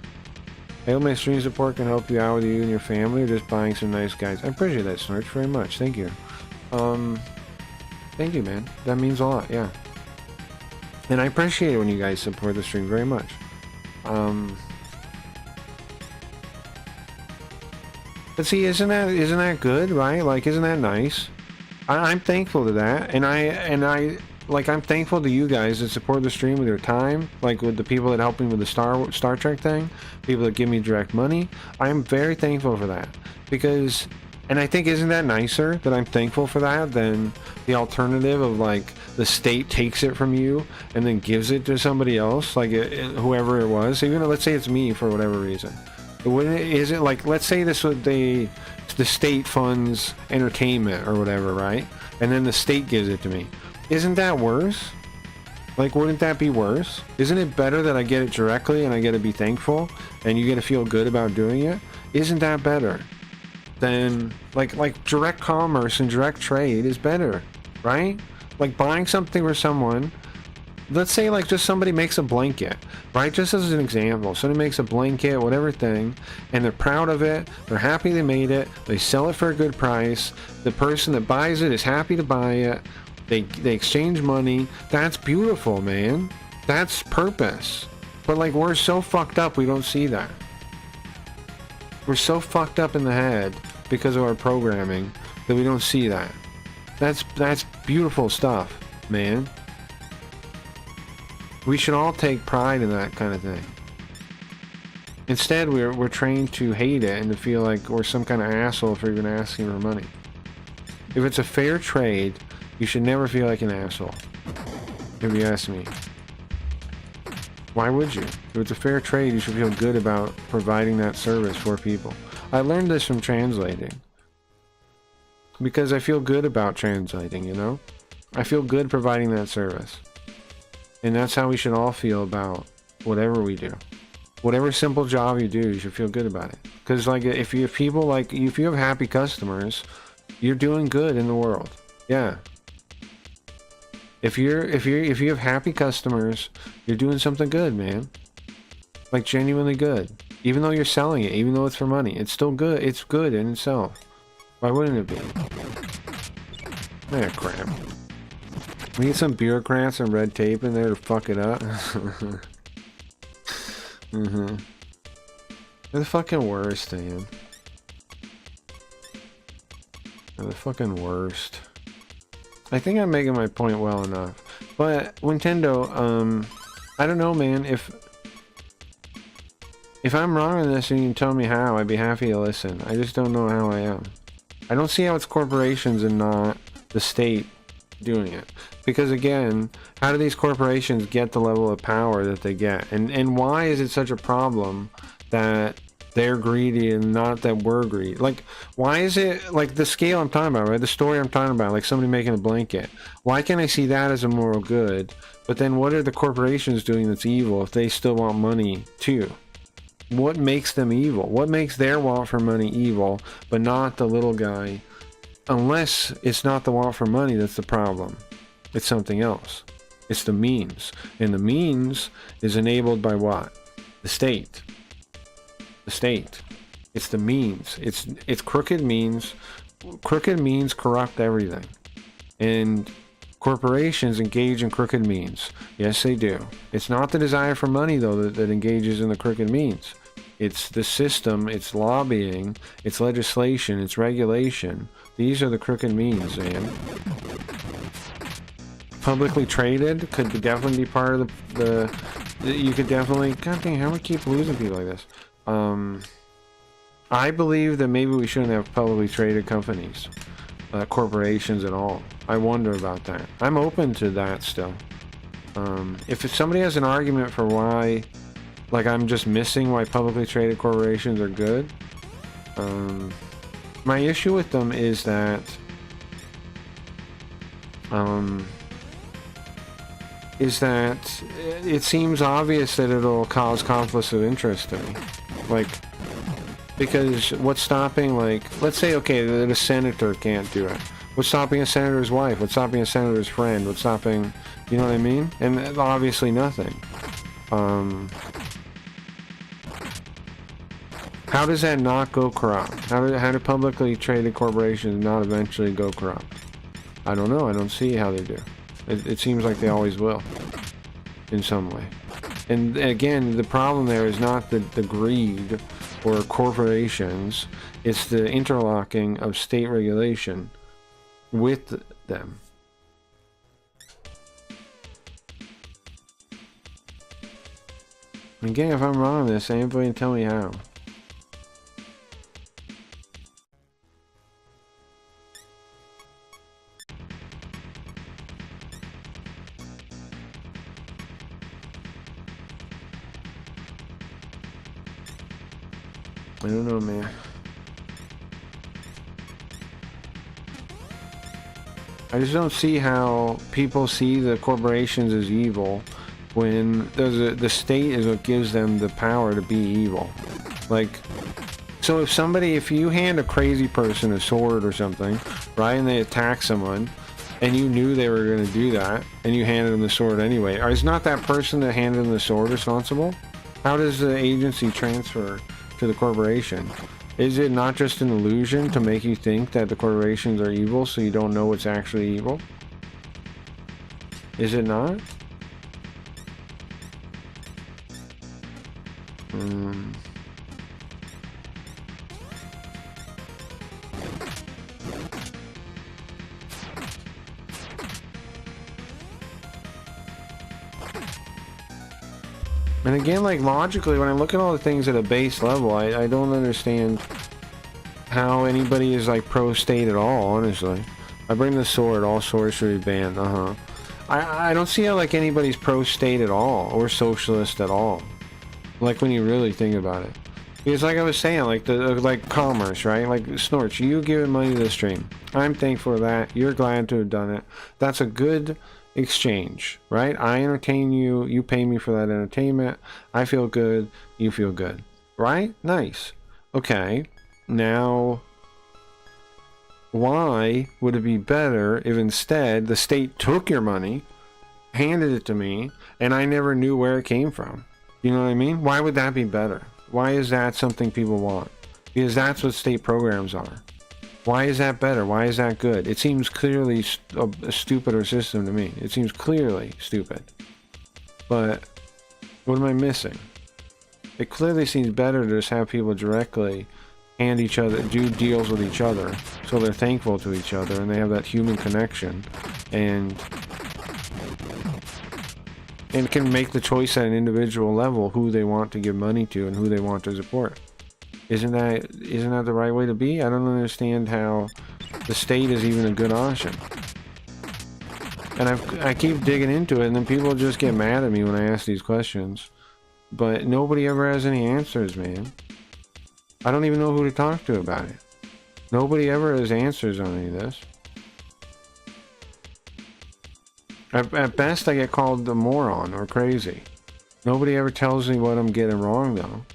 I hope my stream support can help you out with you and your family, or just buying some nice guides. I appreciate that, Snurch, very much. Thank you. Thank you, man. That means a lot, yeah. And I appreciate it when you guys support the stream very much. But see, isn't that good, right? Like, isn't that nice? I'm thankful to that, and I like, I'm thankful to you guys that support the stream with your time, like with the people that help me with the Star Trek thing, people that give me direct money. I'm very thankful for that, because, and I think, isn't that nicer that I'm thankful for that than the alternative of, like, the state takes it from you and then gives it to somebody else, like whoever it was. Even let's say it's me for whatever reason. Is it like, let's say this would the state funds entertainment or whatever, right? And then the state gives it to me. Isn't that worse? Like, wouldn't that be worse? Isn't it better that I get it directly and I get to be thankful and you get to feel good about doing it? Isn't that better than, like direct commerce and direct trade is better, right? Like buying something for someone. Let's say, like, just somebody makes a blanket, right? Just as an example, somebody makes a blanket, whatever thing, and they're proud of it, they're happy they made it, they sell it for a good price, the person that buys it is happy to buy it, they exchange money. That's beautiful, man. That's purpose. But, like, we're so fucked up we don't see that. We're so fucked up in the head because of our programming that we don't see that. That's beautiful stuff, man. We should all take pride in that kind of thing. Instead, we're trained to hate it and to feel like we're some kind of asshole for even asking for money. If it's a fair trade, you should never feel like an asshole, if you ask me. Why would you? If it's a fair trade, you should feel good about providing that service for people. I learned this from translating. Because I feel good about translating, you know? I feel good providing that service. And that's how we should all feel about whatever we do. Whatever simple job you do, you should feel good about it. Because like if you have happy customers, you're doing good in the world. Yeah. If you have happy customers, you're doing something good, man. Like genuinely good. Even though you're selling it, even though it's for money, it's still good. It's good in itself. Why wouldn't it be? Ah, crap. We need some bureaucrats and red tape in there to fuck it up. They're the fucking worst, man. They're the fucking worst. I think I'm making my point well enough. But Nintendo, I don't know, man. If I'm wrong on this and you can tell me how, I'd be happy to listen. I just don't know how I am. I don't see how it's corporations and not the state doing it. Because again, how do these corporations get the level of power that they get? And why is it such a problem that they're greedy and not that we're greedy? Like, why is it, like the scale I'm talking about, right? The story I'm talking about, like somebody making a blanket. Why can't I see that as a moral good? But then what are the corporations doing that's evil if they still want money too? What makes them evil? What makes their want for money evil, but not the little guy? Unless it's not the want for money that's the problem. It's something else. It's the means. And the means is enabled by what? The state. The state. It's the means. It's crooked means. Crooked means corrupt everything. And corporations engage in crooked means. Yes, they do. It's not the desire for money, though, that engages in the crooked means. It's the system, it's lobbying, it's legislation, it's regulation. These are the crooked means, man. Publicly traded could definitely be part of the you could definitely... God dang, how do we keep losing people like this? I believe that maybe we shouldn't have publicly traded companies. Corporations at all. I wonder about that. I'm open to that still. If somebody has an argument for why, like I'm just missing why publicly traded corporations are good, my issue with them is that it seems obvious that it'll cause conflicts of interest to me. Like, because what's stopping, like, let's say, okay, that a senator can't do it. What's stopping a senator's wife? What's stopping a senator's friend? What's stopping, you know what I mean? And obviously nothing. How does that not go corrupt? How do publicly traded corporations not eventually go corrupt? I don't know. I don't see how they do. It seems like they always will, in some way. And again, the problem there is not the greed or corporations, it's the interlocking of state regulation with them. Again, if I'm wrong on this, anybody can tell me how. I don't know, man. I just don't see how people see the corporations as evil when the state is what gives them the power to be evil. Like, so if you hand a crazy person a sword or something, right, and they attack someone, and you knew they were going to do that, and you handed them the sword anyway, is not that person that handed them the sword responsible? How does the agency transfer to the corporation? Is it not just an illusion to make you think that the corporations are evil so you don't know what's actually evil? Is it not? And again, like logically, when I look at all the things at a base level, I don't understand how anybody is like pro-state at all, honestly. I bring the sword, all swords should be banned, I don't see how like anybody's pro-state at all, or socialist at all. Like when you really think about it. Because like I was saying, like like commerce, right? Like Snorch, you giving money to the stream. I'm thankful for that. You're glad to have done it. That's a good exchange, right? I entertain you, you pay me for that entertainment. I feel good, you feel good. Right? Nice. Okay. Now, why would it be better if instead the state took your money, handed it to me, and I never knew where it came from? You know what I mean? Why would that be better? Why is that something people want? Because that's what state programs are. Why is that better? Why is that good? It seems clearly a stupider system to me. It seems clearly stupid. But what am I missing? It clearly seems better to just have people directly hand each other, do deals with each other, so they're thankful to each other and they have that human connection, and can make the choice at an individual level who they want to give money to and who they want to support. Isn't that the right way to be? I don't understand how the state is even a good option. And I keep digging into it, and then people just get mad at me when I ask these questions. But nobody ever has any answers, man. I don't even know who to talk to about it. Nobody ever has answers on any of this. At best, I get called a moron or crazy. Nobody ever tells me what I'm getting wrong, though.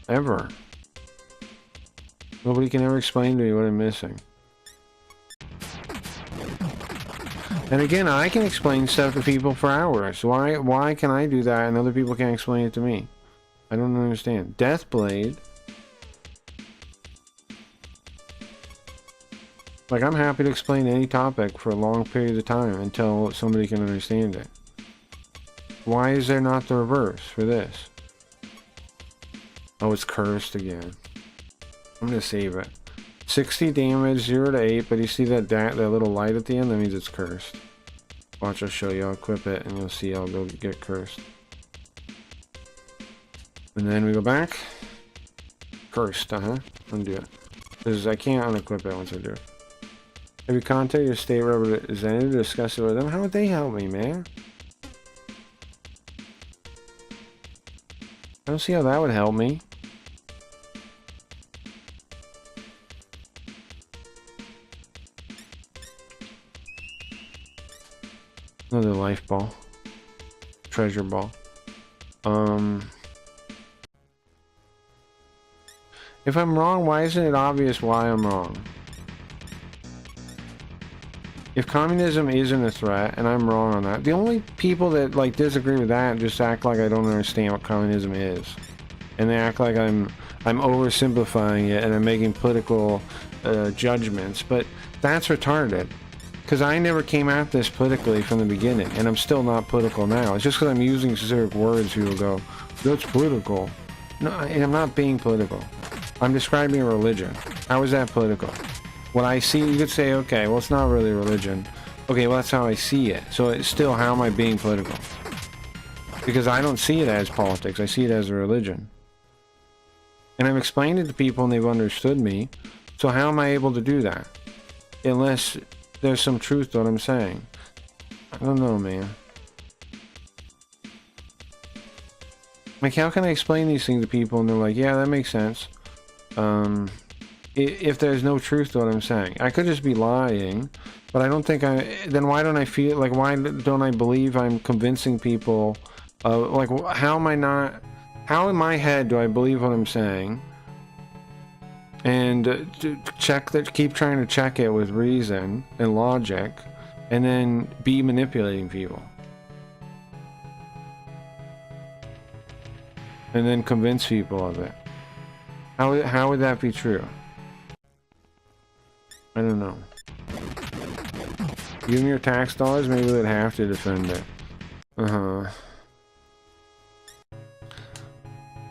Ever. Nobody can ever explain to me what I'm missing. And again, I can explain stuff to people for hours. Why can I do that and other people can't explain it to me? I don't understand. Deathblade. Like, I'm happy to explain any topic for a long period of time until somebody can understand it. Why is there not the reverse for this? Oh, it's cursed again. I'm gonna save it. 60 damage, 0 to 8, but you see that little light at the end? That means it's cursed. Watch, I'll show you. I'll equip it and you'll see I'll go get cursed. And then we go back. Cursed, undo it. Because I can't unequip it once I do it. Have you contacted your state representative to discuss it with them? How would they help me, man? I don't see how that would help me. Another life ball. Treasure ball. If I'm wrong, why isn't it obvious why I'm wrong? If communism isn't a threat, and I'm wrong on that, the only people that like disagree with that just act like I don't understand what communism is, and they act like I'm oversimplifying it and I'm making political judgments. But that's retarded, because I never came at this politically from the beginning, and I'm still not political now. It's just because I'm using specific words, people go, "That's political." No, I'm not being political. I'm describing a religion. How is that political? What I see, you could say, okay, well, it's not really religion. Okay, well, that's how I see it. So it's still, how am I being political? Because I don't see it as politics. I see it as a religion. And I've explained it to people and they've understood me. So how am I able to do that? Unless there's some truth to what I'm saying. I don't know, man. Like, how can I explain these things to people and they're like, yeah, that makes sense. If there's no truth to what I'm saying. I could just be lying, but I don't think then why don't I feel, like, why don't I believe I'm convincing people, like, how in my head do I believe what I'm saying, and to check that, keep trying to check it with reason and logic, and then be manipulating people. And then convince people of it. How would that be true? I don't know. Give me your tax dollars, maybe they'd have to defend it.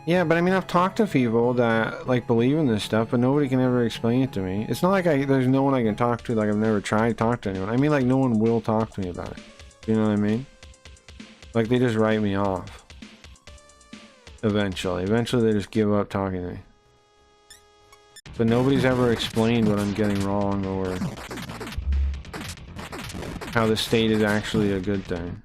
Yeah, but I mean, I've talked to people that, like, believe in this stuff, but nobody can ever explain it to me. It's not like there's no one I can talk to, like, I've never tried to talk to anyone. I mean, like, no one will talk to me about it. You know what I mean? Like, they just write me off. Eventually they just give up talking to me. But nobody's ever explained what I'm getting wrong, or how the state is actually a good thing.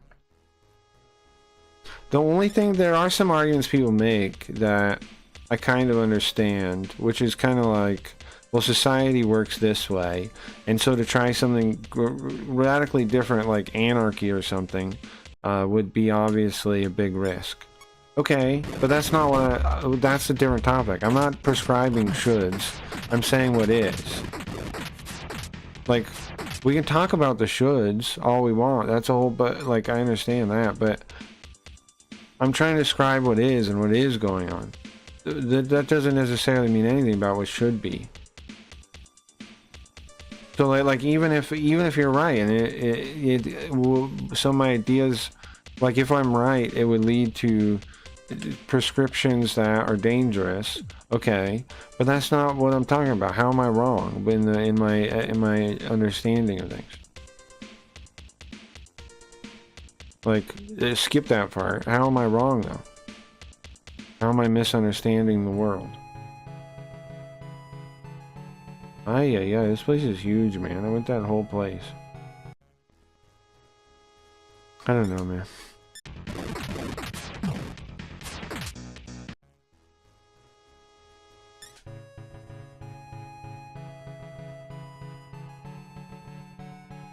The only thing, there are some arguments people make that I kind of understand, which is kind of like, well, society works this way, and so to try something radically different like anarchy or something would be obviously a big risk. Okay, but that's not what that's a different topic. I'm not prescribing shoulds. I'm saying what is. Like, we can talk about the shoulds all we want. That's a whole, but like, I understand that, but I'm trying to describe what is and what is going on. That doesn't necessarily mean anything about what should be. So like even if you're right, and some ideas, like if I'm right, it would lead to prescriptions that are dangerous. Okay, but that's not what I'm talking about. How am I wrong in my understanding of things? Like, skip that part. How am I wrong though? How am I misunderstanding the world? Yeah, this place is huge, man. I went that whole place. I don't know, man.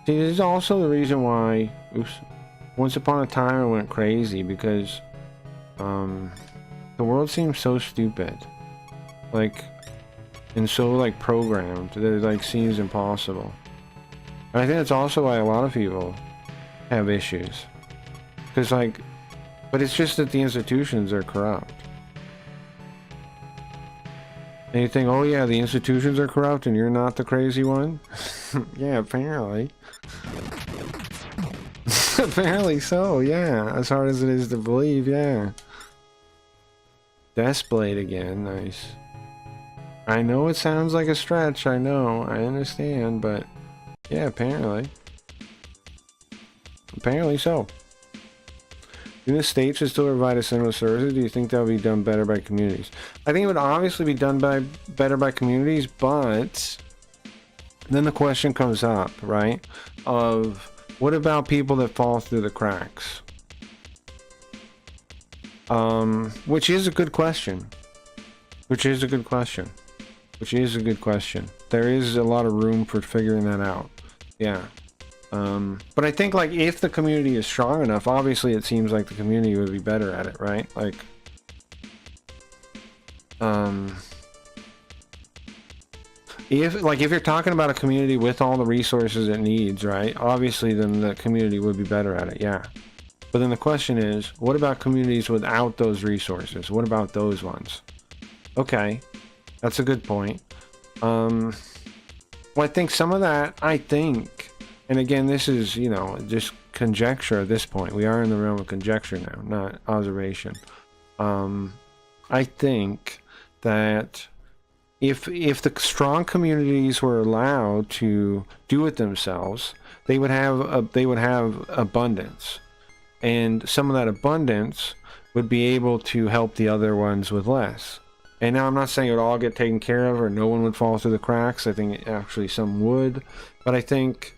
See, this is also the reason why, once upon a time I went crazy, because the world seems so stupid, like, and so like programmed that it like seems impossible. And I think that's also why a lot of people have issues, because like, but it's just that the institutions are corrupt. And you think, oh yeah, the institutions are corrupt and you're not the crazy one? Yeah, apparently. Apparently so, yeah. As hard as it is to believe, yeah. Deathblade again, nice. I know it sounds like a stretch, I know, I understand, but yeah, apparently. Apparently so. Do the state should still provide a similar service? Do you think that would be done better by communities? I think it would obviously be done better by communities, but then the question comes up, right? Of what about people that fall through the cracks? Which is a good question. Which is a good question. There is a lot of room for figuring that out. Yeah. But I think, like, if the community is strong enough, obviously it seems like the community would be better at it, right? Like, if you're talking about a community with all the resources it needs, right? Obviously, then the community would be better at it, yeah. But then the question is, what about communities without those resources? What about those ones? Okay, that's a good point. Well, I think some of that, and again, this is, you know, just conjecture at this point. We are in the realm of conjecture now, not observation. I think that if the strong communities were allowed to do it themselves, they would have abundance, and some of that abundance would be able to help the other ones with less. And now I'm not saying it would all get taken care of or no one would fall through the cracks. I think actually some would, but I think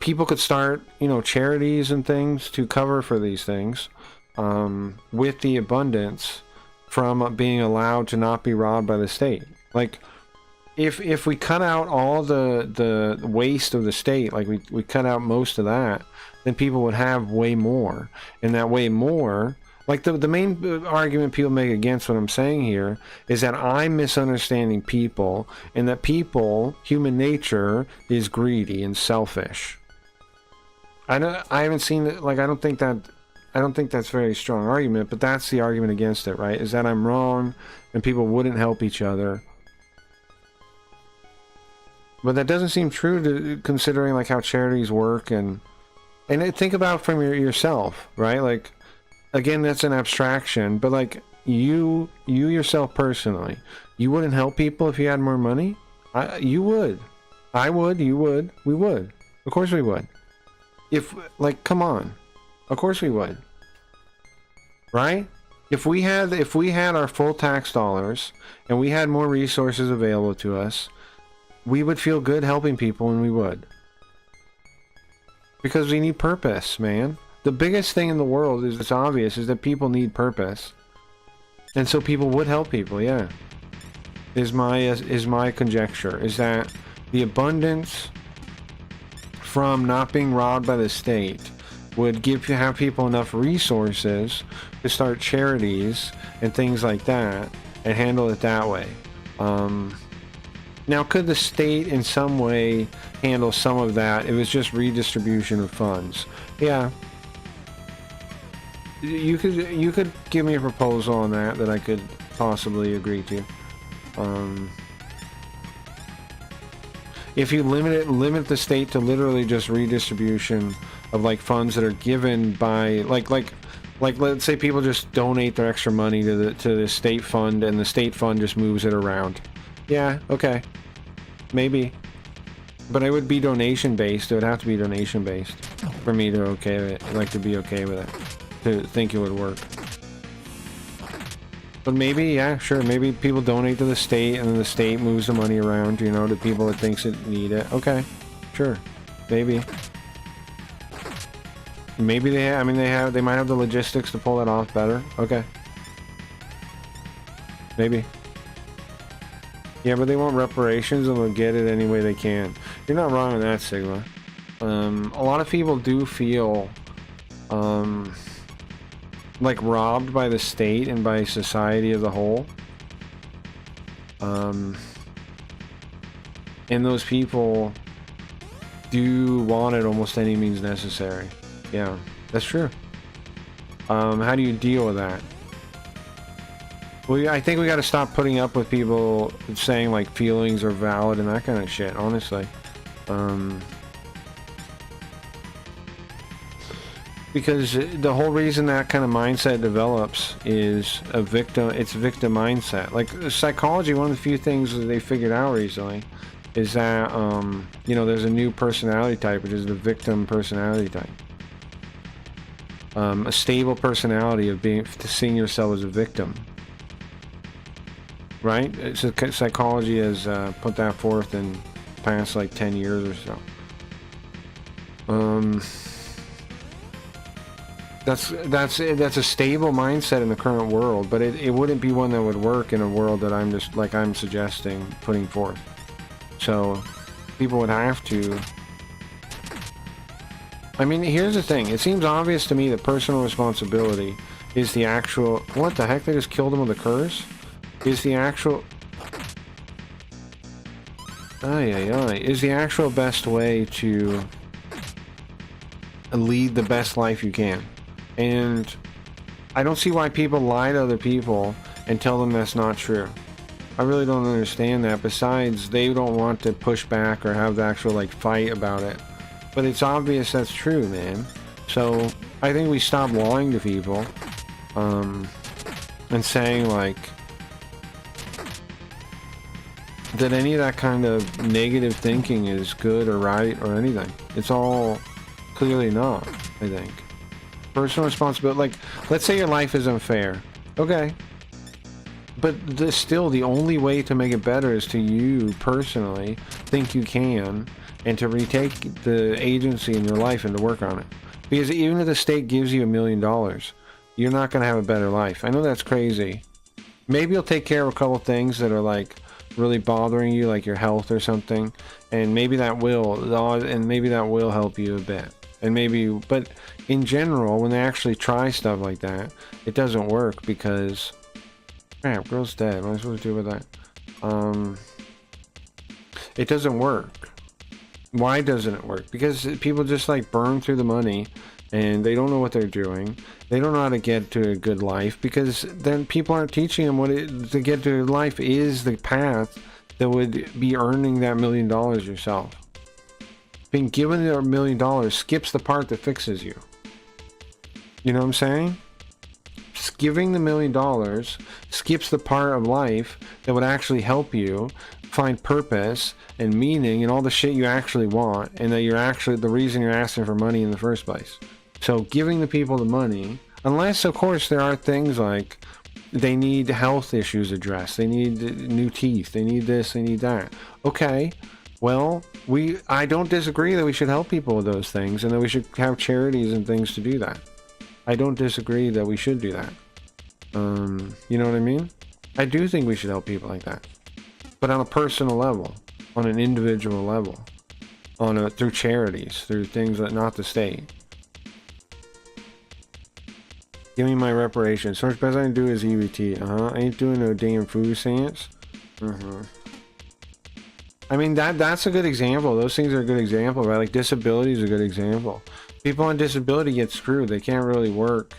people could start, you know, charities and things to cover for these things, with the abundance from being allowed to not be robbed by the state. Like, if we cut out all the waste of the state, like we cut out most of that, then people would have way more. And that way more, like the main argument people make against what I'm saying here is that I'm misunderstanding people, and that human nature is greedy and selfish. I haven't seen it, like, I don't think that's a very strong argument, but that's the argument against it, right? Is that I'm wrong and people wouldn't help each other. But that doesn't seem true, to considering like how charities work, and think about from yourself, right? Like, again, that's an abstraction, but like you yourself personally, you wouldn't help people if you had more money? You would. I would, you would, we would. Of course we would. If, like, come on. Of course we would. Right? If we had our full tax dollars and we had more resources available to us, we would feel good helping people, and we would. Because we need purpose, man. The biggest thing in the world is, it's obvious, is that people need purpose. And so people would help people, yeah. Is my conjecture. Is that the abundance from not being robbed by the state would have people enough resources to start charities and things like that and handle it that way. Now, could the state in some way handle some of that? It was just redistribution of funds. Yeah. You could give me a proposal on that I could possibly agree to. If you limit the state to literally just redistribution of like funds that are given by like let's say people just donate their extra money to the state fund, and the state fund just moves it around. Yeah, okay. Maybe. But it would be donation based. It would have to be donation based for me to to be okay with it. To think it would work. But maybe, yeah, sure, maybe people donate to the state and then the state moves the money around, you know, to people that thinks it need it. Okay. Sure. Maybe. Maybe they might have the logistics to pull that off better. Okay. Maybe. Yeah, but they want reparations and they'll get it any way they can. You're not wrong on that, Sigma. A lot of people do feel like robbed by the state and by society as a whole. And those people do want it almost any means necessary. Yeah, that's true. How do you deal with that? I think we got to stop putting up with people saying like feelings are valid and that kind of shit, honestly. Because the whole reason that kind of mindset develops is it's victim mindset. Like psychology, one of the few things that they figured out recently is that, you know, there's a new personality type, which is the victim personality type. A stable personality of seeing yourself as a victim. Right? So psychology has put that forth in the past like 10 years or so. That's a stable mindset in the current world, but it wouldn't be one that would work in a world that I'm suggesting putting forth. So people would have to. I mean, here's the thing. It seems obvious to me that personal responsibility is the actual. What the heck? They just killed him with a curse? Is the actual. Is the actual best way to lead the best life you can. And I don't see why people lie to other people and tell them that's not true. I really don't understand that. Besides, they don't want to push back or have the actual like fight about it. But it's obvious that's true, man. So I think we stop lying to people and saying like that any of that kind of negative thinking is good or right or anything. It's all clearly not, I think. Personal responsibility, like, let's say your life is unfair. Okay. But still, the only way to make it better is to you personally think you can and to retake the agency in your life and to work on it. Because even if the state gives you $1 million, you're not going to have a better life. I know that's crazy. Maybe you'll take care of a couple things that are like really bothering you, like your health or something, and maybe that will help you a bit. And maybe, but in general, when they actually try stuff like that, it doesn't work because, crap, girl's dead. What am I supposed to do with that? It doesn't work. Why doesn't it work? Because people just like burn through the money and they don't know what they're doing. They don't know how to get to a good life because then people aren't teaching them to get to life is the path that would be earning that $1 million yourself. Being given $1 million skips the part that fixes you. You know what I'm saying? Giving the $1 million skips the part of life that would actually help you find purpose and meaning and all the shit you actually want, and that you're actually the reason you're asking for money in the first place. So giving the people the money, unless of course there are things like they need health issues addressed, they need new teeth, they need this, they need that. Okay, Well, I don't disagree that we should help people with those things and that we should have charities and things to do that. I don't disagree that we should do that. You know what I mean? I do think we should help people like that. But on a personal level, on an individual level, through charities, through things that not the state. Give me my reparations. So much best I can do is EBT. I ain't doing no damn food stamps. I mean, that's a good example. Those things are a good example, right? Like disability is a good example. People on disability get screwed. They can't really work.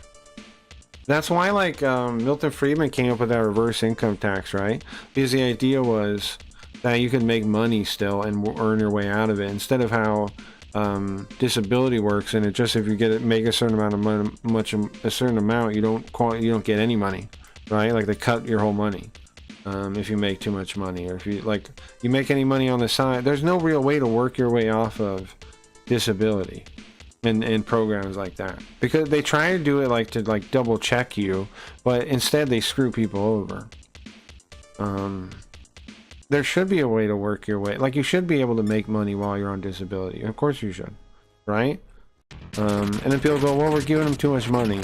That's why, like, Milton Friedman came up with that reverse income tax, right? Because the idea was that you could make money still and earn your way out of it, instead of how disability works, and it just, if you make a certain amount of money, a certain amount, you don't get any money, right? Like they cut your whole money if you make too much money, or if you make any money on the side. There's no real way to work your way off of disability and programs like that, because they try to do it to double check you, but instead they screw people over. There should be a way to work your way. Like, you should be able to make money while you're on disability. Of course you should, right? And then people go, well, we're giving them too much money.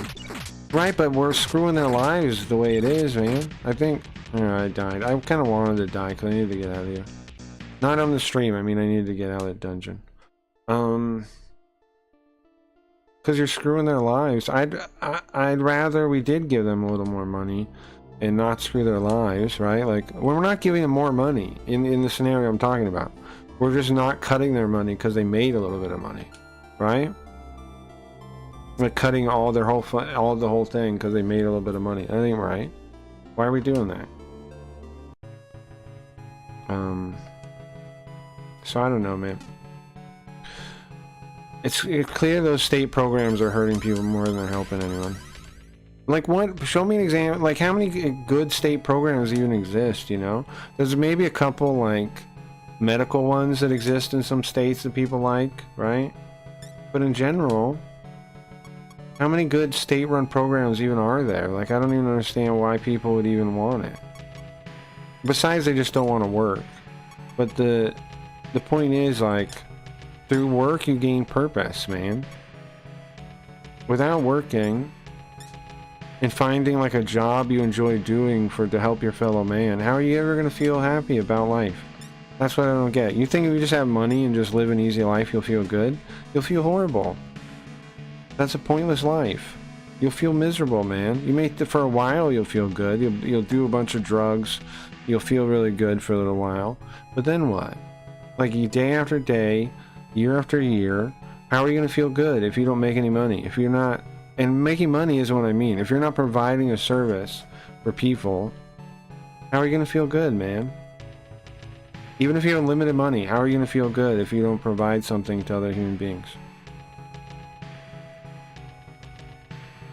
Right, but we're screwing their lives the way it is, man. I think... I died. I kind of wanted to die because I needed to get out of here. Not on the stream, I mean I needed to get out of that dungeon. Because you're screwing their lives. I'd rather we did give them a little more money and not screw their lives, right? Like, we're not giving them more money in the scenario I'm talking about. We're just not cutting their money because they made a little bit of money, right? Like cutting all the whole thing because they made a little bit of money. That ain't right. Why are we doing that? So I don't know, man. It's clear those state programs are hurting people more than they're helping anyone. Like, what? Show me an example. Like, how many good state programs even exist, you know? There's maybe a couple, like, medical ones that exist in some states that people like, right? But in general, how many good state-run programs even are there? Like, I don't even understand why people would even want it. Besides, they just don't want to work. But the point is, like, through work you gain purpose, man. Without working and finding like a job you enjoy doing to help your fellow man, how are you ever going to feel happy about life? That's what I don't get. You think if you just have money and just live an easy life you'll feel good? You'll feel horrible. That's a pointless life. You'll feel miserable, man. You may, for a while you'll feel good. You'll do a bunch of drugs. You'll feel really good for a little while. But then what? Like, day after day, year after year, how are you going to feel good if you don't make any money? If you're not... And making money is what I mean. If you're not providing a service for people, how are you going to feel good, man? Even if you have limited money, how are you going to feel good if you don't provide something to other human beings?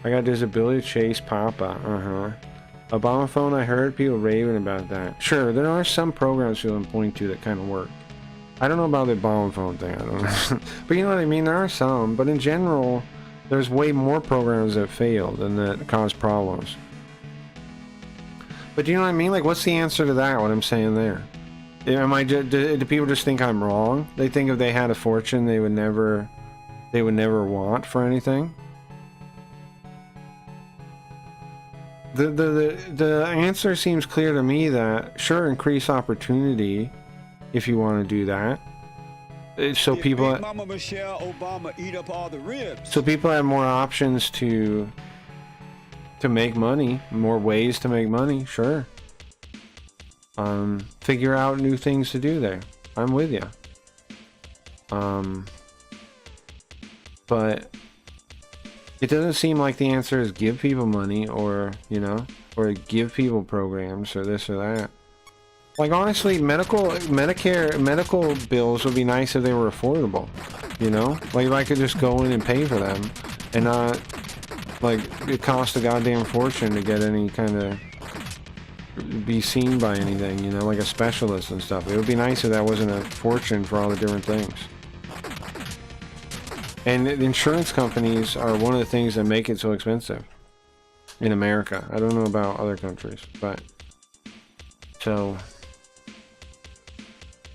I got disability, chase Papa. Obama phone, I heard people raving about that. Sure, there are some programs people can point to that kind of work. I don't know about the Obama phone thing, I don't know. But you know what I mean? There are some, but in general, there's way more programs that failed and that cause problems. But do you know what I mean? Like, what's the answer to that, what I'm saying there? Do people just think I'm wrong? They think if they had a fortune, they would never want for anything? The answer seems clear to me that, sure, increase opportunity if you want to do that. So people have more options to make money, more ways to make money, sure. Figure out new things to do there. I'm with you. But it doesn't seem like the answer is give people money or, you know, or give people programs or this or that. Like, honestly, medical bills would be nice if they were affordable, you know? Like, if I could just go in and pay for them and not, like, it costs a goddamn fortune to get any kind of, be seen by anything, you know, like a specialist and stuff. It would be nice if that wasn't a fortune for all the different things. And insurance companies are one of the things that make it so expensive in America. I don't know about other countries, but so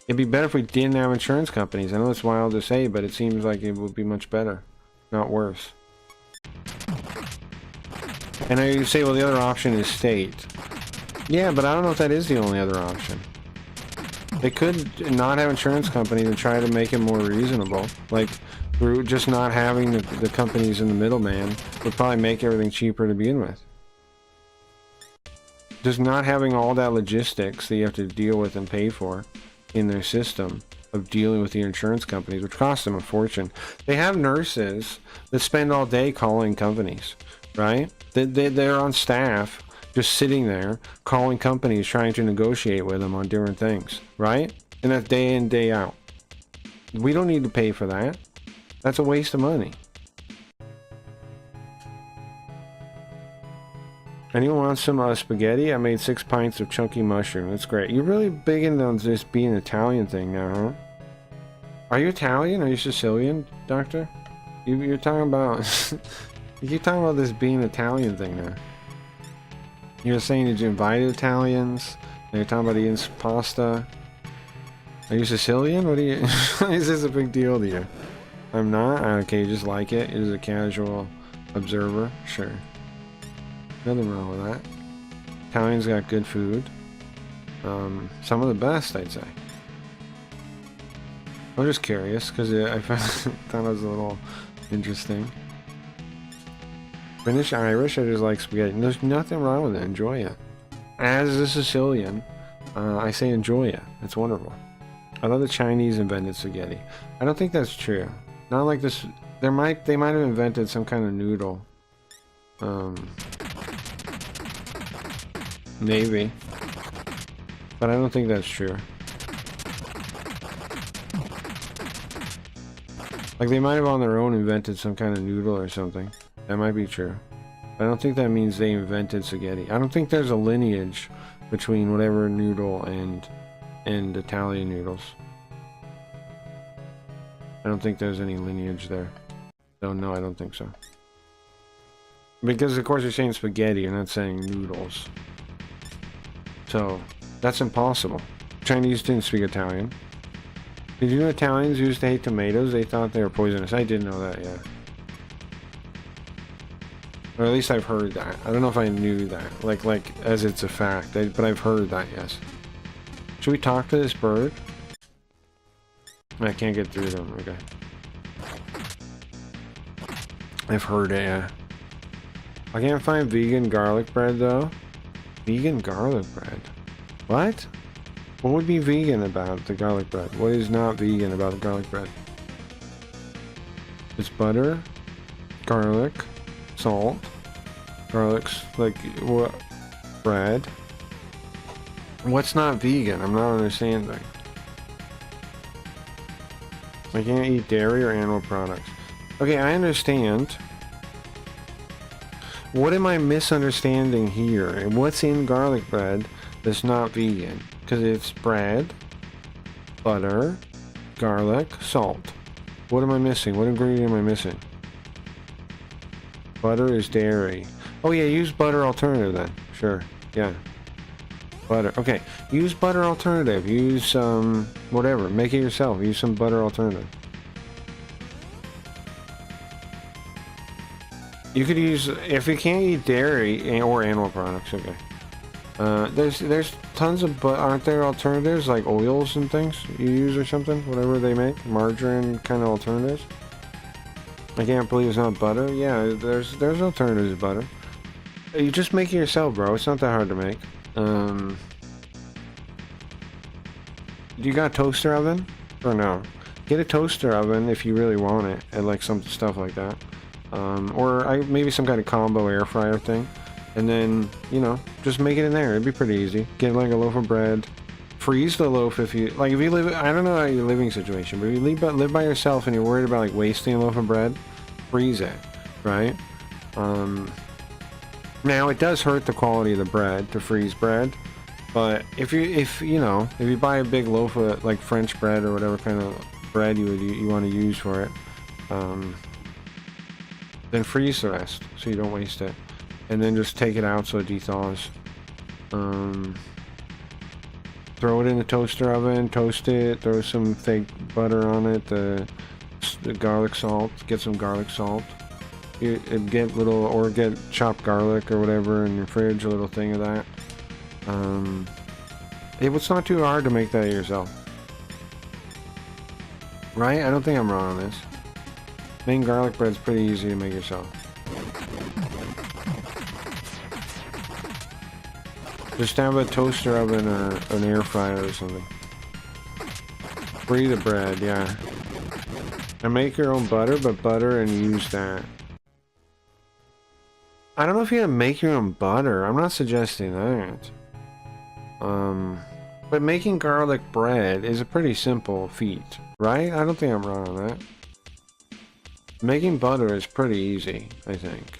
It'd be better if we didn't have insurance companies. I know it's wild to say, but it seems like it would be much better, not worse. And you say, well, the other option is state. Yeah, but I don't know if that is the only other option. They could not have insurance companies and try to make it more reasonable. Like, through just not having the companies in the middleman would probably make everything cheaper to begin with. Just not having all that logistics that you have to deal with and pay for in their system of dealing with the insurance companies, which costs them a fortune. They have nurses that spend all day calling companies, right? They're on staff just sitting there calling companies trying to negotiate with them on different things, right? And that's day in, day out. We don't need to pay for that. That's a waste of money. Anyone want some spaghetti? I made 6 pints of chunky mushroom. That's great. You're really big into this being an Italian thing now, huh? Are you Italian? Are you Sicilian, Doctor? You're talking about... you keep talking about this being an Italian thing now. You're saying that you invited Italians, and you're talking about eating pasta. Are you Sicilian? What are you... Is this a big deal to you? I'm not? Okay, you just like it? It is a casual observer? Sure. Nothing wrong with that. Italians got good food. Some of the best, I'd say. I'm just curious, because I thought it was a little interesting. Finnish, Irish, I just like spaghetti. And there's nothing wrong with it. Enjoy it. As a Sicilian, I say enjoy it. It's wonderful. I love the Chinese invented spaghetti. I don't think that's true. Not like this. They might have invented some kind of noodle. Maybe. But I don't think that's true. Like, they might have on their own invented some kind of noodle or something. That might be true. I don't think that means they invented spaghetti. I don't think there's a lineage between whatever noodle and Italian noodles. I don't think there's any lineage there. So no, I don't think so. Because of course you're saying spaghetti, you're not saying noodles. So, that's impossible. Chinese didn't speak Italian. Did you know Italians used to hate tomatoes? They thought they were poisonous. I didn't know that, yeah. Or at least I've heard that. I don't know if I knew that. Like as it's a fact. But I've heard that, yes. Should we talk to this bird? I can't get through them. Okay. I've heard it, yeah. I can't find vegan garlic bread, though. Vegan garlic bread? What? What would be vegan about the garlic bread? What is not vegan about the garlic bread? It's butter, garlic, salt, garlic's like what? Bread. What's not vegan? I'm not understanding. I can't eat dairy or animal products. Okay, I understand. What am I misunderstanding here? And what's in garlic bread that's not vegan? Because it's bread, butter, garlic, salt. What am I missing? What ingredient am I missing? Butter is dairy. Oh yeah, use butter alternative then. Sure, yeah. Butter, okay. Use butter alternative. Use, whatever. Make it yourself. Use some butter alternative. You could use, if you can't eat dairy or animal products, okay. There's tons of, aren't there alternatives like oils and things you use or something? Whatever they make, margarine kind of alternatives. I can't believe it's not butter. Yeah, there's alternatives to butter. You just make it yourself, bro. It's not that hard to make. You got a toaster oven or no? Get a toaster oven if you really want it, and like some stuff like that. Or maybe some kind of combo air fryer thing. And then, you know, just make it in there. It'd be pretty easy. Get like a loaf of bread. Freeze the loaf if you, like if you live, I don't know your living situation, but if you live by yourself and you're worried about like wasting a loaf of bread, freeze it, right? Now it does hurt the quality of the bread to freeze bread, but if you buy a big loaf of like French bread or whatever kind of bread you want to use for it, then freeze the rest so you don't waste it. And then just take it out so it dethaws. throw it in the toaster oven, toast it, throw some fake butter on it, the garlic salt, get some garlic salt. You get little, or get chopped garlic or whatever in your fridge, a little thing of that. It's not too hard to make that yourself. Right? I don't think I'm wrong on this. Making garlic bread's pretty easy to make yourself. Just have a toaster oven or an air fryer or something. Free the bread, yeah. And make your own butter, but butter and use that. I don't know if you gotta make your own butter. I'm not suggesting that. But making garlic bread is a pretty simple feat, right? I don't think I'm wrong on that. Making butter is pretty easy, I think.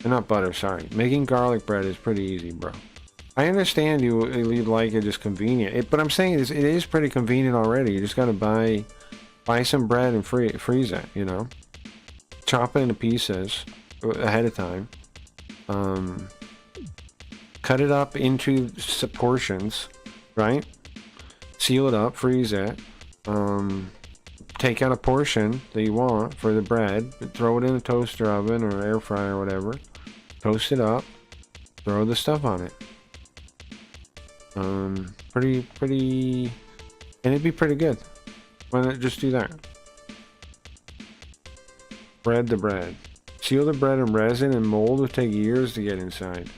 Not butter, sorry. Making garlic bread is pretty easy, bro. I understand you'd like it just convenient. But I'm saying it is pretty convenient already. You just gotta buy some bread and freeze it, you know? Chop it into pieces ahead of time. Cut it up into portions, right? Seal it up, freeze it. Take out a portion that you want for the bread, throw it in the toaster oven or air fryer or whatever. Toast it up, throw the stuff on it. Pretty, and it'd be pretty good. Why not just do that? Bread the bread. Seal the bread in resin and mold will take years to get inside.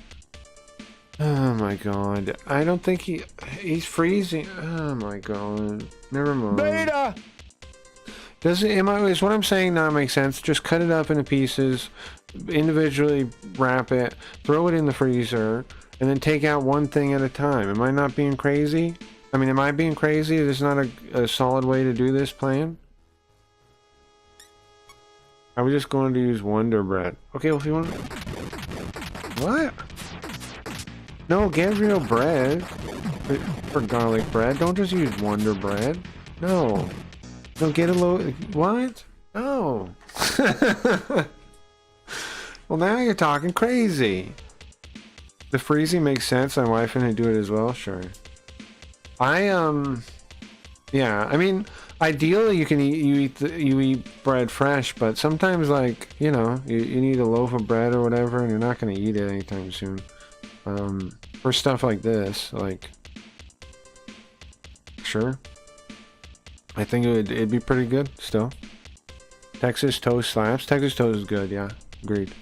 Oh my god. I don't think he's freezing. Oh my god. Never mind. Beta! Is what I'm saying not make sense? Just cut it up into pieces, individually wrap it, throw it in the freezer, and then take out one thing at a time. Am I not being crazy? I mean, am I being crazy? Is this not a solid way to do this plan? I was just going to use Wonder Bread. Okay, well, if you want... What? No, get real bread for garlic bread. Don't just use Wonder Bread. No. No, get a load... What? No. Well, now you're talking crazy. The freezing makes sense. My wife and I do it as well. Sure. Yeah, I mean, ideally you eat bread fresh, but sometimes, like, you know, you need a loaf of bread or whatever, and you're not going to eat it anytime soon. For stuff like this, like, sure, I think it'd be pretty good still. Texas toast slaps. Texas toast is good, yeah, agreed.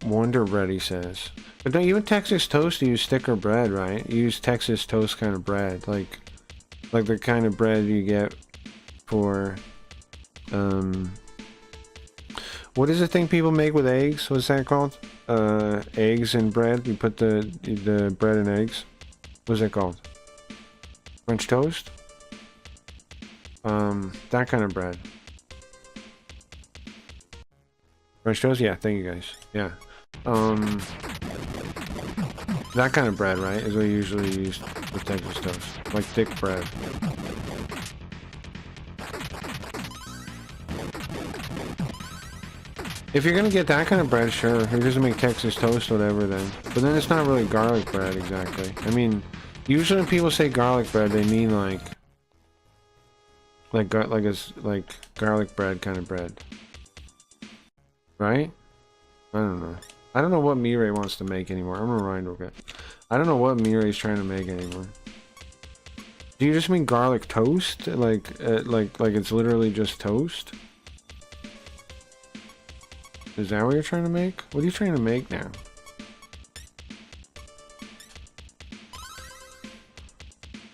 Wonder Bread, he says. But don't even Texas toast use sticker bread, right? You use Texas toast kind of bread, like the kind of bread you get for, what is the thing people make with eggs? What's that called? Eggs and bread. You put the bread and eggs. What's that called? French toast? That kind of bread. French toast? Yeah, thank you guys. Yeah. That kind of bread, right, is what you usually use with Texas toast. Like thick bread. If you're gonna get that kind of bread, sure. You're just gonna make Texas toast, whatever, then. But then it's not really garlic bread, exactly. I mean, usually when people say garlic bread, they mean like garlic bread kind of bread. Right? I don't know. I don't know what Mirai wants to make anymore. I'm gonna rewind real quick. I don't know what Mirai's trying to make anymore. Do you just mean garlic toast? Like it's literally just toast? Is that what you're trying to make? What are you trying to make now?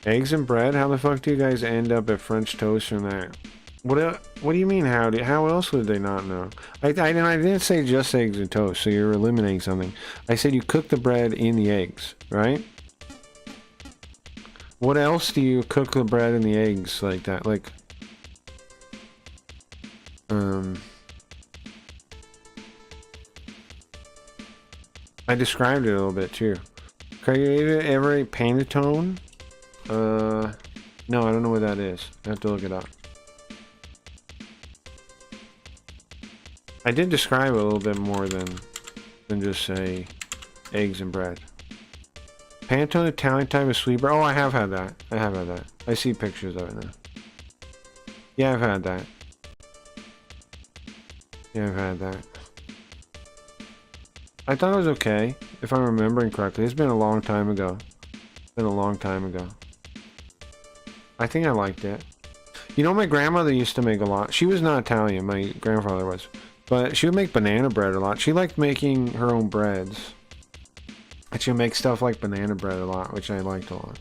Eggs and bread? How the fuck do you guys end up at French toast from that? What do you mean, how else would they not know? I didn't say just eggs and toast, so you're eliminating something. I said you cook the bread in the eggs, right? What else do you cook the bread and the eggs like that? Like, I described it a little bit too. Craig, you ever ate panettone? No, I don't know what that is. I have to look it up. I did describe it a little bit more than just say eggs and bread. Pantone Italian type of sweeper. Oh, I have had that. I have had that. I see pictures of it now. Yeah, I've had that. Yeah, I've had that. I thought it was okay, if I'm remembering correctly. It's been a long time ago. Been a long time ago. I think I liked it. You know, my grandmother used to make a lot. She was not Italian, my grandfather was. But she would make banana bread a lot. She liked making her own breads. And she would make stuff like banana bread a lot, which I liked a lot.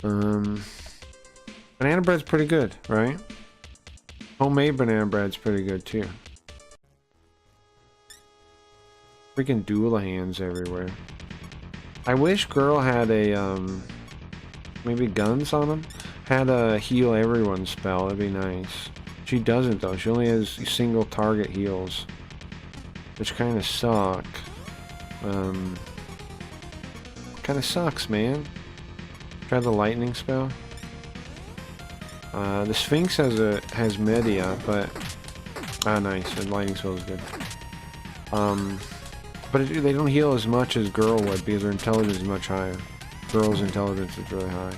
Banana bread's pretty good, right? Homemade banana bread's pretty good too. Freaking Doulahan's everywhere. I wish Girl had a, maybe guns on them? Had a heal everyone spell, that'd be nice. She doesn't though, she only has single target heals. Which kinda suck. Kinda sucks, man. Try the lightning spell. The Sphinx has media, but nice. The lightning spell is good. But they don't heal as much as Girl would because their intelligence is much higher. Girl's intelligence is really high.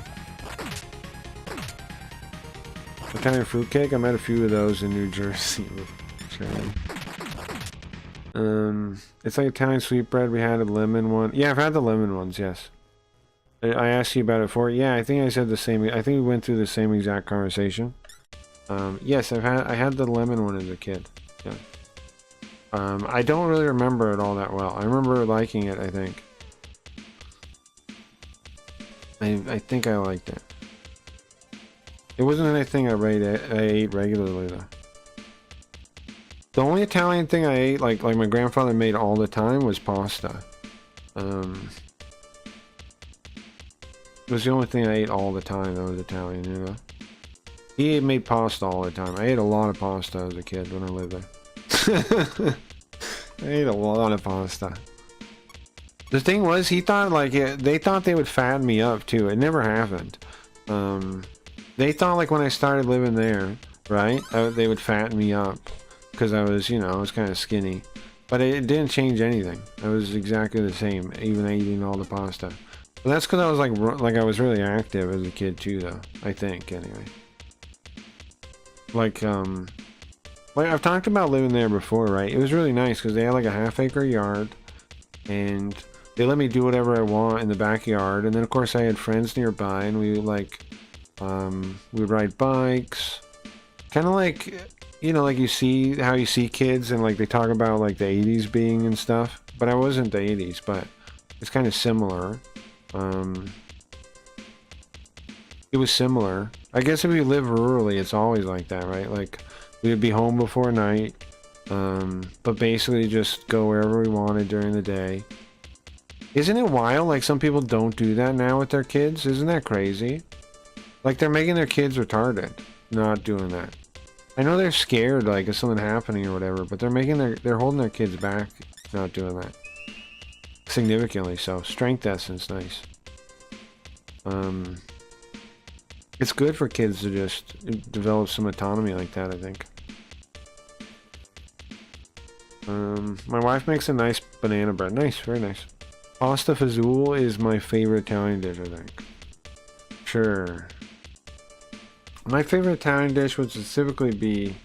Italian fruitcake? I met a few of those in New Jersey. It's like Italian sweetbread. We had a lemon one. Yeah, I've had the lemon ones, yes. I asked you about it before. Yeah, I think I said the same. I think we went through the same exact conversation. Yes, I had the lemon one as a kid. Yeah. I don't really remember it all that well. I remember liking it, I think. I think I liked it. It wasn't anything I ate regularly though. The only Italian thing I ate, like my grandfather made all the time, was pasta. It was the only thing I ate all the time that was Italian, you know. He made pasta all the time. I ate a lot of pasta as a kid when I lived there. I ate a lot of pasta. The thing was, he thought they thought they would fatten me up too. It never happened. They thought like when I started living there, right, they would fatten me up because I was, you know, I was kind of skinny. But it didn't change anything. I was exactly the same, even eating all the pasta. But that's because I was like I was really active as a kid too, though. I think anyway. Like I've talked about living there before, right? It was really nice because they had like a half-acre yard, and they let me do whatever I want in the backyard. And then of course I had friends nearby, and we like we would ride bikes, kind of like, you know, like you see how you see kids and like they talk about like the 80s being and stuff. But I wasn't the 80s, but it's kind of similar. It was similar. I guess if you live rurally, it's always like that, right? Like we would be home before night, but basically just go wherever we wanted during the day. Isn't it wild? Like some people don't do that now with their kids. Isn't that crazy? Like they're making their kids retarded, not doing that. I know they're scared, like of something happening or whatever, but they're holding their kids back, not doing that. Significantly so. Strength essence, nice. It's good for kids to just develop some autonomy like that, I think. My wife makes a nice banana bread. Nice, very nice. Pasta fazool is my favorite Italian dish, I think. Sure. My favorite Italian dish would specifically be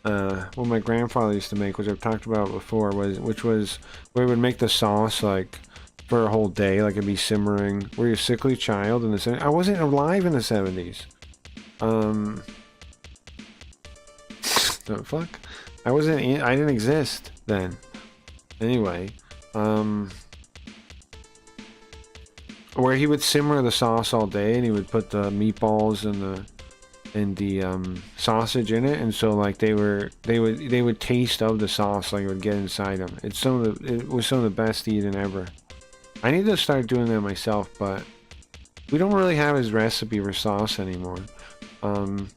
what my grandfather used to make, which I've talked about before, which was where he would make the sauce like for a whole day, like it'd be simmering. Were you a sickly child in the 70s? I wasn't alive in the 70s. The fuck? I didn't exist then. Anyway, where he would simmer the sauce all day, and he would put the meatballs and the sausage in it, and so like they would taste of the sauce, like it would get inside them. It was some of the best eating ever. I need to start doing that myself, but we don't really have his recipe for sauce anymore.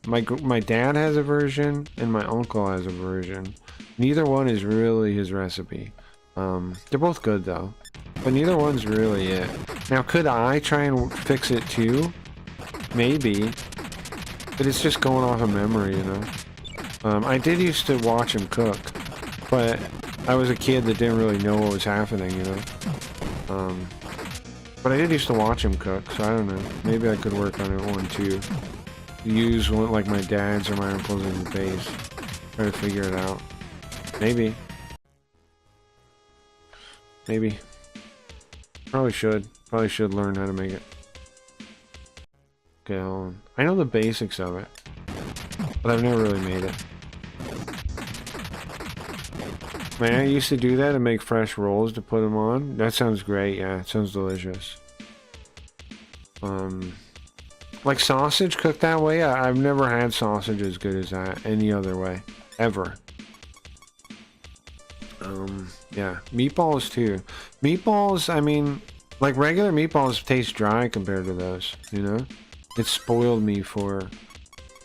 My dad has a version and my uncle has a version. Neither one is really his recipe. They're both good though, but neither one's really it. Now, could I try and fix it too? Maybe, but it's just going off of memory, you know. I did used to watch him cook, but I was a kid that didn't really know what was happening, you know. But I did used to watch him cook, so I don't know. Maybe I could work on it one too. Use one like my dad's or my uncle's in the base. Try to figure it out. Maybe. Maybe. Probably should. Probably should learn how to make it. Okay, hold on. I know the basics of it, but I've never really made it. Man, I used to do that and make fresh rolls to put them on. That sounds great, yeah. It sounds delicious. Like sausage cooked that way, I've never had sausage as good as that any other way. Ever. Yeah. Meatballs too. Meatballs, I mean, like regular meatballs taste dry compared to those, you know? It spoiled me for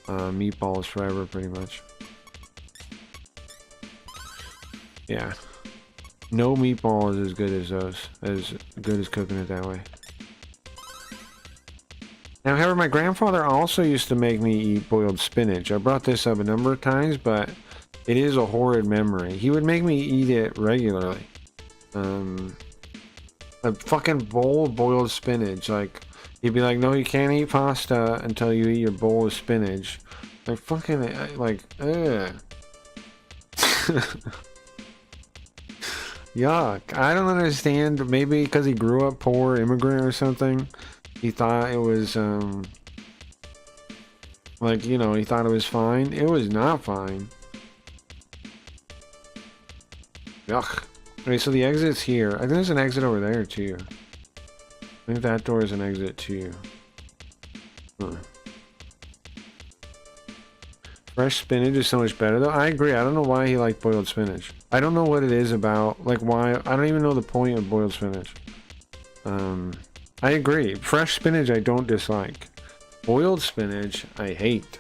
meatballs forever, pretty much. Yeah. No meatball is as good as those. As good as cooking it that way. Now, however, my grandfather also used to make me eat boiled spinach. I brought this up a number of times, but it is a horrid memory. He would make me eat it regularly. A fucking bowl of boiled spinach. Like, he'd be like, no, you can't eat pasta until you eat your bowl of spinach. Like, fucking, like, ugh. Yuck. I don't understand. Maybe because he grew up poor, immigrant or something. He thought it was, like, you know, he thought it was fine. It was not fine. Yuck. Okay, so the exit's here. I think there's an exit over there, too. I think that door is an exit, too. Huh. Fresh spinach is so much better, though. I agree. I don't know why he liked boiled spinach. I don't know what it is about, like, why. I don't even know the point of boiled spinach. I agree. Fresh spinach, I don't dislike. Boiled spinach, I hate.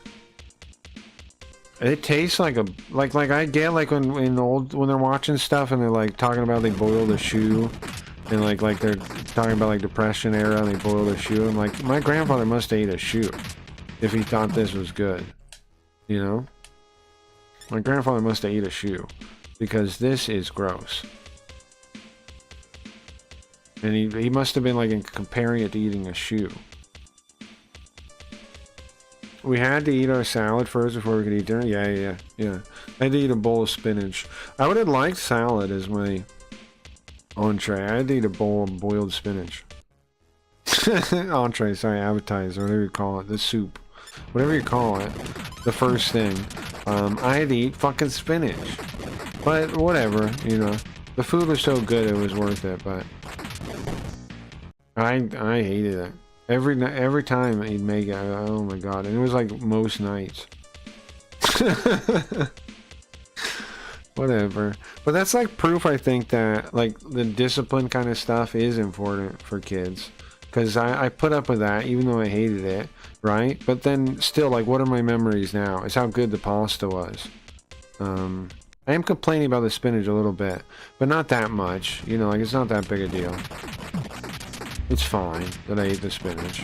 It tastes like a like I get like when they're watching stuff and they're like talking about they boiled a shoe and like they're talking about like Depression era and they boiled a shoe. I'm like, my grandfather must have ate a shoe if he thought this was good. You know? My grandfather must have ate a shoe because this is gross. And he must have been like comparing it to eating a shoe. We had to eat our salad first before we could eat dinner. Yeah. I had to eat a bowl of spinach. I would have liked salad as my entree. I had to eat a bowl of boiled spinach. Entree, sorry, appetizer, whatever you call it. The soup. Whatever you call it. The first thing. I had to eat fucking spinach. But whatever, you know. The food was so good it was worth it, but I hated it. Every time he'd make it, oh my god, and it was like most nights. Whatever. But that's like proof, I think, that like the discipline kind of stuff is important for kids. Because I put up with that even though I hated it, right? But then still, like, what are my memories now? It's how good the pasta was. I am complaining about the spinach a little bit, but not that much. You know, like, it's not that big a deal. It's fine that I ate the spinach.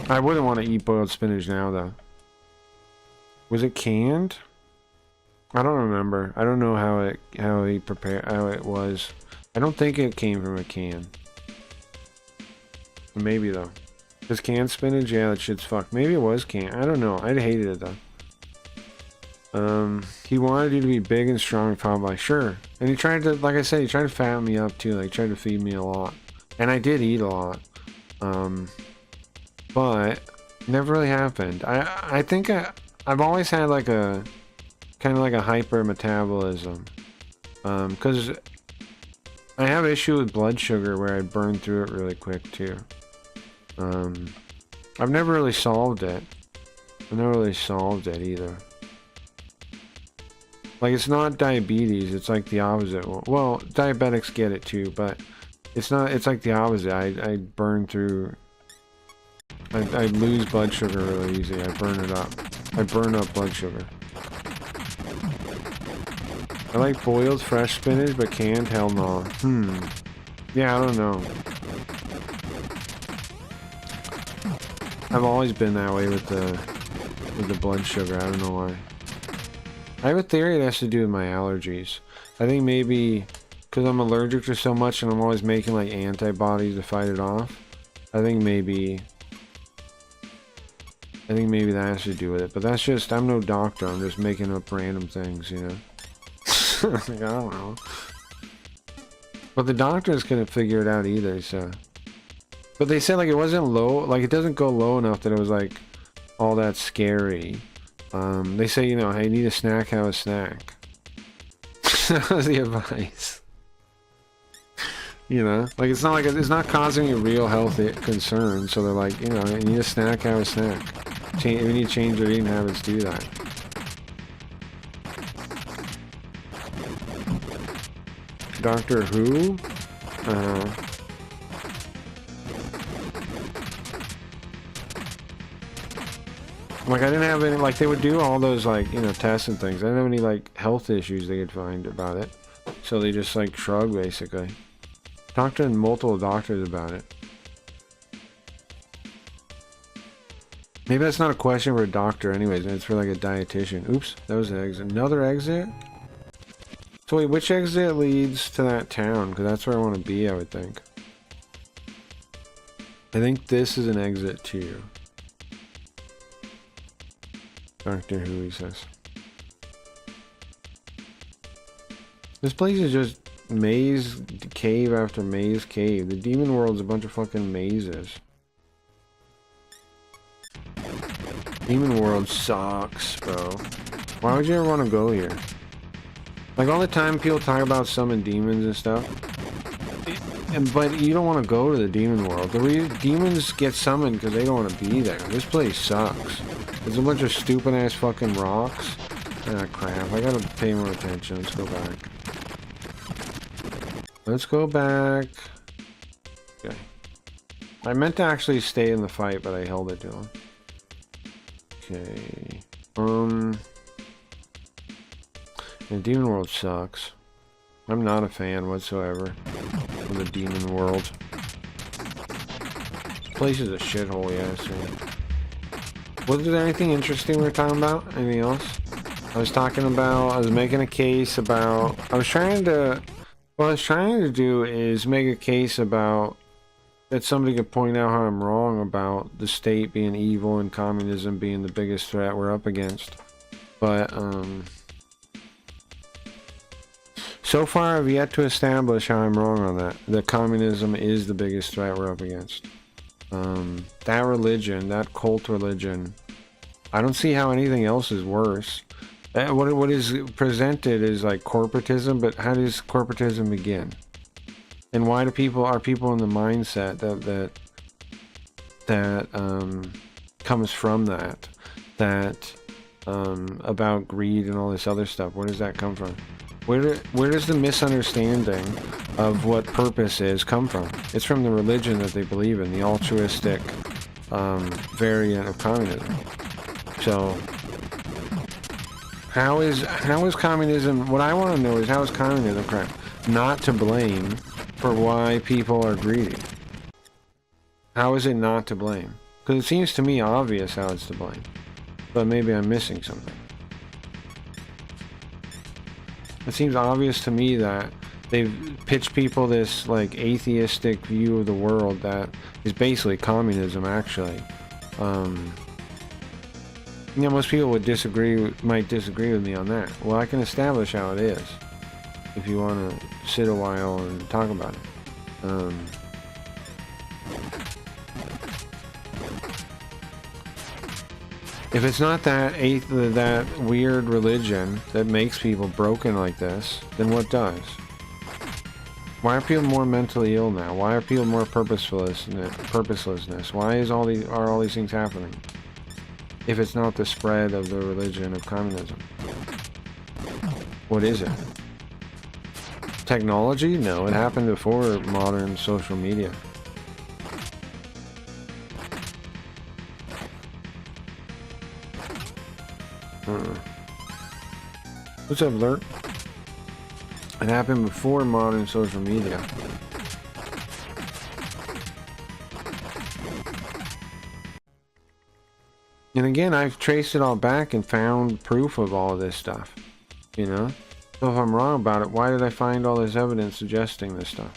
I wouldn't want to eat boiled spinach now, though. Was it canned? I don't remember. I don't know how it was. I don't think it came from a can. Maybe though. Is canned spinach? Yeah, that shit's fucked. Maybe it was canned. I don't know. I hated it though. He wanted you to be big and strong and probably sure. And he tried to, like I said, he tried to fatten me up too. Like, he tried to feed me a lot. And I did eat a lot. But never really happened. I think I've always had like a kind of like a hyper metabolism. Because I have issue with blood sugar where I burn through it really quick too. I've never really solved it. I've never really solved it either. Like, it's not diabetes, it's like the opposite. Well, diabetics get it too, but it's not, it's like the opposite. I burn through, I lose blood sugar really easy. I burn it up. I burn up blood sugar. I like boiled fresh spinach, but canned, hell no. Yeah, I don't know. I've always been that way with the blood sugar. I don't know why. I have a theory it has to do with my allergies. I think maybe because I'm allergic to so much and I'm always making like antibodies to fight it off. I think maybe that has to do with it. But that's just, I'm no doctor. I'm just making up random things, you know. Like, I don't know. But the doctors couldn't figure it out either, so. But they said like it wasn't low, like it doesn't go low enough that it was like all that scary. They say, you know, hey, you need a snack, have a snack. That was the advice. You know, like it's not like it's not causing you real health concern. So they're like, you know, you need a snack, have a snack. We need to change your eating habits, do that. Doctor Who? Like I didn't have any, like they would do all those like, you know, tests and things. I didn't have any like health issues they could find about it. So they just like shrug basically. Talked to multiple doctors about it. Maybe that's not a question for a doctor anyways, it's for like a dietitian. Oops, that was an exit. Another exit? So wait, which exit leads to that town? Because that's where I want to be, I would think. I think this is an exit too. Doctor Who, he says. This place is just maze cave after maze cave. The demon world's a bunch of fucking mazes. Demon world sucks, bro. Why would you ever want to go here? Like all the time people talk about summon demons and stuff. But you don't want to go to the demon world. The demons get summoned because they don't want to be there. This place sucks. There's a bunch of stupid ass fucking rocks. Ah, crap. I gotta pay more attention. Let's go back. Let's go back. Okay. I meant to actually stay in the fight, but I held it too long. Okay. The demon world sucks. I'm not a fan whatsoever of the demon world. This place is a shithole, yeah, so. Was there anything interesting we were talking about? Anything else? I was making a case about, what I was trying to do is make a case about that somebody could point out how I'm wrong about the state being evil and communism being the biggest threat we're up against. But, so far I've yet to establish how I'm wrong on that. That communism is the biggest threat we're up against. That religion, that cult religion, I don't see how anything else is worse. What is presented is like corporatism, but how does corporatism begin? And why are people in the mindset that comes from that about greed and all this other stuff? Where does that come from? Where does the misunderstanding of what purpose is come from? It's from the religion that they believe in, the altruistic variant of communism. So how is communism? What I want to know is how is communism not to blame for why people are greedy? How is it not to blame? Because it seems to me obvious how it's to blame, but maybe I'm missing something. It seems obvious to me that they've pitched people this like atheistic view of the world that is basically communism actually. You know, most people might disagree with me on that. Well, I can establish how it is if you want to sit a while and talk about it. If it's not that weird religion that makes people broken like this, then what does? Why are people more mentally ill now? Why are people more purposelessness? Why are all these things happening? If it's not the spread of the religion of communism. What is it? Technology? No, it happened before modern social media. What's up, Lurk? It happened before modern social media. And again, I've traced it all back and found proof of all of this stuff. You know? So if I'm wrong about it, why did I find all this evidence suggesting this stuff?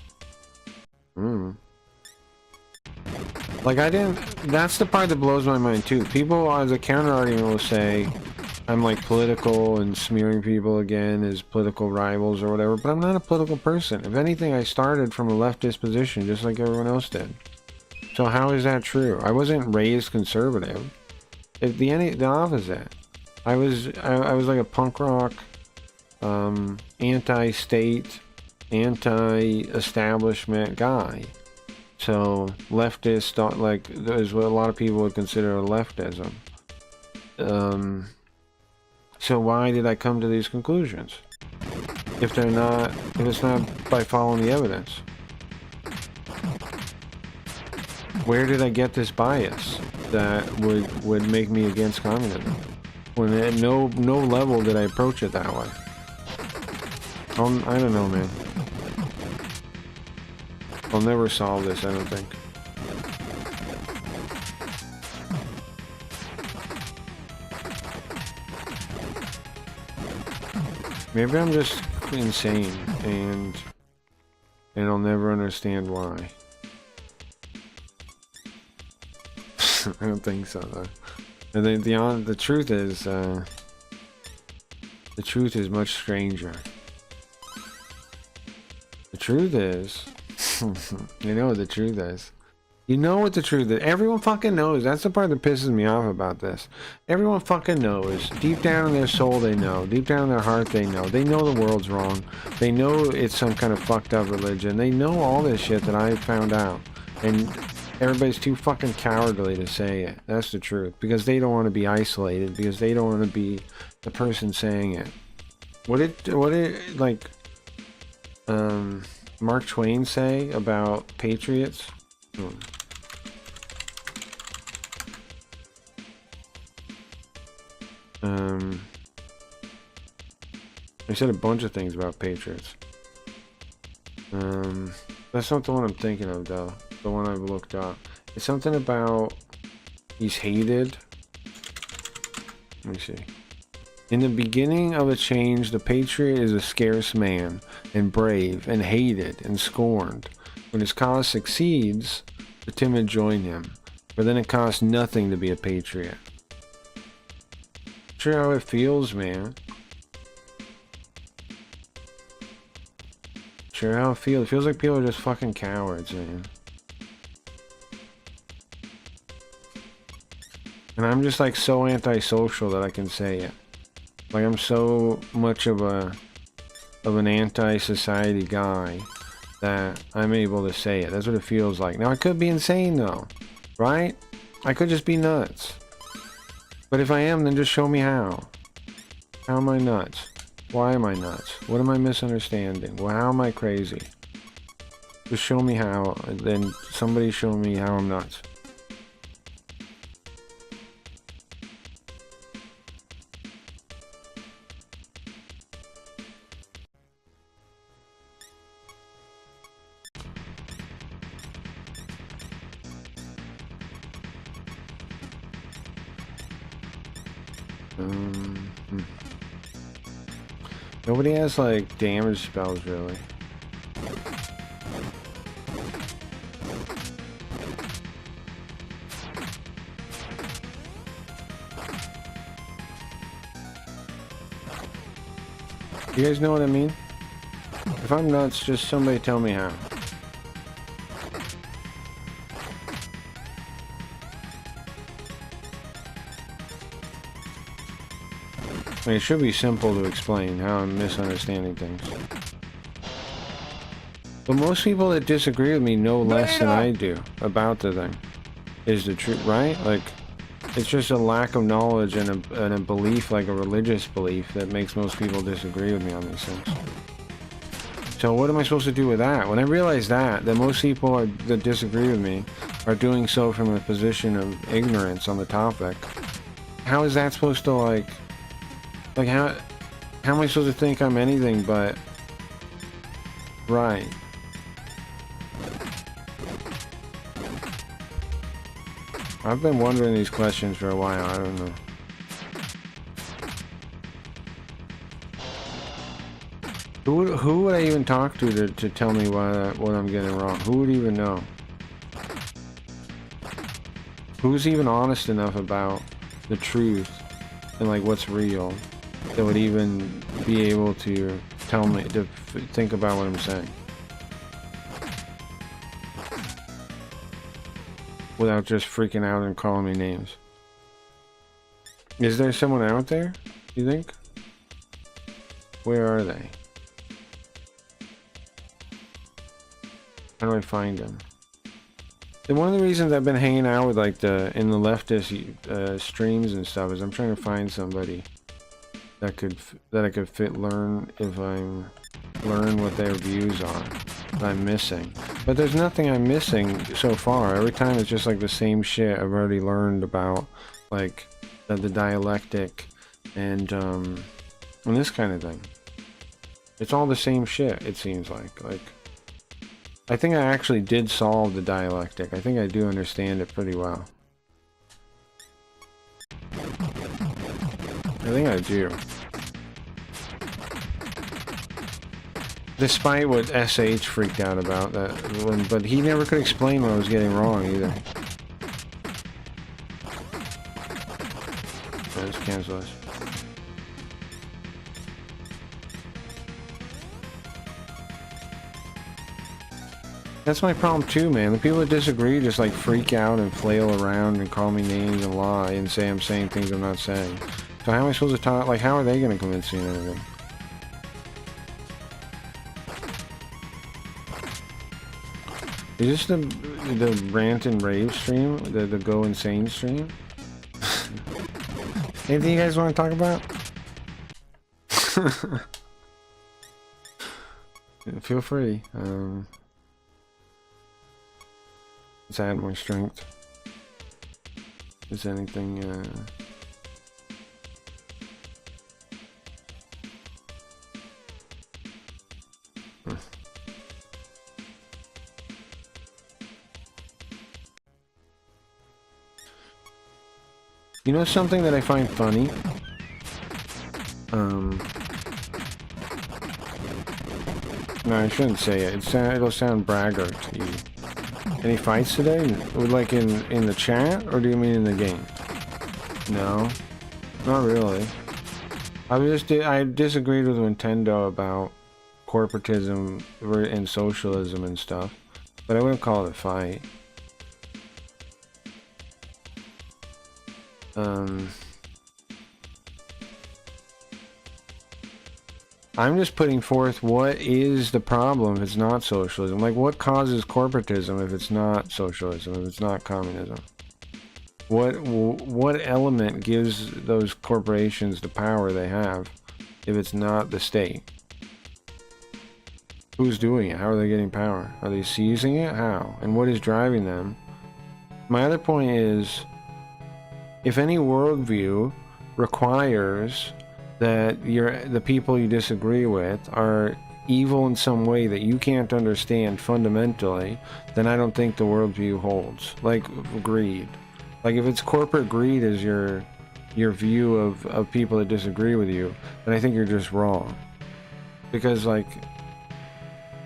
Like, I didn't... That's the part that blows my mind, too. People, as a counter-argument, will say I'm, like, political and smearing people again as political rivals or whatever, but I'm not a political person. If anything, I started from a leftist position, just like everyone else did. So how is that true? I wasn't raised conservative. The opposite. I was like a punk rock, anti-state, anti-establishment guy. So leftist, like, is what a lot of people would consider a leftism. So why did I come to these conclusions? If it's not by following the evidence. Where did I get this bias that would make me against communism? When at no level did I approach it that way. I don't know, man. I'll never solve this, I don't think. Maybe I'm just insane and I'll never understand why. I don't think so, though. And the truth is much stranger. The truth is, you know what the truth is. You know what the truth is. Everyone fucking knows. That's the part that pisses me off about this. Everyone fucking knows. Deep down in their soul, they know. Deep down in their heart, they know. They know the world's wrong. They know it's some kind of fucked up religion. They know all this shit that I found out. And everybody's too fucking cowardly to say it. That's the truth. Because they don't want to be isolated. Because they don't want to be the person saying it. What did like Mark Twain say about patriots? I said a bunch of things about patriots. That's not the one I'm thinking of, though. The one I've looked up. It's something about he's hated. Let me see. In the beginning of a change, the patriot is a scarce man, and brave, and hated, and scorned. When his cause succeeds, the timid join him. For then it costs nothing to be a patriot. Sure how it feels, man. Sure how it feels. It feels like people are just fucking cowards, man. And I'm just like so antisocial that I can say it. Like I'm so much of an anti-society guy that I'm able to say it. That's what it feels like. Now I could be insane though, right? I could just be nuts. But if I am, then just show me how. How am I nuts? Why am I nuts? What am I misunderstanding? Well, how am I crazy? Just show me how, and then somebody show me how I'm nuts. Nobody has like damage spells really. You guys know what I mean? If I'm nuts, just somebody tell me how. I mean, it should be simple to explain how I'm misunderstanding things. But most people that disagree with me know less than I do about the thing. Is the truth, right? Like, it's just a lack of knowledge and a belief, like a religious belief, that makes most people disagree with me on these things. So what am I supposed to do with that? When I realize that most people that disagree with me are doing so from a position of ignorance on the topic, how is that supposed to like how am I supposed to think I'm anything but right? I've been wondering these questions for a while. I don't know. Who would I even talk to tell me what I'm getting wrong? Who would even know? Who's even honest enough about the truth and like what's real that would even be able to tell me to think about what I'm saying without just freaking out and calling me names? Is there someone out there, you think? Where are they? How do I find them? And one of the reasons I've been hanging out with like in the leftist streams and stuff is I'm trying to find somebody that I could learn what their views are that I'm missing. But there's nothing I'm missing so far. Every time it's just like the same shit I've already learned about, like the dialectic and this kind of thing. It's all the same shit, it seems like. I think I actually did solve the dialectic. I think I do understand it pretty well. I think I do. Despite what SH freaked out about that, but he never could explain what I was getting wrong either. Let's cancel this. That's my problem too, man. The people that disagree just like freak out and flail around and call me names and lie and say I'm saying things I'm not saying. So how am I supposed to talk? Like, how are they going to convince me of anything? Is this the rant and rave stream? The go insane stream? Anything you guys want to talk about? Feel free. Let's add more strength. Is anything You know something that I find funny? No, I shouldn't say it. It'll sound braggart to you. Any fights today? Like in the chat, or do you mean in the game? No, not really. I disagreed with Nintendo about corporatism and socialism and stuff, but I wouldn't call it a fight. I'm just putting forth what is the problem if it's not socialism. Like, what causes corporatism if it's not socialism, if it's not communism? What element gives those corporations the power they have if it's not the state? Who's doing it? How are they getting power? Are they seizing it? How? And what is driving them? My other point is, if any worldview requires that the people you disagree with are evil in some way that you can't understand fundamentally, then I don't think the worldview holds. Like greed. Like if it's corporate greed is your view of people that disagree with you, then I think you're just wrong. Because like,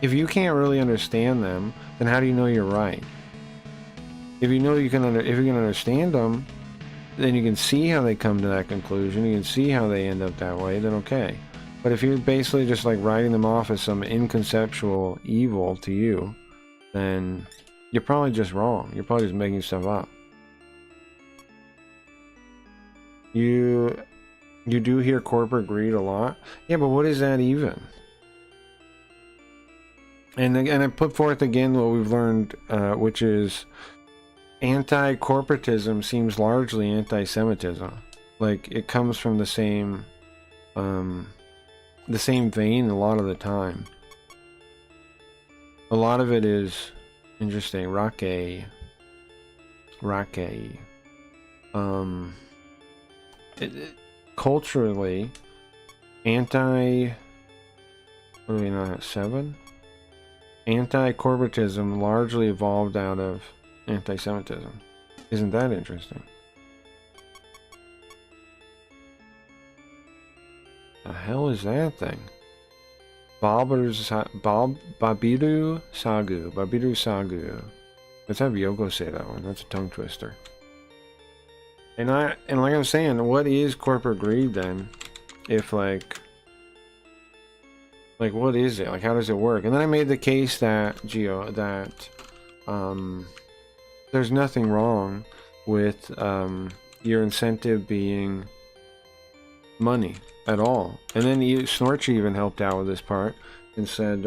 if you can't really understand them, then how do you know you're right? If you know if you can understand them, then you can see how they come to that conclusion, you can see how they end up that way, then okay. But if you're basically just like writing them off as some inconceptual evil to you, then you're probably just wrong. You're probably just making stuff up. You do hear corporate greed a lot. Yeah, but what is that even? And I put forth again what we've learned, which is anti-corporatism seems largely anti-Semitism. Like it comes from the same vein a lot of the time. A lot of it is interesting. Rake. Culturally, what do we not have? 7? Anti-corporatism largely evolved out of anti-Semitism. Isn't that interesting? The hell is that thing? Babiru Sagu. Let's have Yoko say that one. That's a tongue twister. And like I was saying, what is corporate greed then? If like what is it? Like, how does it work? And then I made the case that there's nothing wrong with your incentive being money at all. And then Snorchi even helped out with this part and said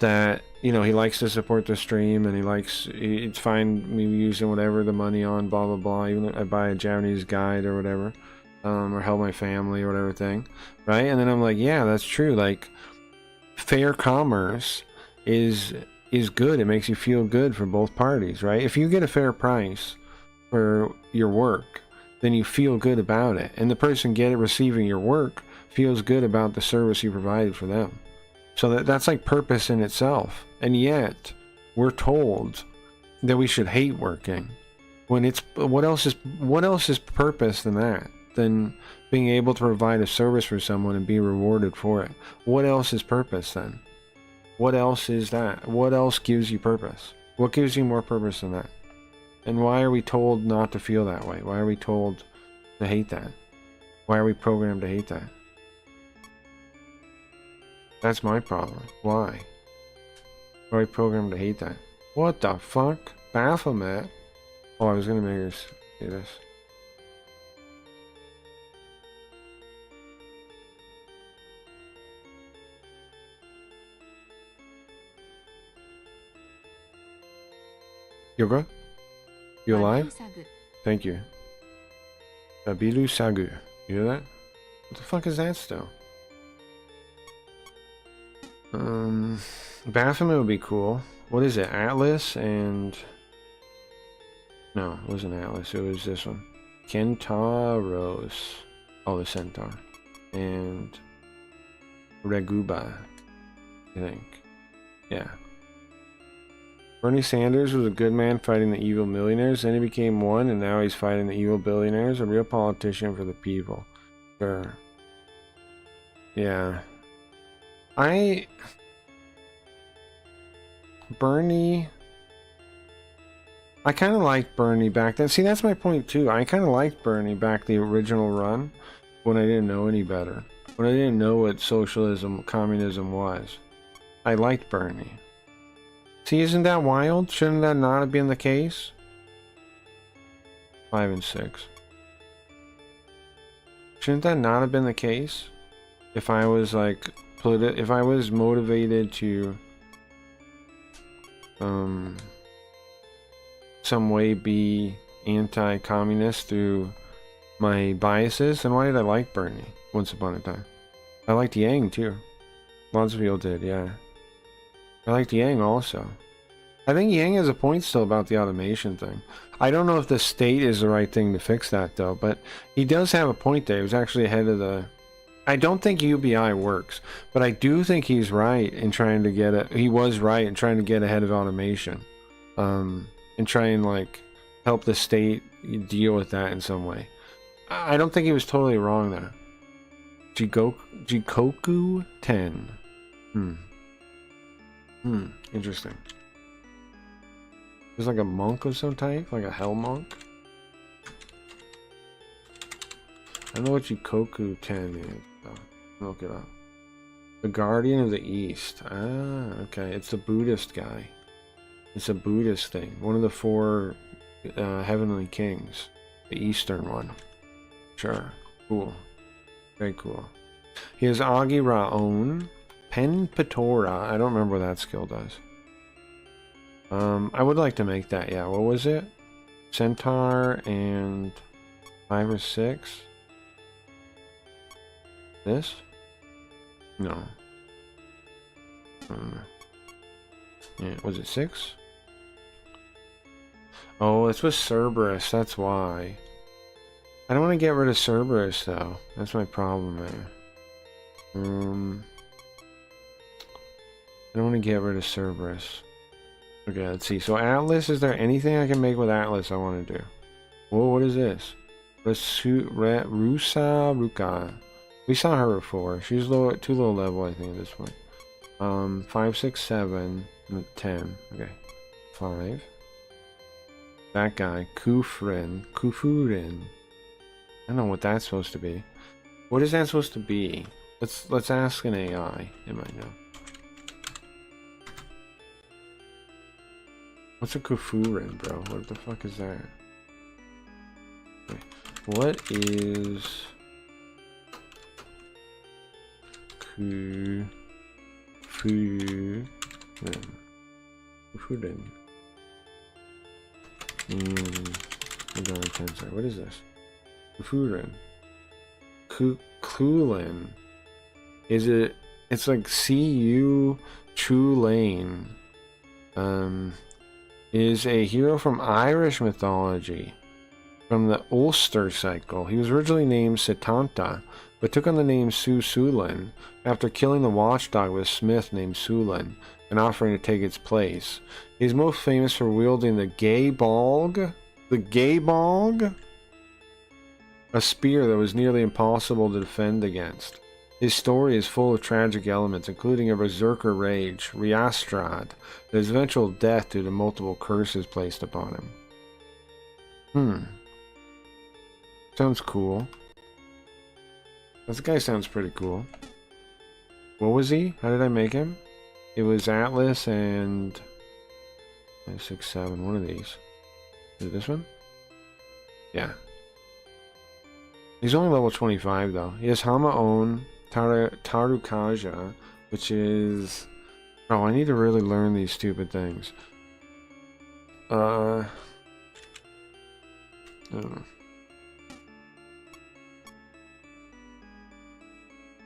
that, you know, he likes to support the stream and it's fine me using whatever the money on, blah blah blah, even if I buy a Japanese guide or whatever, or help my family or whatever thing, right? And then I'm like, yeah, that's true. Like, fair commerce is good. It makes you feel good for both parties, right? If you get a fair price for your work, then you feel good about it, and the person receiving your work feels good about the service you provided for them. So that's like purpose in itself. And yet we're told that we should hate working, when it's what else is purpose than that, than being able to provide a service for someone and be rewarded for it? What else is purpose then? What else is that? What else gives you purpose? What gives you more purpose than that? And why are we told not to feel that way? Why are we told to hate that? Why are we programmed to hate that? That's my problem. Why? Why are we programmed to hate that? What the fuck? Baphomet? Oh, I was gonna make her say this. Yoga? You alive? Thank you. Babilu Sagu. You hear that? What the fuck is that still? Baphomet would be cool. What is it? Atlas and... No, it wasn't Atlas. It was this one. Kentauros. Oh, the centaur. And... Reguba, I think. Yeah. Bernie Sanders was a good man fighting the evil millionaires. Then he became one, and now he's fighting the evil billionaires. A real politician for the people. Sure. Yeah. Bernie... I kind of liked Bernie back then. See, that's my point too. I kind of liked Bernie back the original run, when I didn't know any better. When I didn't know what socialism, communism was. I liked Bernie. See, isn't that wild? Shouldn't that not have been the case? 5 and 6. Shouldn't that not have been the case? If I was like, if I was motivated to some way be anti-communist through my biases, then why did I like Bernie once upon a time? I liked Yang too. Lots of people did, yeah. I liked Yang also. I think Yang has a point still about the automation thing. I don't know if the state is the right thing to fix that though, but he does have a point there. He was actually ahead of the... I don't think UBI works, but I do think he's right in trying to get it. He was right in trying to get ahead of automation, and try and like help the state deal with that in some way. I don't think he was totally wrong there. Jikoku 10. Interesting. There's like a monk of some type, like a hell monk. I don't know what Jikoku 10 is, though. Look it up. The Guardian of the East. Ah, okay. It's the Buddhist guy. It's a Buddhist thing. One of the 4 heavenly kings. The Eastern one. Sure. Cool. Very cool. He has Agi Raon. Pen Patora. I don't remember what that skill does. I would like to make that, yeah. What was it? Centaur and 5 or 6? This? No. Yeah, was it 6? Oh, it's with Cerberus, that's why. I don't want to get rid of Cerberus, though. That's my problem there. I don't want to get rid of Cerberus. Okay, let's see. So Atlas, is there anything I can make with Atlas I want to do? Whoa, what is this? Rusa Ruka. We saw her before. She's low, too low level, I think, at this point. 5, 6, 7, 10. Okay. 5. That guy, Kufurin. I don't know what that's supposed to be. What is that supposed to be? Let's ask an AI. It might know. What's a Kufurin, bro? What the fuck is that? Okay. What is Kufurin? Megami Tensei. What is this? Kufurin. Kulin. Is it? It's like C.U. Chu Lane. Is a hero from Irish mythology, from the Ulster cycle. He was originally named Setanta, but took on the name Sulin after killing the watchdog with a smith named Sulin and offering to take its place. He's most famous for wielding the Gaybolg, a spear that was nearly impossible to defend against. His story is full of tragic elements, including a berserker rage, Riastrad, and his eventual death due to multiple curses placed upon him. Sounds cool. This guy sounds pretty cool. What was he? How did I make him? It was Atlas and 6, 7. One of these. Is it this one? Yeah. He's only level 25 though. He has Hama-on Tarukaja, which is... Oh, I need to really learn these stupid things. I don't know.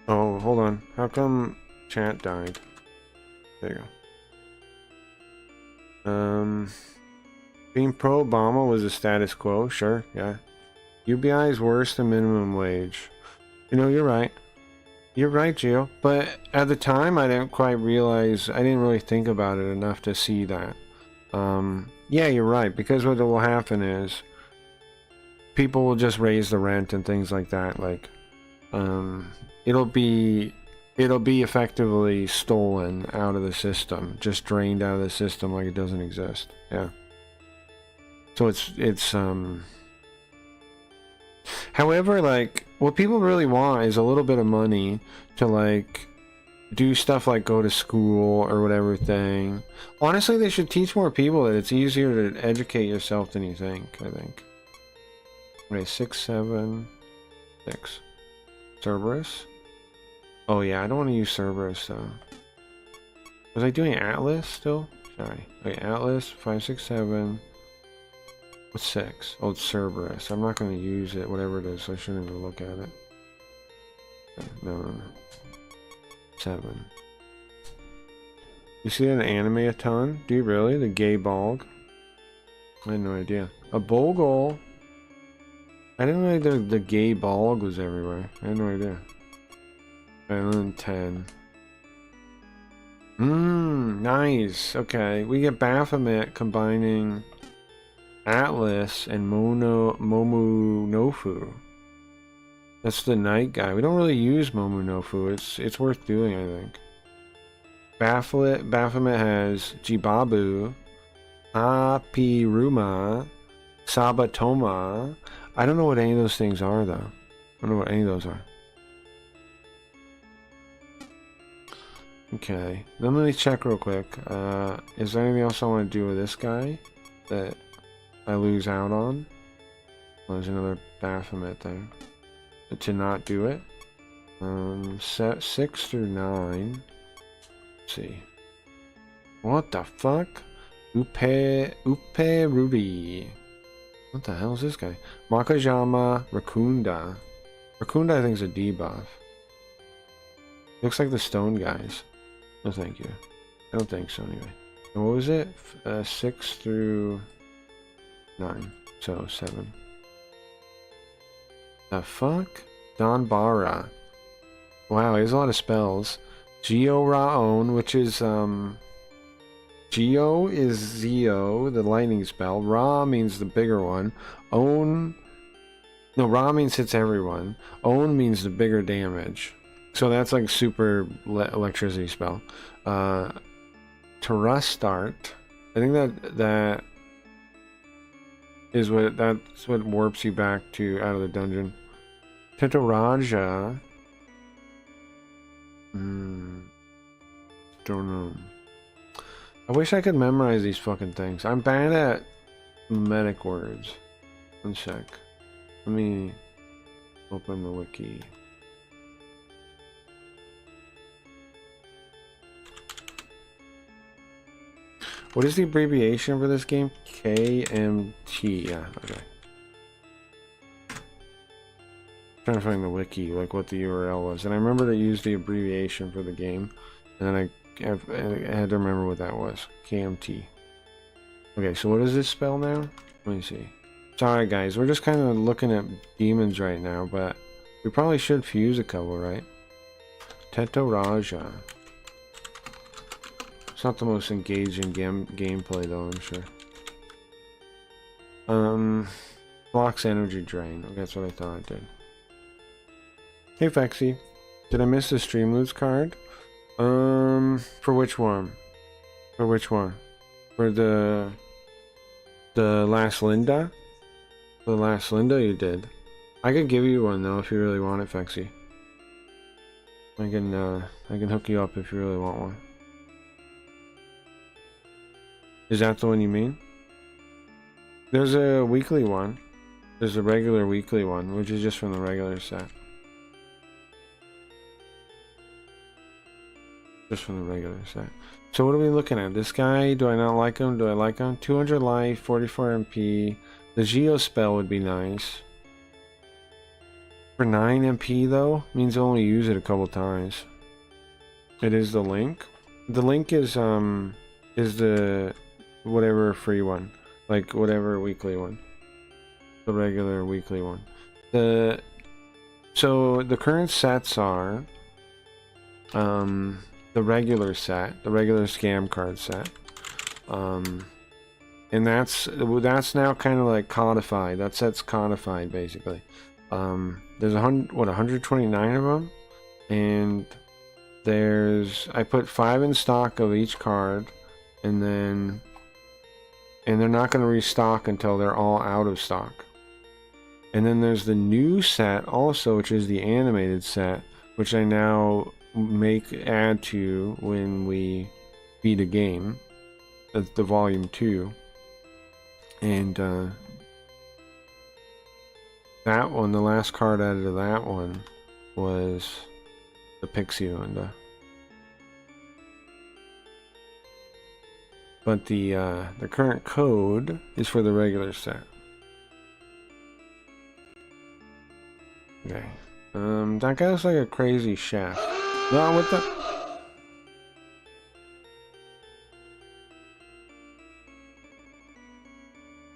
Oh, hold on. How come chat died? There you go. Being pro-Obama was the status quo. Sure, yeah. UBI is worse than minimum wage. You know, you're right. You're right, Gio. But at the time, I didn't quite realize... I didn't really think about it enough to see that. Yeah, you're right. Because what will happen is... people will just raise the rent and things like that. Like, it'll be effectively stolen out of the system. Just drained out of the system like it doesn't exist. Yeah. So it's however, like, what people really want is a little bit of money to, like, do stuff like go to school or whatever thing. Honestly, they should teach more people that it's easier to educate yourself than you think, I think. Okay, 6, 7, 6. Cerberus? Oh yeah, I don't want to use Cerberus though. Was I doing Atlas still? Sorry. Okay, Atlas, 5, 6, 7. What's 6? Oh, it's Cerberus. I'm not going to use it, whatever it is, so I shouldn't even look at it. Okay, no. 7. You see that in anime a ton? Do you really? The gay bog? I had no idea. A Bogle? I didn't know the gay bog was everywhere. I had no idea. And then 10. Nice. Okay, we get Baphomet combining Atlas and Momonofu. That's the night guy. We don't really use Momonofu. It's worth doing, I think. Baphomet has Jibabu, Apiruma, Sabatoma. I don't know what any of those things are, though. I don't know what any of those are. Okay, let me check real quick. Is there anything else I want to do with this guy that I lose out on? Well, there's another Baphomet there. To not do it. Set 6 through 9. Let's see. What the fuck? Upe Ruby. What the hell is this guy? Makajama Rakunda. Rakunda I think is a debuff. Looks like the stone guys. No thank you. I don't think so anyway. And what was it? 6 through 9. So 7. The fuck? Donbara. Wow, he has a lot of spells. Geo Raon, which is Geo is Zeo, the lightning spell. Ra means the bigger one. Own No, Ra means hits everyone. Own means the bigger damage. So that's like super electricity spell. To restart, I think that is that's what warps you back to out of the dungeon. Tetaraja. Don't know. I wish I could memorize these fucking things. I'm bad at medic words. One sec. Let me open the wiki. What is the abbreviation for this game? KMT. Yeah, okay. Trying to find the wiki, like what the URL was. And I remember they used the abbreviation for the game. And then I had to remember what that was. KMT. Okay, so what does this spell now? Let me see. Sorry guys, we're just kind of looking at demons right now, but we probably should fuse a couple, right? Tetaraja. It's not the most engaging gameplay though, I'm sure. Blocks energy drain. Okay, that's what I thought I did. Hey Fexy, did I miss the Streamloots card? For which one? For which one? For the last Linda? The last Linda you did. I could give you one though if you really want it, Fexy. I can hook you up if you really want one. Is that the one you mean? There's a weekly one. There's a regular weekly one, which is just from the regular set. Just from the regular set. So what are we looking at? This guy, do I not like him? Do I like him? 200 life, 44 MP. The Geo spell would be nice. For 9 MP though, means I only use it a couple times. It is the link. The link is the whatever free one. Like whatever weekly one. The regular weekly one. So the current sets are the regular set, the regular scam card set. And that's now kind of like codified. That set's codified basically. There's 129 of them, and I put 5 in stock of each card, and they're not going to restock until they're all out of stock. And then there's the new set also, which is the animated set, which I now add to when we beat a game. That's the volume 2. And that one, the last card added to that one was the Pixie Linda. But the current code is for the regular set. Okay. That guy looks like a crazy chef. No, what the?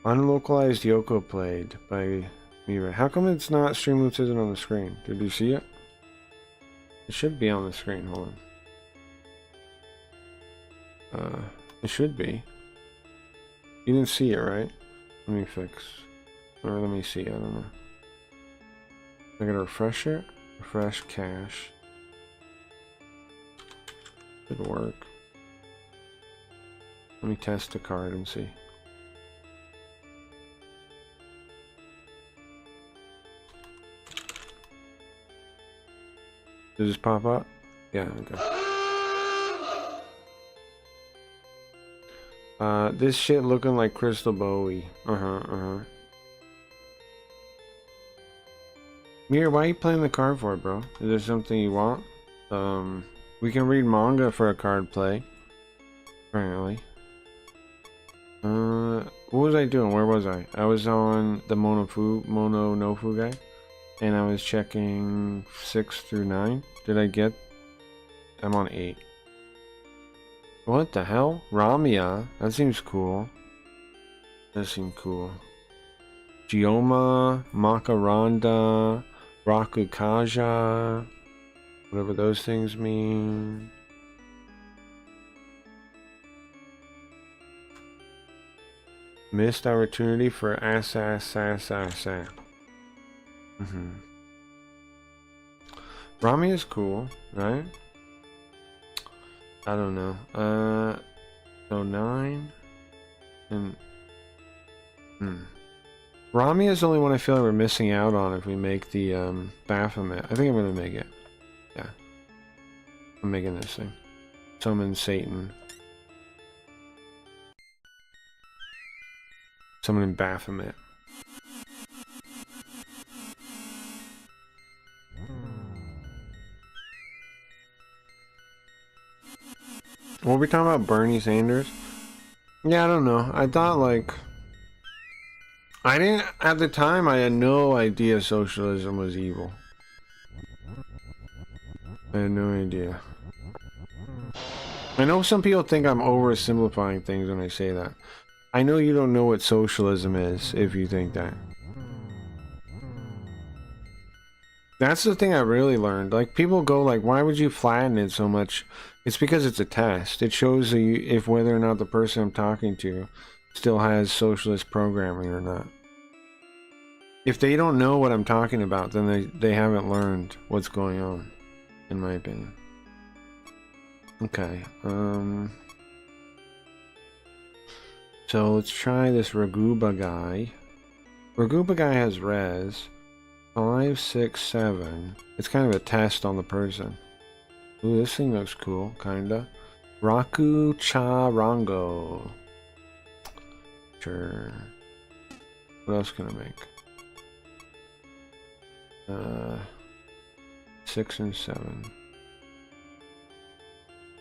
Unlocalized Yoko played by Mira. How come it's not Streamloots isn't on the screen? Did you see it? It should be on the screen. Hold on. It should be. You didn't see it, right? Let me fix. Or let me see. I don't know. I gotta refresh it. Refresh cache. Should work. Let me test the card and see. Does this pop up? Yeah, okay. This shit looking like Crystal Bowie. Mir, why are you playing the card for it, bro? Is there something you want? We can read manga for a card play. Apparently. What was I doing? Where was I? I was on the Mono no Fu guy. And I was checking 6 through 9. Did I get... I'm on 8. What the hell? Ramia? That seems cool. That seems cool. Gioma, Makaranda, Rakukaja, whatever those things mean. Missed opportunity for Asa. Rami is cool, right? I don't know. So 9 and Rami is the only one I feel like we're missing out on if we make the Baphomet. I think I'm gonna make it. Yeah. I'm making this thing. Summon Satan. Summon Baphomet. What were we talking about? Bernie Sanders? Yeah, I don't know. I thought like... I didn't... At the time, I had no idea socialism was evil. I had no idea. I know some people think I'm oversimplifying things when I say that. I know you don't know what socialism is if you think that. That's the thing I really learned. Like, people go like, why would you flatten it so much? It's because it's a test. It shows you if whether or not the person I'm talking to still has socialist programming or not. If they don't know what I'm talking about, then they haven't learned what's going on, in my opinion. Okay, so let's try this Raguba guy. Raguba guy has res 5, 6, 7. It's kind of a test on the person. Ooh, this thing looks cool, kinda. Raku Cha Rango. Sure. What else can I make? 6 and 7.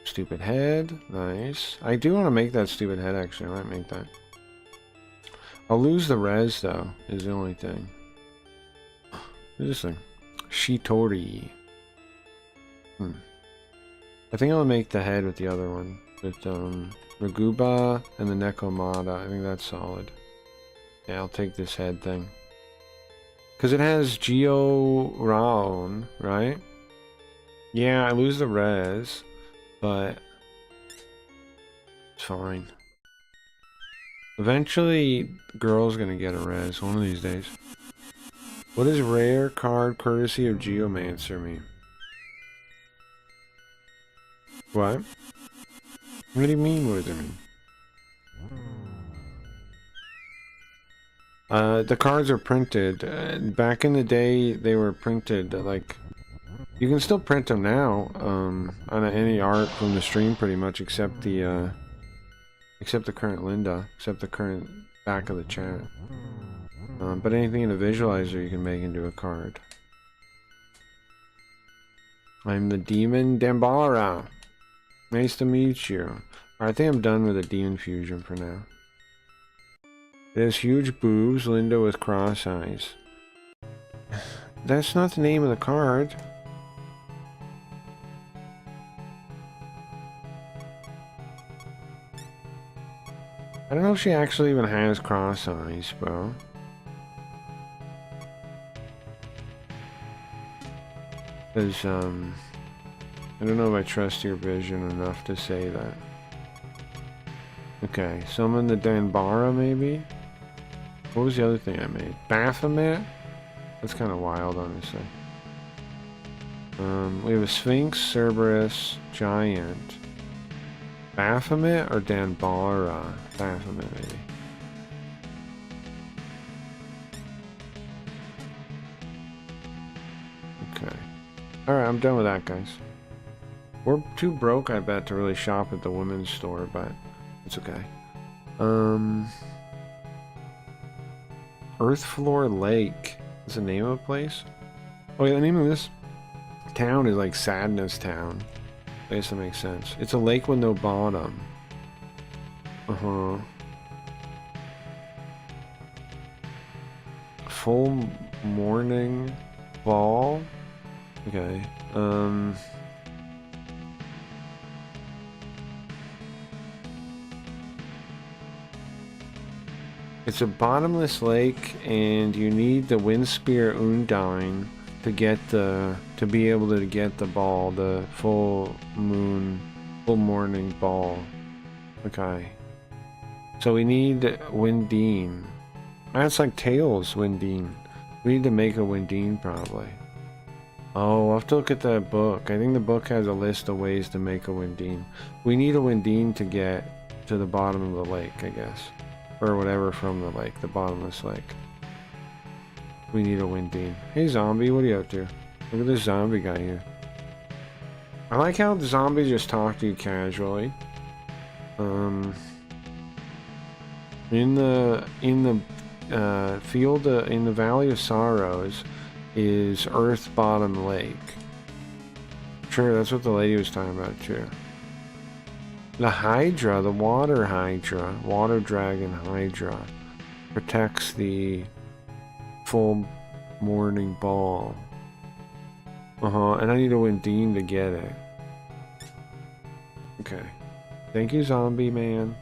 Stupid head. Nice. I do want to make that stupid head, actually. I might make that. I'll lose the res, though, is the only thing. What is this thing? Shitori. I think I'll make the head with the other one. With, Raguba and the Nekomata. I think that's solid. Yeah, I'll take this head thing. Because it has Geo Raon, right? Yeah, I lose the res. But it's fine. Eventually, the girl's gonna get a res one of these days. What does rare card courtesy of Geomancer mean? What? What do you mean, what does it mean? The cards are printed. Back in the day, they were printed, like... You can still print them now, on any art from the stream, pretty much, except the current Linda, except the current back of the chat. But anything in a visualizer you can make into a card. I'm the Demon Dambara. Nice to meet you. I think I'm done with the Demon Fusion for now. It has huge boobs, Linda with cross eyes. That's not the name of the card. I don't know if she actually even has cross eyes, bro. Because, I don't know if I trust your vision enough to say that. Okay, summon the Danbara, maybe? What was the other thing I made? Baphomet? That's kind of wild, honestly. We have a Sphinx, Cerberus, Giant. Baphomet or Danbara? Baphomet, maybe. Okay. Alright, I'm done with that, guys. We're too broke, I bet, to really shop at the women's store, but it's okay. Earthfloor Lake is the name of a place? Oh yeah, the name of this town is like Sadness Town. I guess that makes sense. It's a lake with no bottom. Full morning ball? Okay. It's a bottomless lake, and you need the Wind Spear Undine to get to be able to get the ball, the full morning ball. Okay. So we need Windine. That's like Tails Windine. We need to make a Windine, probably. Oh, I'll have to look at that book. I think the book has a list of ways to make a Windine. We need a Windine to get to the bottom of the lake, I guess. Or whatever from the lake, the bottomless lake. We need a Windine. Hey zombie, what are you up to? Look at this zombie guy here. I like how the zombies just talk to you casually. In the field, in the Valley of Sorrows, is Earth Bottom Lake. Sure, that's what the lady was talking about too. The Hydra, the water Hydra, water dragon Hydra, protects the full morning ball. And I need a Windine to get it. Okay. Thank you, zombie man.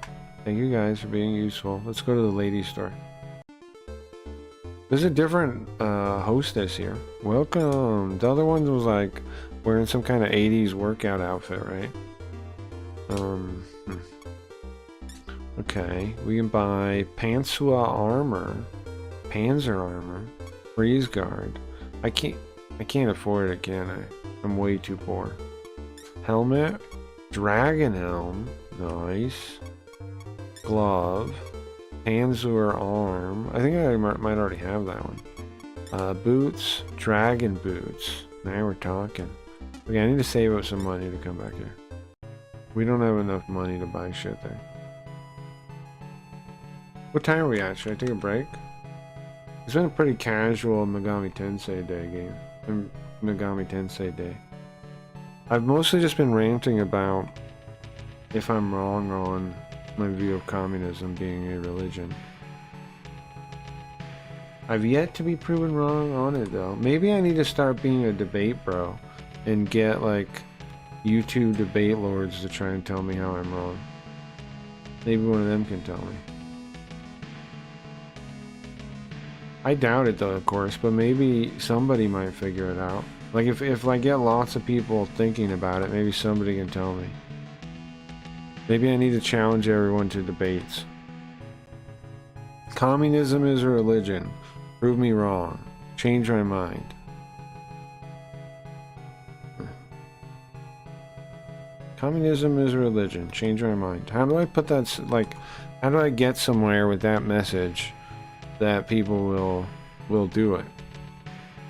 Thank you guys for being useful. Let's go to the lady store. There's a different hostess here. Welcome. The other one was like wearing some kind of 80s workout outfit, right? Okay, we can buy Pansua armor, Panzer armor, freeze guard. I can't afford it, can I? I'm way too poor. Helmet, dragon helm, nice. Glove. Panzer arm. I think I might already have that one. Boots. Dragon boots. Now we're talking. Okay, I need to save up some money to come back here. We don't have enough money to buy shit there. What time are we at? Should I take a break? It's been a pretty casual Megami Tensei day game. Megami Tensei day. I've mostly just been ranting about if I'm wrong on my view of communism being a religion. I've yet to be proven wrong on it though. Maybe I need to start being a debate bro and get like YouTube debate lords to try and tell me how I'm wrong. Maybe one of them can tell me. I doubt it though, of course, but maybe somebody might figure it out. Like if I get lots of people thinking about it, maybe somebody can tell me. Maybe I need to challenge everyone to debates. Communism is a religion. Prove me wrong. Change my mind. Communism is a religion. Change my mind. How do I put that, like, how do I get somewhere with that message that people will do it?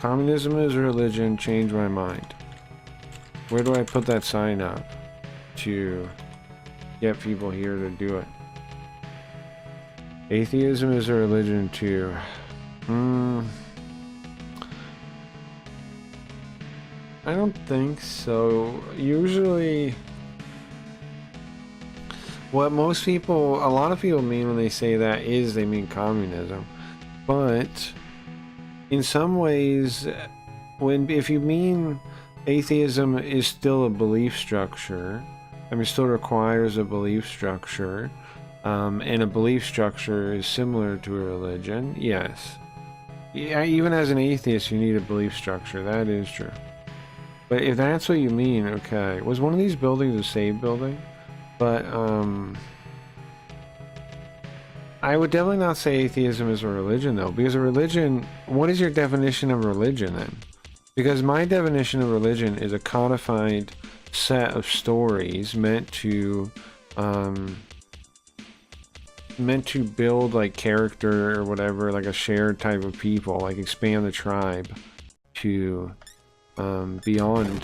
Communism is a religion. Change my mind. Where do I put that sign up to get people here to do it? Atheism is a religion too. I don't think so. Usually what most people, a lot of people mean when they say that is they mean communism. But in some ways, if you mean atheism is still a belief structure, I mean, still requires a belief structure, and a belief structure is similar to a religion, yes. Yeah, even as an atheist, you need a belief structure. That is true. But if that's what you mean, okay. Was one of these buildings a save building? But, I would definitely not say atheism is a religion, though. Because a religion, what is your definition of religion, then? Because my definition of religion is a codified set of stories meant to build like character or whatever, like a shared type of people, like expand the tribe to beyond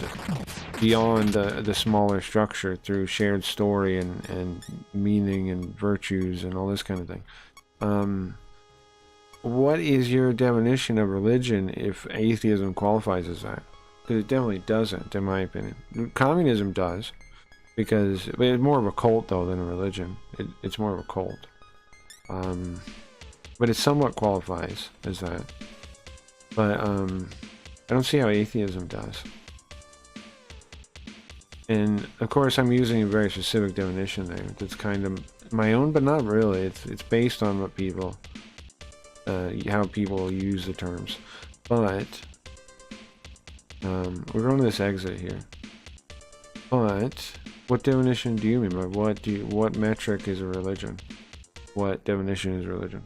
the smaller structure through shared story and meaning and virtues and all this kind of thing. What is your definition of religion if atheism qualifies as that? Because it definitely doesn't, in my opinion. Communism does, because it's more of a cult though than a religion. It's more of a cult, but it somewhat qualifies as that. But I don't see how atheism does. And of course, I'm using a very specific definition there. That's kind of my own, but not really. It's based on what people, how people use the terms, but. We're going to this exit here. But what definition do you mean by what metric is a religion? What definition is religion?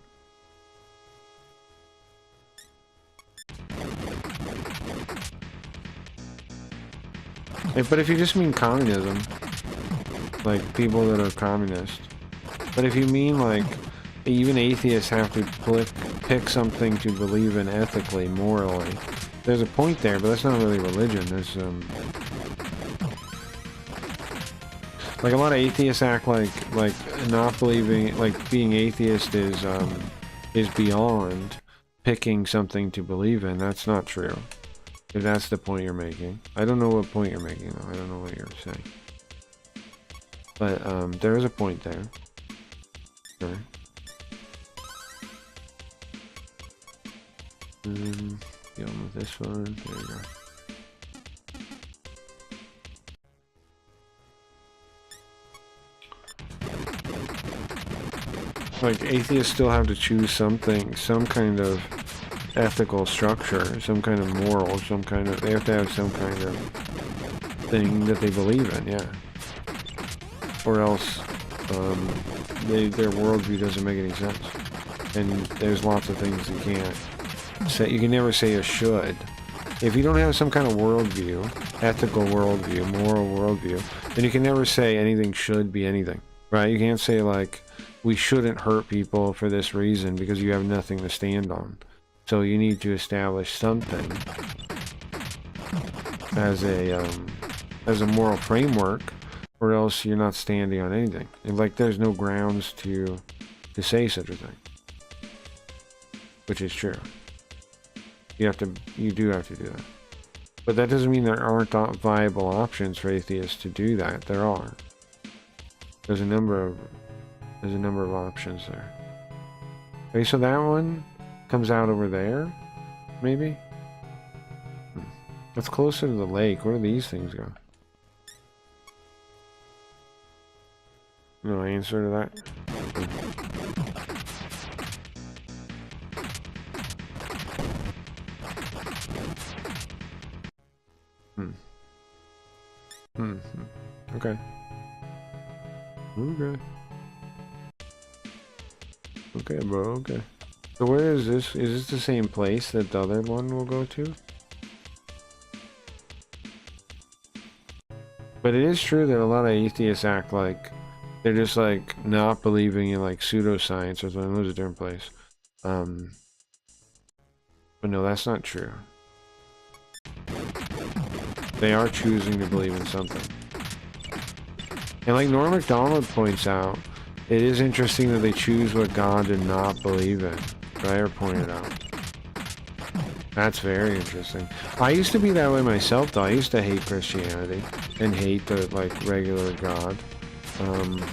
But if you just mean communism, like people that are communist. But if you mean like even atheists have to pick something to believe in ethically, morally, there's a point there, but that's not really religion. There's like a lot of atheists act like not believing, like being atheist is beyond picking something to believe in. That's not true. If that's the point you're making. I don't know what point you're making though. I don't know what you're saying. But there is a point there. Sure. Dealing with this one. There you go. Like, atheists still have to choose something, some kind of ethical structure, some kind of moral, some kind of... They have to have some kind of thing that they believe in, yeah. Or else, their worldview doesn't make any sense. And there's lots of things you can't say. You can never say a should. If you don't have some kind of worldview, ethical worldview, moral worldview, then you can never say anything should be anything, right? You can't say, like, we shouldn't hurt people for this reason because you have nothing to stand on. So you need to establish something as a moral framework, or else you're not standing on anything. And, like, there's no grounds to say such a thing, which is true. You do have to do that. But that doesn't mean there aren't viable options for atheists to do that. There are. There's a number of options there. Okay, so that one comes out over there, maybe? That's closer to the lake. Where do these things go? No answer to that? Okay. Okay. Okay, bro, okay. So where is this? Is this the same place that the other one will go to? But it is true that a lot of atheists act like they're just like not believing in like pseudoscience or something. There's a different place. But no, that's not true. They are choosing to believe in something. And like Norm Macdonald points out, it is interesting that they choose what God did not believe in. Dyer pointed out. That's very interesting. I used to be that way myself, though. I used to hate Christianity and hate the like regular God.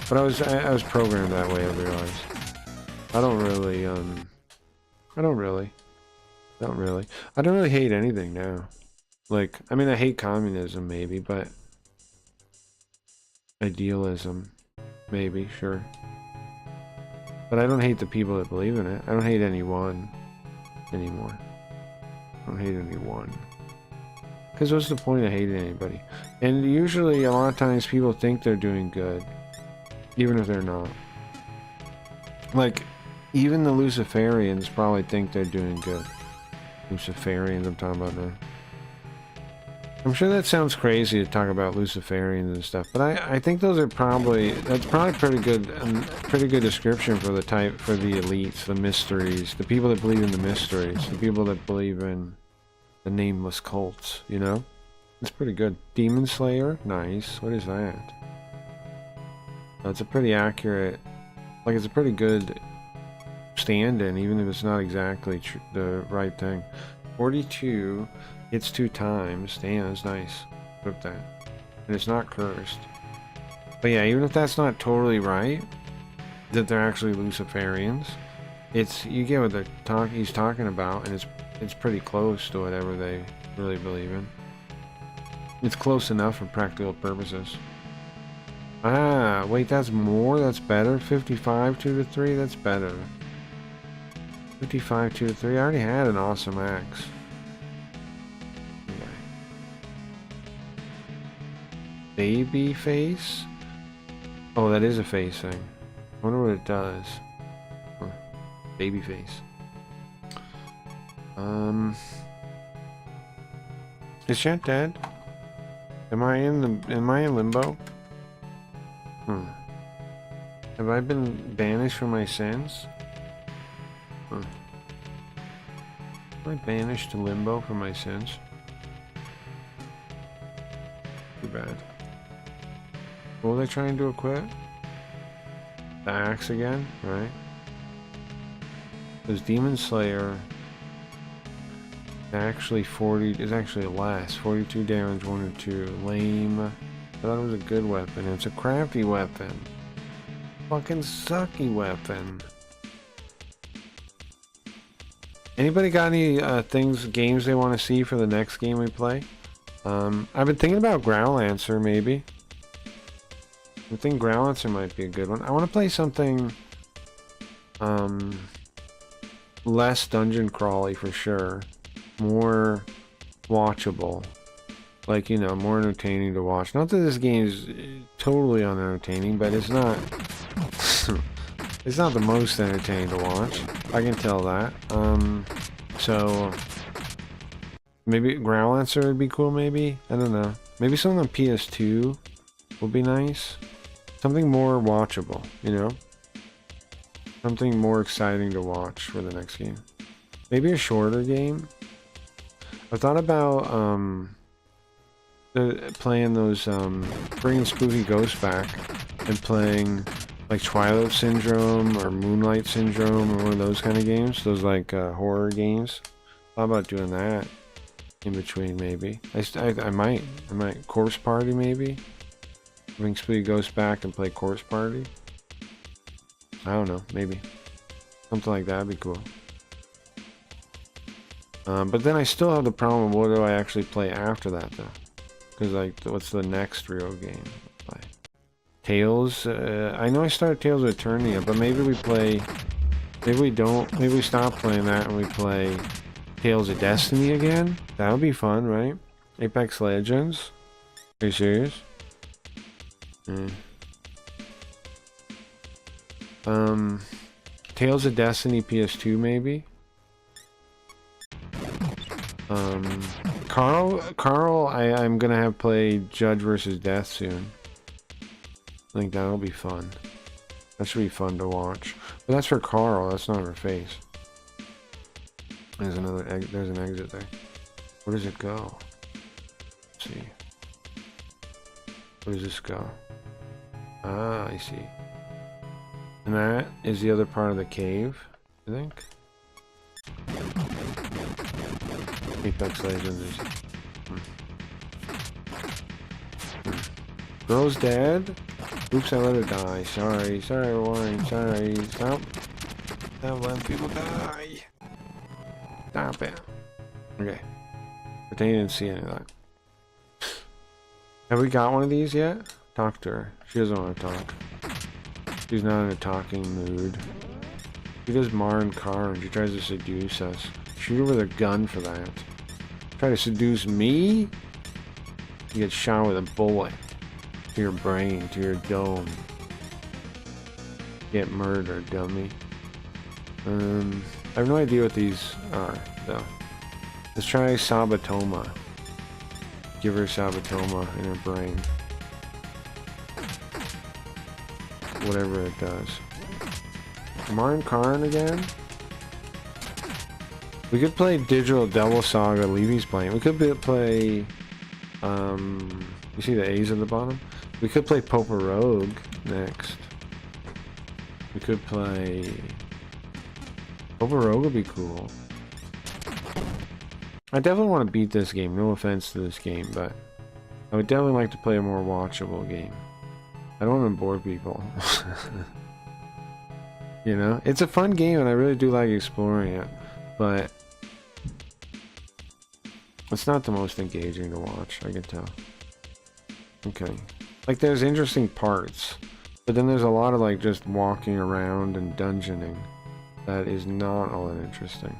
But I was programmed that way. I realized. I don't really hate anything now. Like, I mean, I hate communism, maybe, but idealism, maybe, sure. But I don't hate the people that believe in it. I don't hate anyone anymore. I don't hate anyone. Because what's the point of hating anybody? And usually, a lot of times, people think they're doing good, even if they're not. Like, even the Luciferians probably think they're doing good. Luciferians, I'm talking about now. I'm sure that sounds crazy to talk about Luciferians and stuff, but I think those are probably, that's probably pretty good description for the elites, the mysteries, the people that believe in the mysteries, the people that believe in the nameless cults, you know? It's pretty good. Demon Slayer? Nice. What is that? It's a pretty accurate, like it's a pretty good stand-in, even if it's not exactly the right thing. 42 hits 2 times. Damn, that's nice. Flip that. And it's not cursed. But yeah, even if that's not totally right, that they're actually Luciferians, you get what he's talking about, and it's pretty close to whatever they really believe in. It's close enough for practical purposes. Ah, wait, that's more? That's better? 55 2 to 3? That's better. 55 2 to 3. I already had an awesome axe. Okay. Baby face? Oh, that is a face thing. I wonder what it does. Huh. Baby face. Is chat dead? Am I in limbo? Have I been banished from my sins? Am I banished to limbo for my sins? Too bad. What was I trying to equip? The axe again, right? Because Demon Slayer actually 40 is actually less. 42 damage, 1 or 2. Lame. I thought it was a good weapon. It's a crappy weapon. Fucking sucky weapon. Anybody got any games they want to see for the next game we play? I've been thinking about Growlancer, maybe. I think Growlancer might be a good one. I want to play something less dungeon crawly for sure. More watchable. Like, you know, more entertaining to watch. Not that this game is totally unentertaining, but it's not it's not the most entertaining to watch. I can tell that. So maybe Growlancer would be cool, maybe? I don't know. Maybe something on PS2 would be nice. Something more watchable, you know? Something more exciting to watch for the next game. Maybe a shorter game. I thought about playing those bringing Spooky Ghosts back and playing like Twilight Syndrome or Moonlight Syndrome or one of those kind of games, those like horror games. Thought about doing that in between, maybe. I might Corpse Party, maybe bring Spooky Ghosts back and play Corpse Party. I don't know, maybe something like that would be cool. But then I still have the problem of what do I actually play after that, though? Because, like, what's the next real game to play? Tales? I know I started Tales of Eternia, but maybe we play... Maybe we don't. Maybe we stop playing that and we play Tales of Destiny again? That would be fun, right? Apex Legends? Are you serious? Tales of Destiny PS2, maybe? Carl, I'm gonna have play Judge vs. Death soon. I think that'll be fun. That should be fun to watch. But that's for Carl, that's not her face. There's there's an exit there. Where does it go? Let's see. Where does this go? Ah, I see. And that is the other part of the cave, I think. Apex Legends is... Girl's dead? Oops, I let her die. Sorry, everyone. Sorry. Stop. Stop letting people die. Stop it. Okay. Pretend you didn't see any of that. Have we got one of these yet? Talk to her. She doesn't want to talk. She's not in a talking mood. She does Mar and Car and she tries to seduce us. Shoot her with a gun for that. Try to seduce me? You get shot with a bullet. To your brain, to your dome. Get murdered, dummy. I have no idea what these are, though. Let's try Sabatoma. Give her Sabatoma in her brain. Whatever it does. Marn Karn again? We could play Digital Devil Saga, Levy's playing. We could play... you see the A's at the bottom? We could play Popa Rogue next. We could play... Popa Rogue would be cool. I definitely want to beat this game, no offense to this game, but... I would definitely like to play a more watchable game. I don't want to bore people. You know? It's a fun game and I really do like exploring it, but... It's not the most engaging to watch, I can tell. Okay. Like, there's interesting parts, but then there's a lot of, like, just walking around and dungeoning. That is not all that interesting.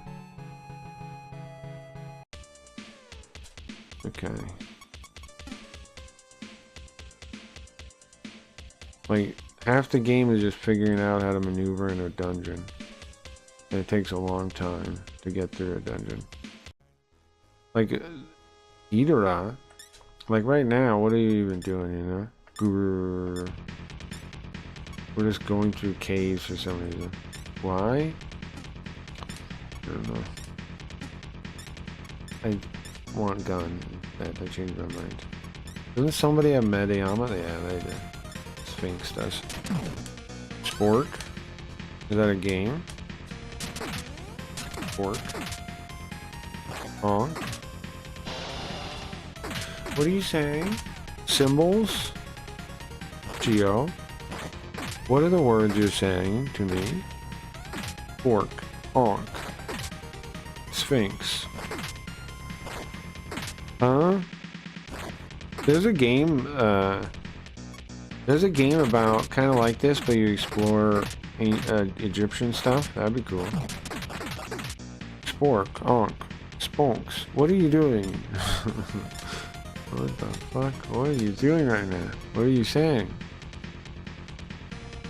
Okay. Like, half the game is just figuring out how to maneuver in a dungeon. And it takes a long time to get through a dungeon. Like, Ghidorah, Like right now, what are you even doing, you know? We're just going through caves for some reason. Why? I don't know. I want gun. That changed my mind. Doesn't somebody have Mediyama? Yeah, they do. Sphinx does. Spork? Is that a game? Spork. Honk. What are you saying? Symbols? Geo? What are the words you're saying to me? Fork. Honk. Sphinx. Huh? There's a game about kind of like this, but you explore Egyptian stuff. That'd be cool. Spork. Honk. Spunks. What are you doing? What the fuck? What are you doing right now? What are you saying?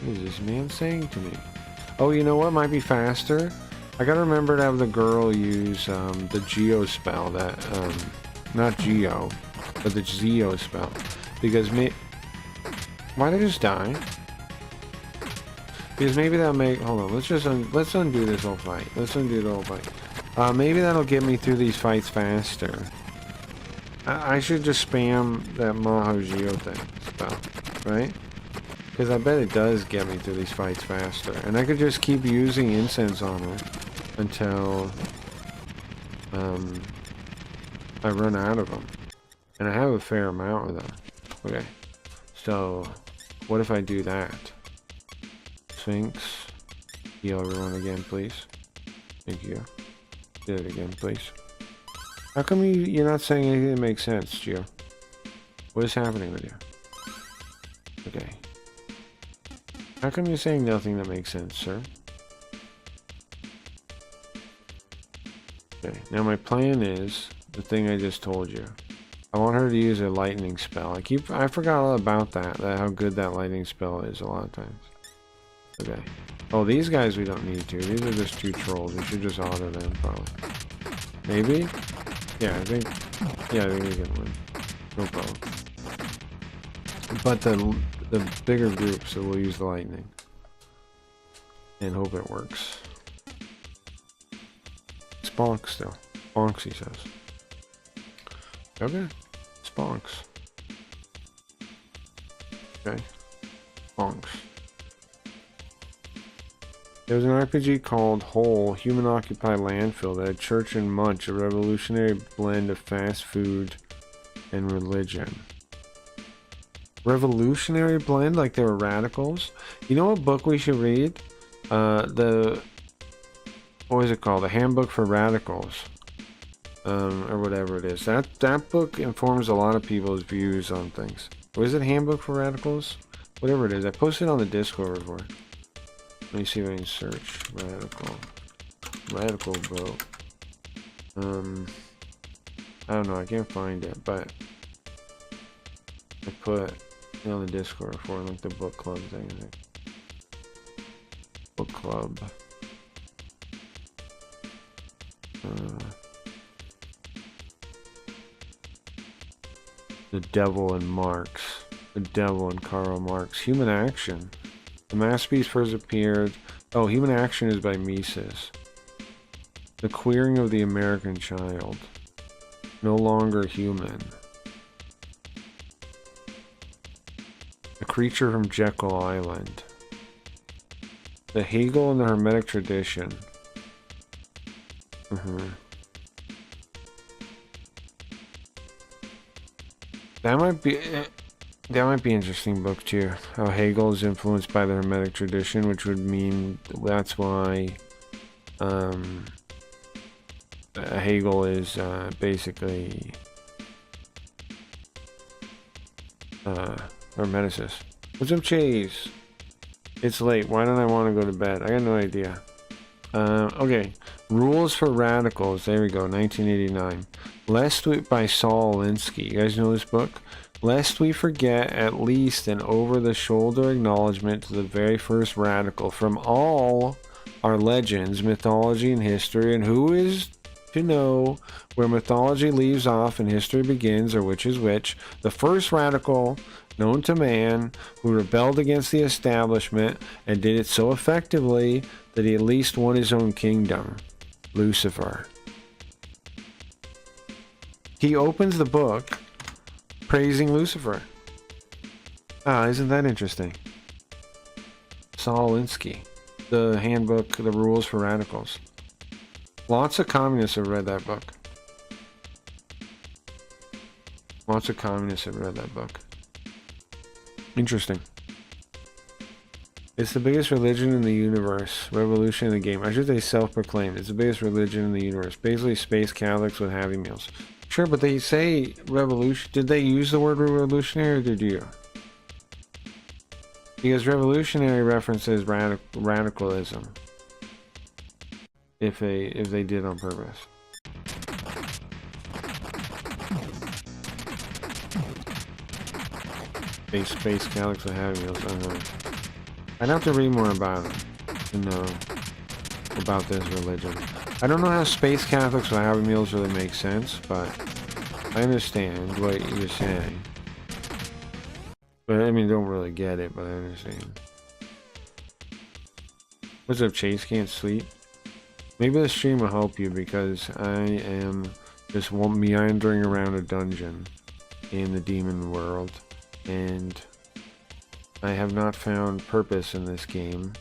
What is this man saying to me? Oh, you know what might be faster? I gotta remember to have the girl use the Geo spell that, not Geo, but the Zeo spell. Because why did I just die? Because maybe that'll make, hold on, let's undo this whole fight. Let's undo the whole fight. Maybe that'll get me through these fights faster. I should just spam that Maho Geo thing spell, right? Because I bet it does get me through these fights faster. And I could just keep using incense on her until I run out of them. And I have a fair amount of them. Okay, so what if I do that? Sphinx, heal everyone again, please. Thank you. Do it again, please. How come you're not saying anything that makes sense, Gio? What is happening with you? Okay. How come you're saying nothing that makes sense, sir? Okay, now my plan is the thing I just told you. I want her to use a lightning spell. I forgot all about that how good that lightning spell is a lot of times. Okay. Oh, these guys we don't need to. These are just two trolls. We should just auto them, probably. Maybe? Yeah, I think we can win. No problem. But the bigger group, so we'll use the lightning. And hope it works. Sponk still. Sponks, he says. Okay. Sponks. Okay. Sponks. There was an RPG called Hole, Human-Occupied Landfill, that had Church and Munch, a revolutionary blend of fast food and religion. Revolutionary blend? Like they were radicals? You know what book we should read? What is it called? The Handbook for Radicals. Or whatever it is. That book informs a lot of people's views on things. Or is it Handbook for Radicals? Whatever it is. I posted it on the Discord before. Let me see if I can search radical book. I don't know, I can't find it, but I put it on the Discord before, like the book club thing. Book club. The Devil and Marx. The Devil and Karl Marx. Human Action. The masterpiece first appeared... Oh, Human Action is by Mises. The Queering of the American Child. No Longer Human. The Creature from Jekyll Island. The Hegel and the Hermetic Tradition. That might be an interesting book too. How Hegel is influenced by the Hermetic tradition, which would mean that's why Hegel is basically Hermeticist. What's up, Chase? It's late. Why don't I want to go to bed? I got no idea. Okay. Rules for Radicals. There we go. 1989. Lest we, by Saul Alinsky. You guys know this book? Lest we forget at least an over-the-shoulder acknowledgement to the very first radical from all our legends, mythology, and history. And who is to know where mythology leaves off and history begins, or which is which. The first radical known to man who rebelled against the establishment and did it so effectively that he at least won his own kingdom. Lucifer. He opens the book praising Lucifer. Ah, isn't that interesting? Saul Alinsky. The handbook, the rules for radicals. Lots of communists have read that book. Lots of communists have read that book. Interesting. It's the biggest religion in the universe. Revolution in the game. I should say self-proclaimed. It's the biggest religion in the universe. Basically space Catholics with Happy Meals. Sure, but they say revolution. Did they use the word revolutionary or did you? Because revolutionary references radicalism. If they did on purpose. Space Catholics with Happy Meals. I'd have to read more about it to know about this religion. I don't know how space Catholics with Happy Meals really make sense, but I understand what you're saying. But I mean, don't really get it, but I understand. What's up, Chase? Can't sleep? Maybe the stream will help you because I am just meandering around a dungeon in the demon world. And I have not found purpose in this game.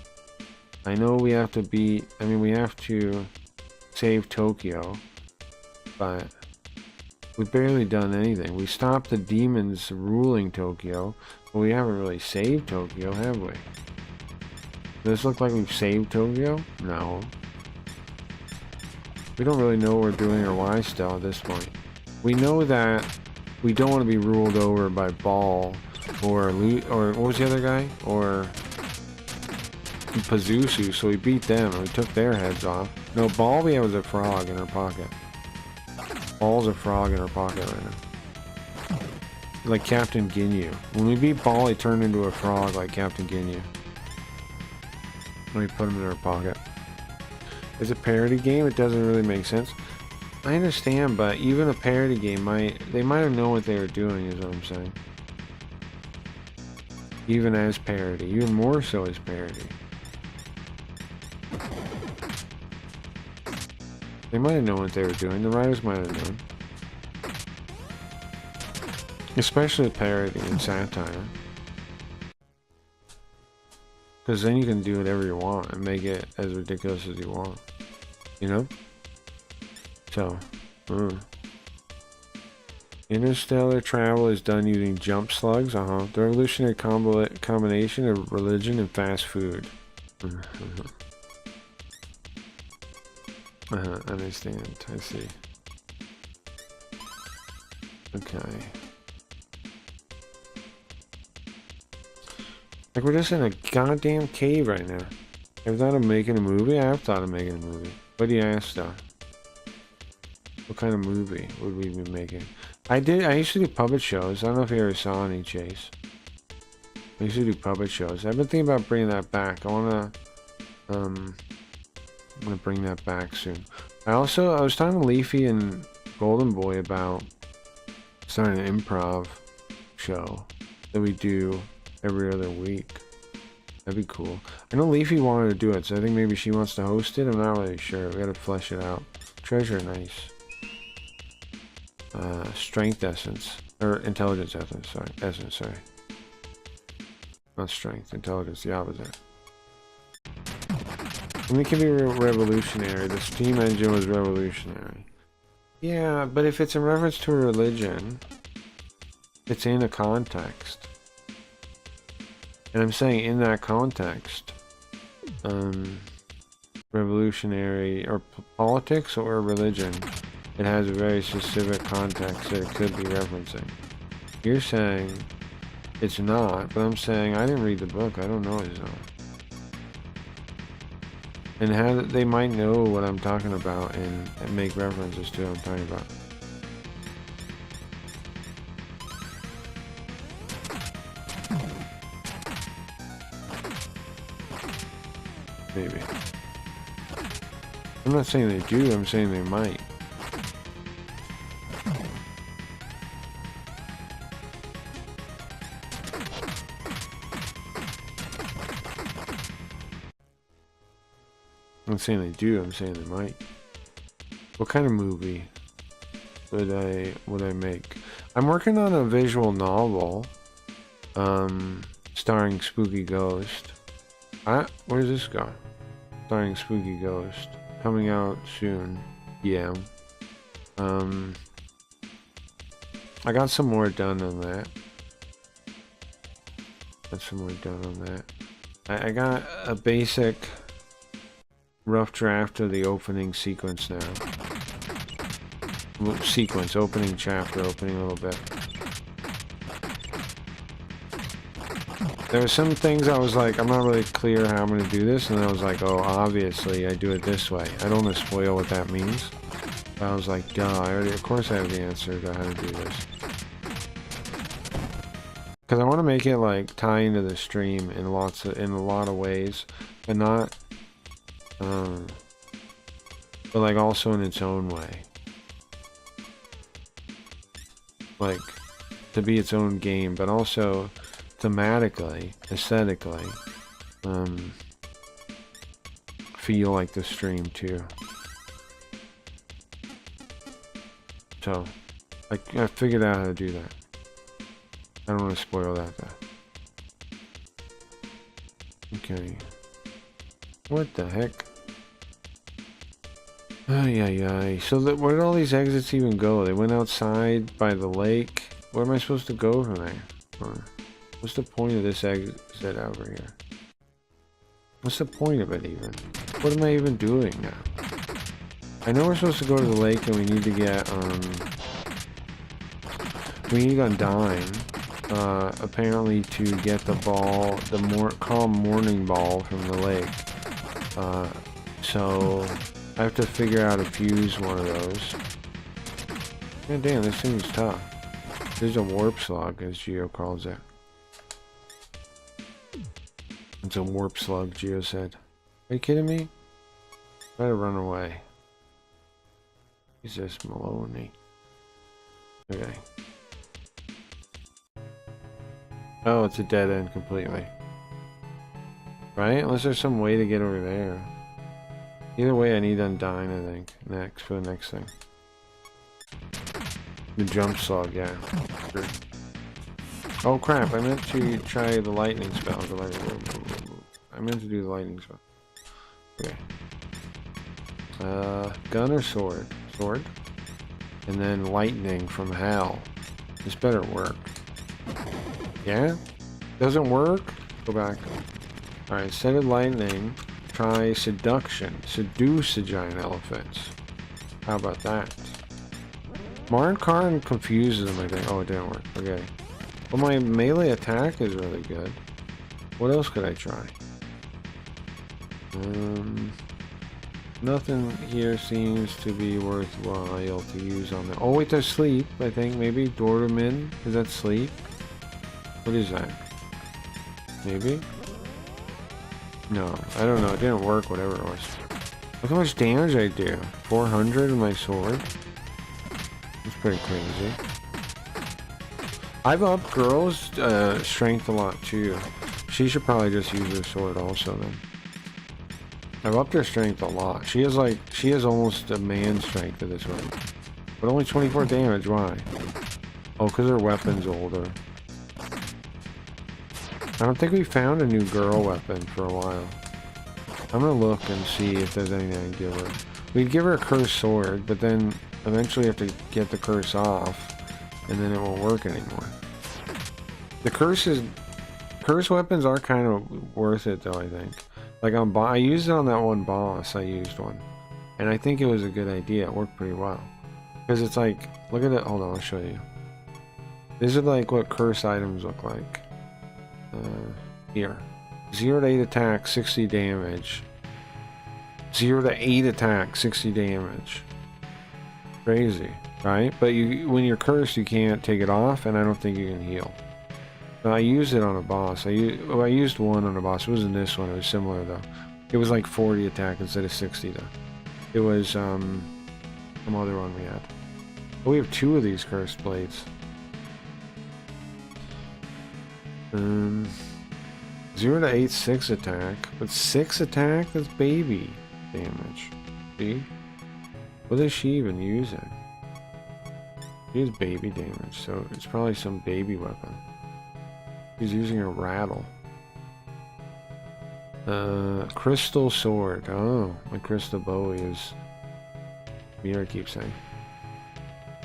I know we have to we have to save Tokyo, but we've barely done anything. We stopped the demons ruling Tokyo, but we haven't really saved Tokyo, have we? Does this look like we've saved Tokyo? No. We don't really know what we're doing or why still at this point. We know that we don't want to be ruled over by Ball or what was the other guy? Or Pazuzu, so we beat them and we took their heads off. No, Ball we have is a frog in our pocket. Ball's a frog in our pocket right now. Like Captain Ginyu. When we beat Ball, he turned into a frog like Captain Ginyu. And we put him in our pocket. It's a parody game, it doesn't really make sense. I understand, but even a parody game they might have known what they were doing, is what I'm saying. Even as parody, even more so as parody. They might have known what they were doing, the writers might have known. Especially parody and satire. Because then you can do whatever you want and make it as ridiculous as you want. You know? So, interstellar travel is done using jump slugs. The revolutionary combination of religion and fast food. Understand. I see. Okay. Like we're just in a goddamn cave right now. Have thought of making a movie? I have thought of making a movie. What do you ask though? What kind of movie would we be making? I used to do puppet shows. I don't know if you ever saw any, Chase. I used to do puppet shows. I've been thinking about bringing that back. I'm gonna bring that back soon. I was talking to Leafy and Golden Boy about starting an improv show that we do every other week. That'd be cool. I know Leafy wanted to do it, so I think maybe she wants to host it. I'm not really sure. We gotta flesh it out. Treasure, nice. Strength essence. Or intelligence essence, sorry. Essence, sorry. Not strength, intelligence, the opposite. I mean, it can be revolutionary. The steam engine was revolutionary. Yeah, but if it's in reference to a religion, it's in a context. And I'm saying in that context, revolutionary or politics or religion, it has a very specific context that it could be referencing. You're saying it's not, but I'm saying I didn't read the book. I don't know it's not. And how they might know what I'm talking about and make references to what I'm talking about. Maybe. I'm not saying they do, I'm saying they might. not saying they do, I'm saying they might. What kind of movie would I make? I'm working on a visual novel, starring Spooky Ghost. Where's this go? Starring Spooky Ghost. Coming out soon. Yeah. I got some more done on that. I got a basic rough draft of the opening sequence now. Opening chapter, opening a little bit. There were some things I was like, I'm not really clear how I'm going to do this, and I was like, oh, obviously I do it this way. I don't want to spoil what that means. But I was like, duh, of course I have the answer to how to do this. Because I want to make it like tie into the stream in a lot of ways, but not, but like also in its own way. Like, to be its own game, but also thematically, aesthetically, feel like the stream too. So, I figured out how to do that. I don't want to spoil that though. Okay. What the heck? Ay, ay, ay. So where did all these exits even go? They went outside by the lake. Where am I supposed to go from there? What's the point of this exit over here? What's the point of it even? What am I even doing now? I know we're supposed to go to the lake and we need to get, we need Undyne. Apparently to get the ball, the calm morning ball from the lake. So I have to figure out how to fuse one of those. God damn, this thing is tough. There's a warp slug, as Geo calls it. It's a warp slug, Geo said. Are you kidding me? Try to run away. Jesus, Maloney. Okay. Oh, it's a dead end completely. Right? Unless there's some way to get over there. Either way, I need Undyne, I think. Next, for the next thing. The jump slug, yeah. Sure. Oh crap, I meant to try the lightning spell. I meant to do the lightning spell. Okay. Gun or sword? Sword. And then lightning from hell. This better work. Yeah? Doesn't work? Go back. Alright, instead of lightning, try seduction. Seduce the giant elephants. How about that? Marin Karn confuses them, I think. Oh, it didn't work. Okay. Well, my melee attack is really good. What else could I try? Nothing here seems to be worthwhile to use on the... Oh, wait, there's sleep, I think. Maybe Dordamin? Is that sleep? What is that? Maybe? No, I don't know. It didn't work, whatever it was. Look how much damage I do. 400 with my sword. That's pretty crazy. I've upped girls' strength a lot, too. She should probably just use her sword also, then. I've upped her strength a lot. She has almost a man's strength at this rate. But only 24 damage, why? Oh, because her weapon's older. I don't think we found a new girl weapon for a while. I'm gonna look and see if there's anything I can give her. We'd give her a cursed sword, but then eventually have to get the curse off, and then it won't work anymore. The curse weapons are kind of worth it though, I think. Like I used it on that one boss, I used one. And I think it was a good idea, it worked pretty well. Because it's like, look at it, hold on, I'll show you. These are like what curse items look like. Here. 0 to 8 attack, 60 damage. 0 to 8 attack, 60 damage. Crazy, right? But when you're cursed, you can't take it off, and I don't think you can heal. So I used it on a boss. I used one on a boss. It wasn't this one. It was similar, though. It was like 40 attack instead of 60, though. It was, some other one we had. Oh, we have 2 of these cursed blades. 0 to 8, 6 attack. But 6 attack? That's baby. damage. See? What is she even using? She has baby damage, so it's probably some baby weapon. She's using a rattle. Crystal sword. Oh, my crystal bow is... Mira keeps saying.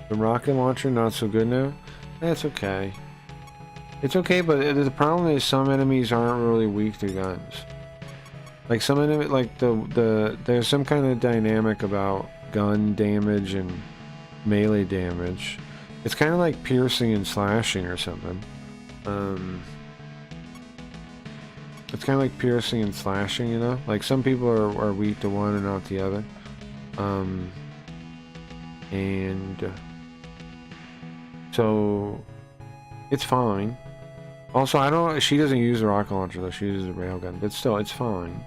The rocket launcher, not so good now? That's okay. It's okay, but the problem is some enemies aren't really weak to guns. Like some enemy, like there's some kind of dynamic about gun damage and melee damage. It's kind of like piercing and slashing or something. It's kind of like piercing and slashing, you know? Like some people are weak to one and not the other. And so it's fine. Also, I don't. She doesn't use the rocket launcher though. She uses the railgun, but still, it's fine.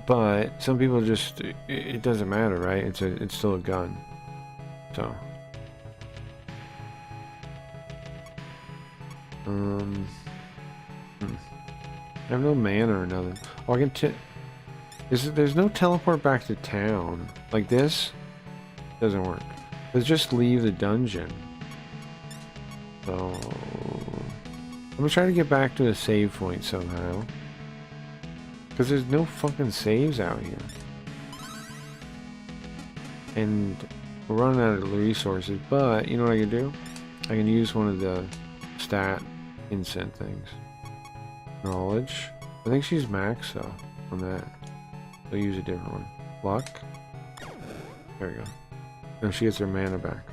But some people just it doesn't matter, right? It's still a gun. So. I have no mana or nothing. Oh, I can there's no teleport back to town. Like this? Doesn't work. Let's just leave the dungeon. So... I'm gonna try to get back to the save point somehow. Because there's no fucking saves out here. And we're running out of resources, but you know what I can do? I can use one of the stat incent things. Knowledge. I think she's max though on that. I'll use a different one. Luck. There we go. And she gets her mana back.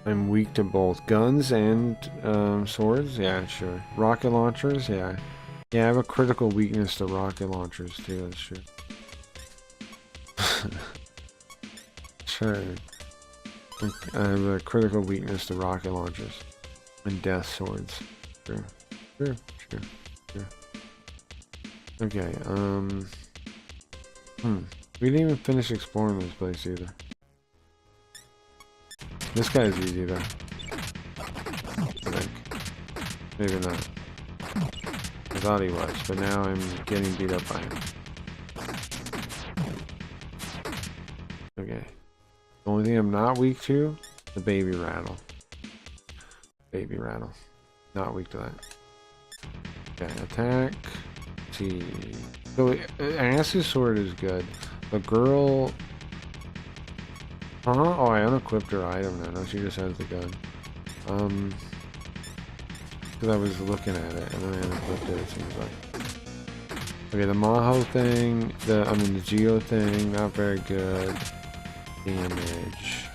I'm weak to both guns and swords. Yeah, sure. Rocket launchers. Yeah. Yeah, I have a critical weakness to rocket launchers too. That's true. Sure. I have a critical weakness to rocket launchers and death swords. Sure. Sure. Sure. Sure. Okay, we didn't even finish exploring this place either. This guy's easy though. I think. Maybe not. I thought he was, but now I'm getting beat up by him. Okay. The only thing I'm not weak to, the baby rattle. Baby rattle. Not weak to that. Okay, attack. See. So Ass's sword is good. The girl. Oh, I unequipped her item now. No, she just has the gun. Because I was looking at it and then I unequipped it. It seems like. Okay, the Maho thing. The Geo thing. Not very good. Damage.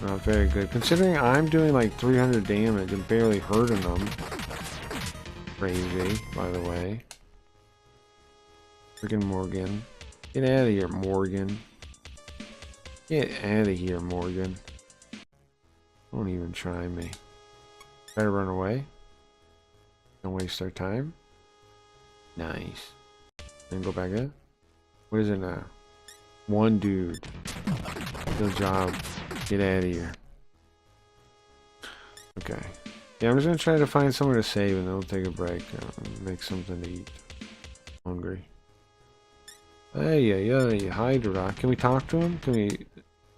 Not very good. Considering I'm doing like 300 damage and barely hurting them. Crazy, by the way. Freaking Morgan. Get out of here, Morgan. Get out of here, Morgan. Don't even try me. Try to run away. Don't waste our time. Nice. Then go back in. What is it now? One dude. Good job. Get out of here. Okay. Yeah, I'm just gonna try to find somewhere to save and then we'll take a break. Make something to eat. Hungry. Hey, Hydra. Can we talk to him? Can we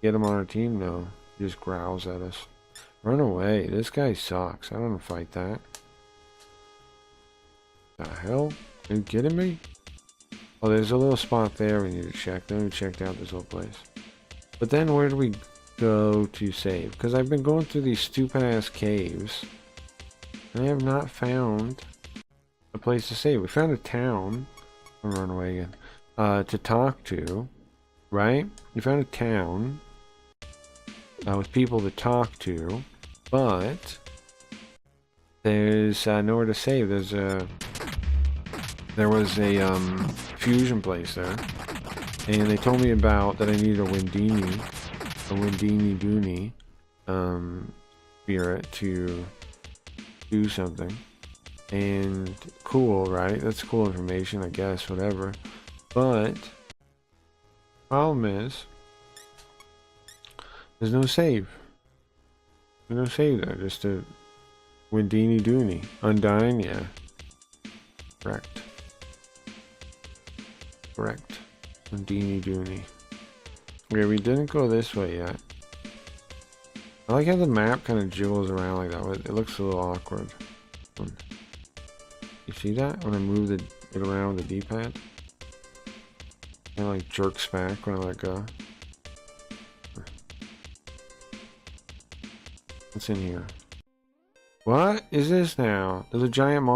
get him on our team? No. He just growls at us. Run away. This guy sucks. I don't want to fight that. The hell? Are you kidding me? Oh, there's a little spot there we need to check. Then we checked out this whole place. But then where do we go to save? Because I've been going through these stupid ass caves. And I have not found a place to save. We found a town. I'll run away again. To talk to. Right? We found a town. With people to talk to. But there's nowhere to save. There was a fusion place there. And they told me about that I needed a Windini Dooney spirit to do something. And cool, right? That's cool information, I guess, whatever. But problem is there's no save. There's no save there, just a Windini Dooney. Undying, yeah. Correct. Correct. Deenie Dooney. Okay, we didn't go this way yet. I like how the map kind of jiggles around like that. It looks a little awkward. You see that? When I move it around with the D-pad? Kind of like jerks back when I let go. What's in here? What is this now? There's a giant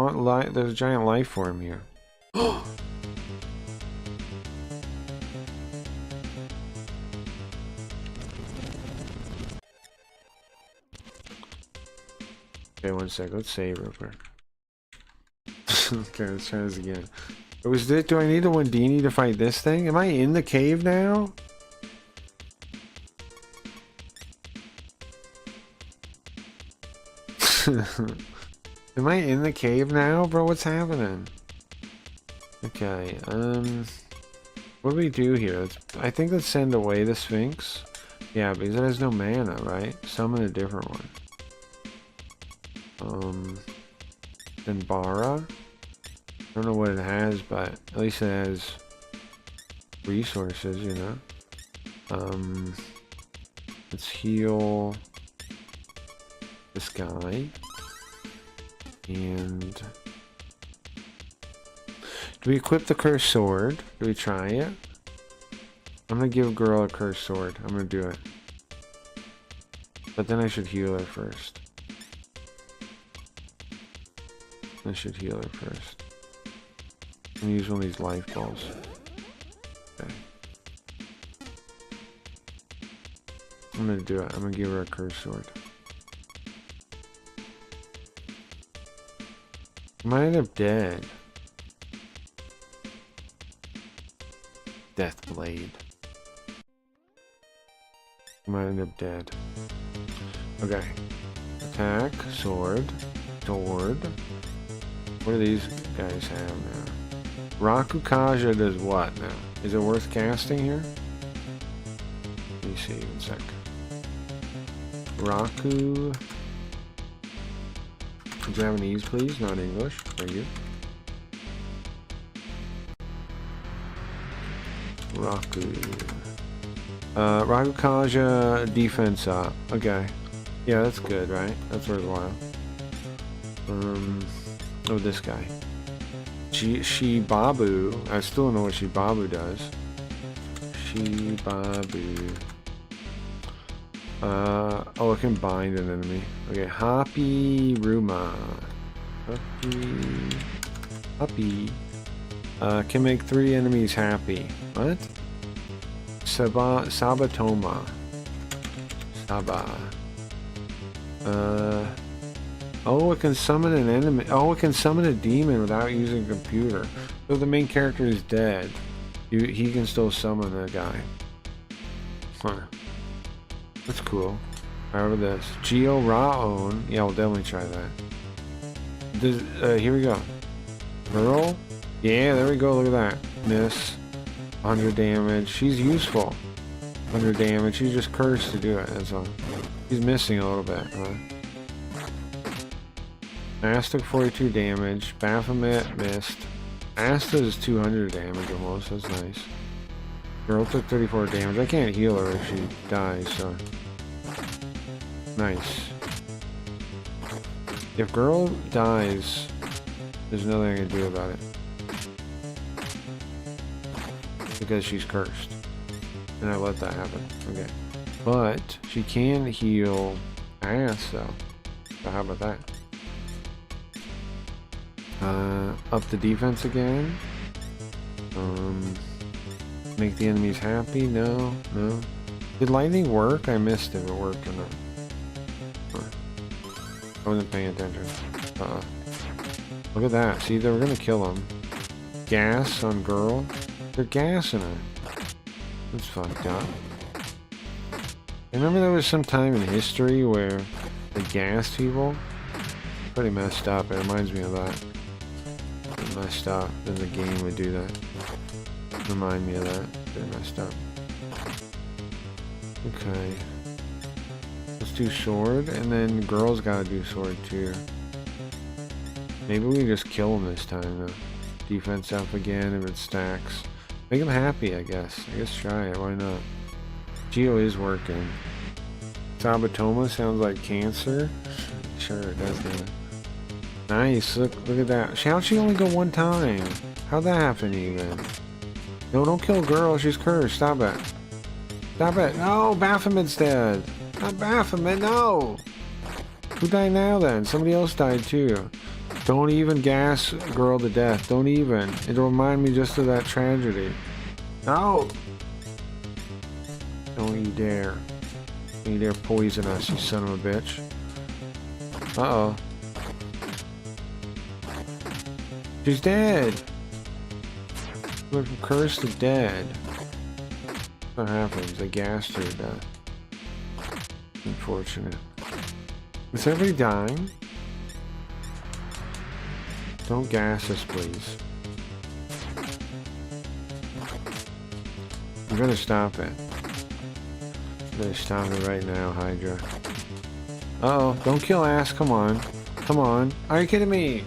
there's a giant life form here. Okay, one sec. Let's save real quick. Okay, let's try this again. Was this? Do I need the Wendini to fight this thing? Am I in the cave now? Am I in the cave now, bro? What's happening? Okay. What do we do here? I think let's send away the Sphinx. Yeah, because it has no mana, right? Summon a different one. Then Bara. I don't know what it has, but at least it has resources, you know. Let's heal this guy. And do we equip the cursed sword? Do we try it? I'm gonna give girl a cursed sword. I'm gonna do it. But then I should heal her first. I should heal her first. I'm gonna use one of these life balls. Okay. I'm gonna do it. I'm gonna give her a cursed sword. I might end up dead. Death blade. I might end up dead. Okay. Attack, sword, sword. What do these guys have now? Rakukaja does what now? Is it worth casting here? Let me see, 1 sec. Raku. Japanese, please, not English. Thank you. Rakukaja defense up. Okay. Yeah, that's good, right? That's worthwhile. Oh, this guy. Shibabu. I still don't know what Shibabu does. Shibabu. Oh, it can bind an enemy. Okay, Happy Ruma. Happy. Can make 3 enemies happy. What? Sabatoma. Saba. Oh, it can summon an enemy. Oh, it can summon a demon without using a computer. So the main character is dead. He can still summon a guy. Huh. That's cool. How about this? Geo Raon. Yeah, we'll definitely try that. Here we go. Girl. Yeah, there we go. Look at that. Miss. 100 damage. She's useful. 100 damage. She's just cursed to do it. That's all. She's missing a little bit, huh? Asta took 42 damage. Baphomet missed. Asta is 200 damage almost. That's nice. Girl took 34 damage. I can't heal her if she dies, so. Nice. If girl dies, there's nothing I can do about it. Because she's cursed. And I let that happen. Okay. But she can heal ass though. So how about that? Up the defense again. Make the enemies happy? No. Did lightning work? I missed if it worked or not. I wasn't paying attention. Look at that. See, they were gonna kill him. Gas on girl. They're gassing her. That's fucked up. I remember there was some time in history where they gassed people. Pretty messed up. It reminds me of that. Pretty messed up. Then the game would do that. Remind me of that. Pretty messed up. Okay. Let's do sword, and then girls gotta do sword too. Maybe we just kill them this time though. defense up again if it stacks. Make him happy, I guess. I guess try it. Why not? Geo is working. Sabatoma sounds like cancer. Sure, it does that. Nice. Look at that. How'd she only go one time? How'd that happen even? No, don't kill girl. She's cursed. Stop it. Stop it. No, Baphomet's dead. Not Baphomet. No. Who died now then? Somebody else died too. Don't even gas girl to death. Don't even. It'll remind me just of that tragedy. No. Don't you dare. Don't you dare poison us, you son of a bitch. Uh-oh. She's dead. Went from cursed to dead. What happens? They gassed her to death. Unfortunate. Is everybody dying? Don't gas us, please. You better stop it. You better stop it right now, Hydra. Uh-oh, don't kill ass, come on. Come on. Are you kidding me?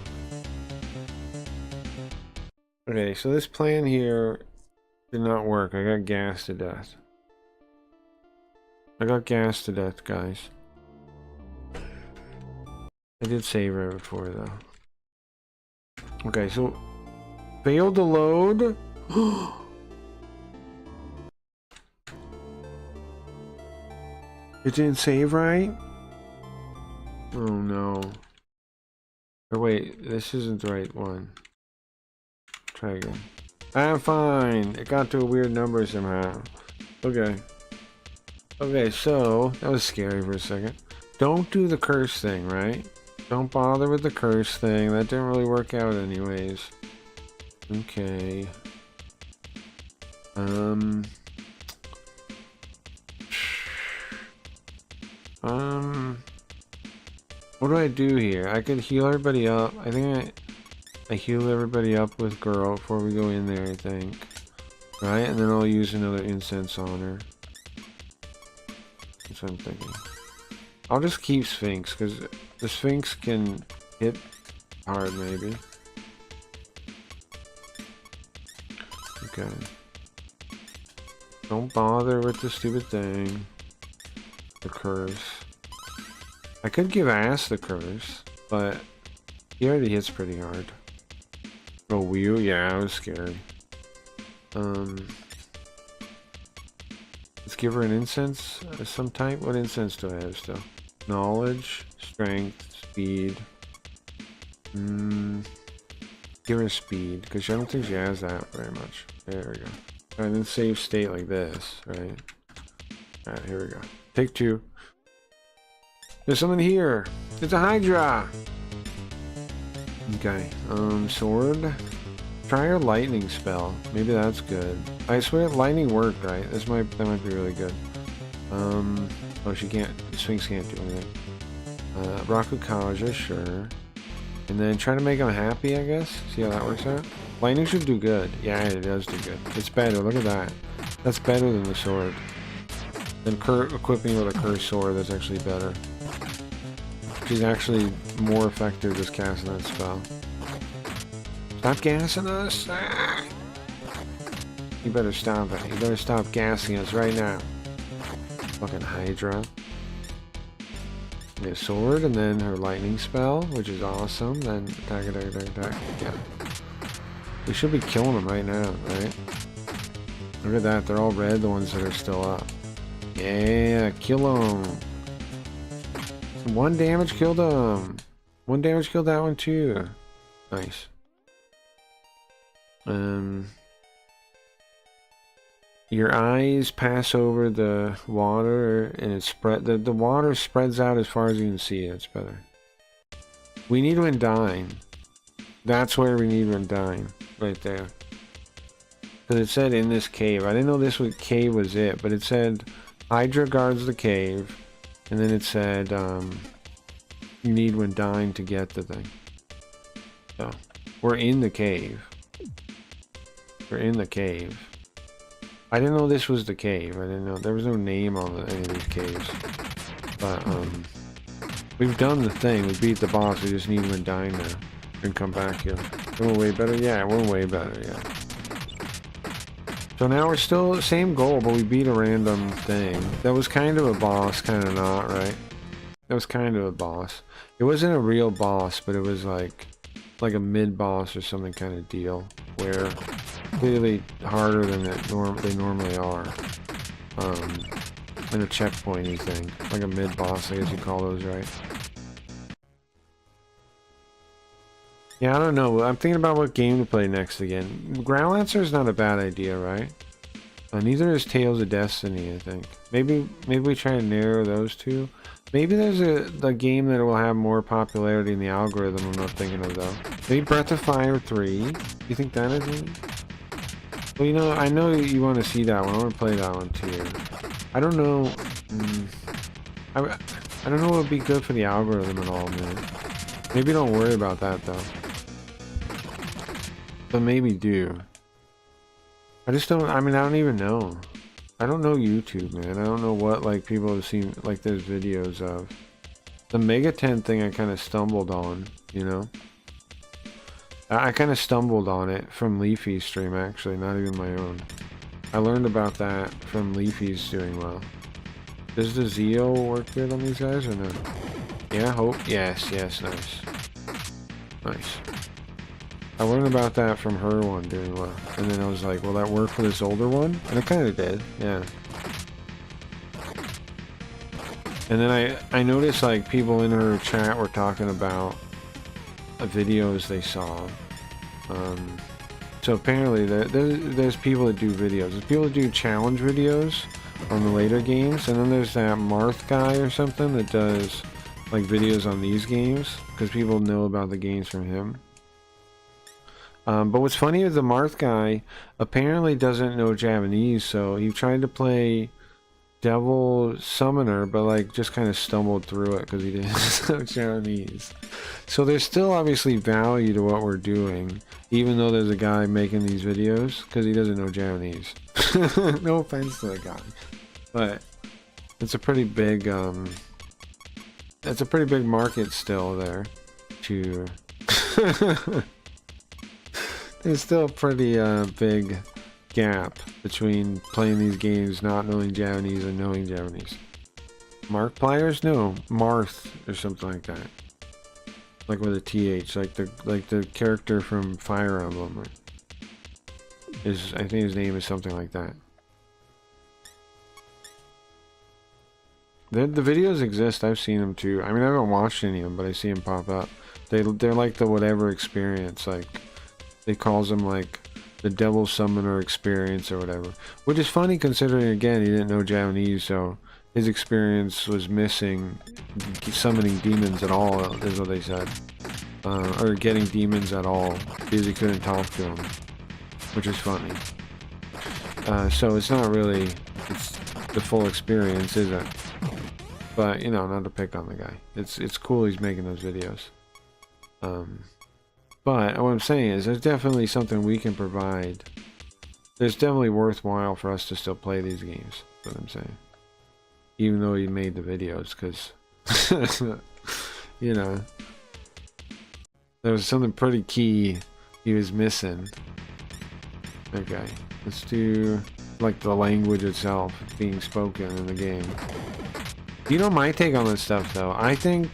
Okay, so this plan here did not work. I got gassed to death. I got gassed to death, guys. I did save her before, though. Okay, so... failed to load? It didn't save right? Oh no. Or wait, this isn't the right one. Try again. I'm fine. It got to a weird number somehow. Okay. Okay, so that was scary for a second. Don't do the curse thing, right? Don't bother with the curse thing. That didn't really work out anyways. Okay. What do I do here? I could heal everybody up. I think I heal everybody up with girl before we go in there, I think. Right? And then I'll use another incense on her. That's what I'm thinking. I'll just keep Sphinx, because the Sphinx can hit hard, maybe. Okay. Don't bother with the stupid thing. The curse. I could give Ass the curse, but he already hits pretty hard. Oh, Whew? Yeah, I was scary. Let's give her an incense of some type. What incense do I have still? Knowledge, strength, speed. Give her speed, because I don't think she has that very much. There we go. Alright, then save state like this, right? Alright, here we go. Take two. There's something here. It's a Hydra. Okay. Sword. Try her lightning spell. Maybe that's good. I swear lightning worked, right? That might be really good. Oh, she can't. Sphinx can't do anything. Rakukaja, sure. And then try to make him happy, I guess. See how that works out. Lightning should do good. Yeah, it does do good. It's better. Look at that. That's better than the sword. Then equipping with a cursed sword, that's actually better. She's actually more effective just casting that spell. Stop gassing us! Ah! You better stop it. You better stop gassing us right now. Fucking Hydra. Yeah, sword, and then her lightning spell, which is awesome. Then attack, attack, attack, attack. Yeah. We should be killing them right now, right? Look at that. They're all red, the ones that are still up. Yeah, kill them. 1 damage killed them. 1 damage killed that one too. Nice. Your eyes pass over the water and it spread. The water spreads out as far as you can see. It's better. We need Undyne. That's where we need Undyne. Right there. Because it said in this cave. I didn't know this cave was it, but it said Hydra guards the cave. And then it said, you need Undyne to get the thing. So, we're in the cave. We're in the cave. I didn't know this was the cave. I didn't know. There was no name on any of these caves. But, we've done the thing. We beat the boss. We just need Undyne now. And come back here. We're way better? Yeah, we're way better, yeah. So now we're still same goal, but we beat a random thing. That was kind of a boss, kind of not, right? That was kind of a boss. It wasn't a real boss, but it was like a mid-boss or something kind of deal, where clearly harder than they normally are. And a checkpointy thing, like a mid-boss, I guess you call those, right? Yeah, I don't know. I'm thinking about what game to play next again. Ground Lancer is not a bad idea, right? Neither is Tales of Destiny, I think. Maybe we try to narrow those two. Maybe there's a game that will have more popularity in the algorithm I'm not thinking of, though. Maybe Breath of Fire 3. You think that is it? Well, you know, I know you want to see that one. I want to play that one, too. I don't know. I don't know what would be good for the algorithm at all, man. Maybe don't worry about that, though. But maybe do. I just don't, I mean, I don't even know. I don't know YouTube, man. I don't know what, like, people have seen, like, there's videos of. The Mega 10 thing I kind of stumbled on, you know? I kind of stumbled on it from Leafy's stream, actually, not even my own. I learned about that from Leafy's doing well. Does the Zeo work good on these guys, or no? Yeah, hope. Yes, nice. Nice. I learned about that from her one doing well. And then I was like, will that work for this older one? And it kind of did, yeah. And then I noticed, like, people in her chat were talking about videos they saw. So apparently there's people that do videos. There's people that do challenge videos on the later games. And then there's that Marth guy or something that does, like, videos on these games. Because people know about the games from him. But what's funny is the Marth guy apparently doesn't know Japanese, so he tried to play Devil Summoner, but like just kind of stumbled through it because he didn't know Japanese. So there's still obviously value to what we're doing, even though there's a guy making these videos, because he doesn't know Japanese. No offense to the guy, but it's a pretty big, that's a pretty big market still there to... There's still a pretty big gap between playing these games not knowing Japanese and knowing Japanese. Markipliers? No, Marth or something like that. Like with a TH, like the character from Fire Emblem. I think his name is something like that. The videos exist. I've seen them too. I mean, I haven't watched any of them, but I see them pop up. They're like the whatever experience, like. They calls them like the Devil Summoner experience or whatever. Which is funny considering, again, he didn't know Japanese, so his experience was missing summoning demons at all, is what they said. Or getting demons at all, because he couldn't talk to them. Which is funny. So it's not really the full experience, is it? But, you know, not to pick on the guy. It's cool he's making those videos. But what I'm saying is, there's definitely something we can provide. There's definitely worthwhile for us to still play these games. That's what I'm saying. Even though he made the videos, because, you know, there was something pretty key he was missing. Okay, let's do, like, the language itself being spoken in the game. You know my take on this stuff, though? I think...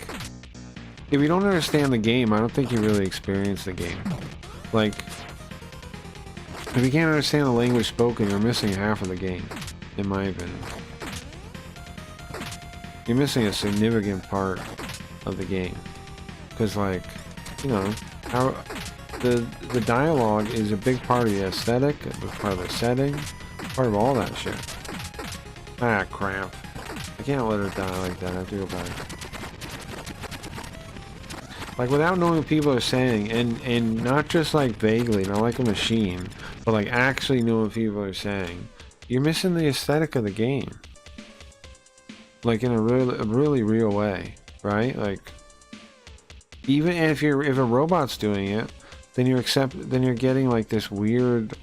if you don't understand the game, I don't think you really experience the game. Like, if you can't understand the language spoken, you're missing half of the game, in my opinion. You're missing a significant part of the game. Because, like, you know, how the dialogue is a big part of the aesthetic, a big part of the setting, part of all that shit. Ah, crap. I can't let her die like that. I have to go back. Like, without knowing what people are saying, and not just, like, vaguely, not like a machine, but, like, actually knowing what people are saying, you're missing the aesthetic of the game. Like, in a really real way, right? Like, even if a robot's doing it, then you're getting, like, this weird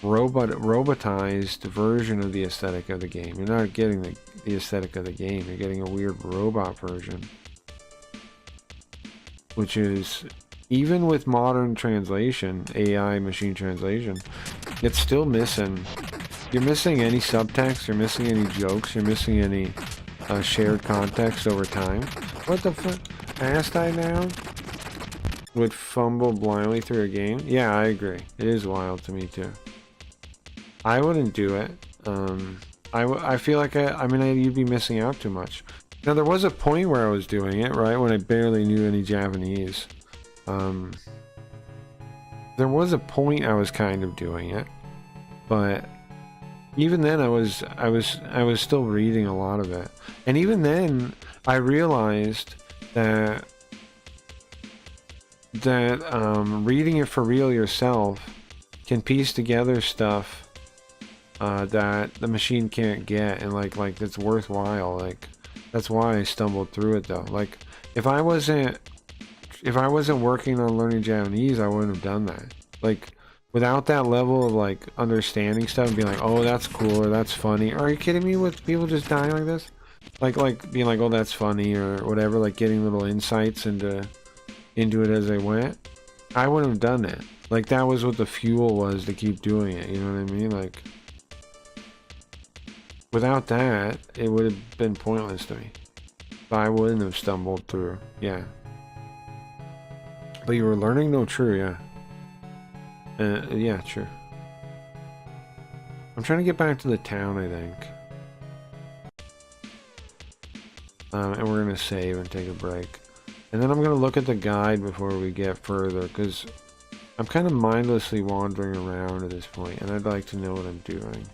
robotized version of the aesthetic of the game. You're not getting the aesthetic of the game, you're getting a weird robot version. Which is even with modern translation, AI machine translation, it's still missing. You're missing any subtext, you're missing any jokes, you're missing any shared context over time. What the fuck? Asked I now would fumble blindly through a game? Yeah, I agree. It is wild to me too. I wouldn't do it. I feel like you'd be missing out too much. Now, there was a point where I was doing it, right? When I barely knew any Japanese. There was a point I was kind of doing it, but even then I was still reading a lot of it. And even then I realized that reading it for real yourself can piece together stuff that the machine can't get, and like that's worthwhile. Like, that's why I stumbled through it though. Like, if I wasn't working on learning Japanese, I wouldn't have done that. Like, without that level of like understanding stuff and being like, oh, that's cool, or that's funny. Are you kidding me with people just dying like this? Like being like, oh, that's funny, or whatever, like getting little insights into it as they went. I wouldn't have done it. Like, that was what the fuel was to keep doing it, you know what I mean? Like, without that, it would have been pointless to me. But I wouldn't have stumbled through, yeah. But you were learning? No, true, yeah. Yeah, true. I'm trying to get back to the town, I think. And we're gonna save and take a break. And then I'm gonna look at the guide before we get further, because I'm kind of mindlessly wandering around at this point, and I'd like to know what I'm doing.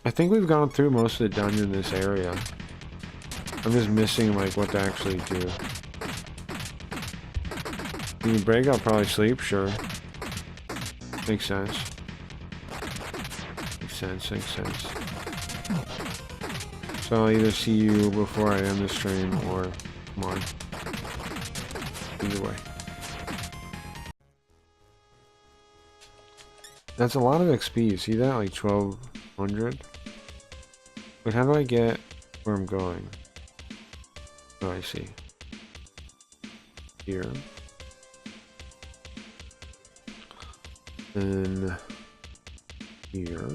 I think we've gone through most of the dungeon in this area. I'm just missing like what to actually do. When you break, I'll probably sleep, sure. Makes sense. Makes sense, makes sense. So I'll either see you before I end the stream, or come on. Either way. That's a lot of XP, you see that? Like 1200? But how do I get where I'm going? Oh, I see. Here. Then here.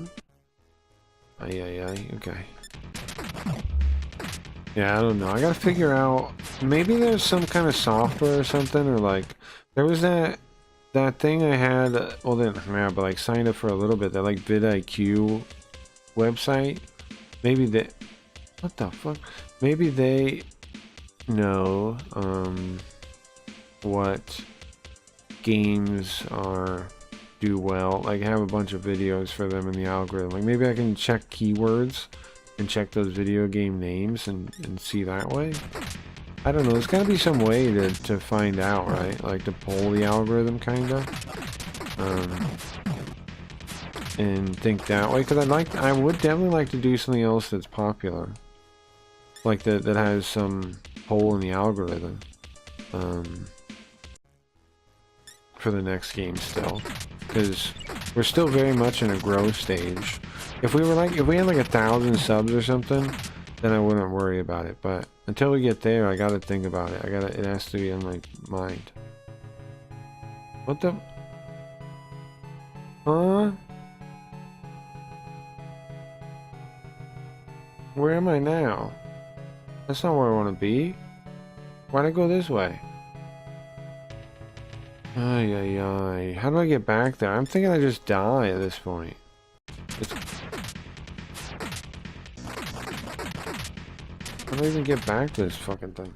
Aye, okay. Yeah, I don't know. I gotta figure out. Maybe there's some kind of software or something, or like there was that thing I had. Well, then, yeah, but like signed up for a little bit. That like vidIQ website. Maybe they. What the fuck? Maybe they know what games do well. Like, have a bunch of videos for them in the algorithm. Like, maybe I can check keywords and check those video game names and see that way. I don't know, there's gotta be some way to find out, right? Like, to poll the algorithm, kinda. And think that way, because I would definitely like to do something else that's popular. Like, that has some poll in the algorithm. For the next game still. Because we're still very much in a growth stage. If we had like 1,000 subs or something, then I wouldn't worry about it. But until we get there, I gotta think about it. It has to be on my mind. What the? Huh? Where am I now? That's not where I want to be. Why'd I go this way? Ay. How do I get back there? I'm thinking I just die at this point. How do I even get back to this fucking thing?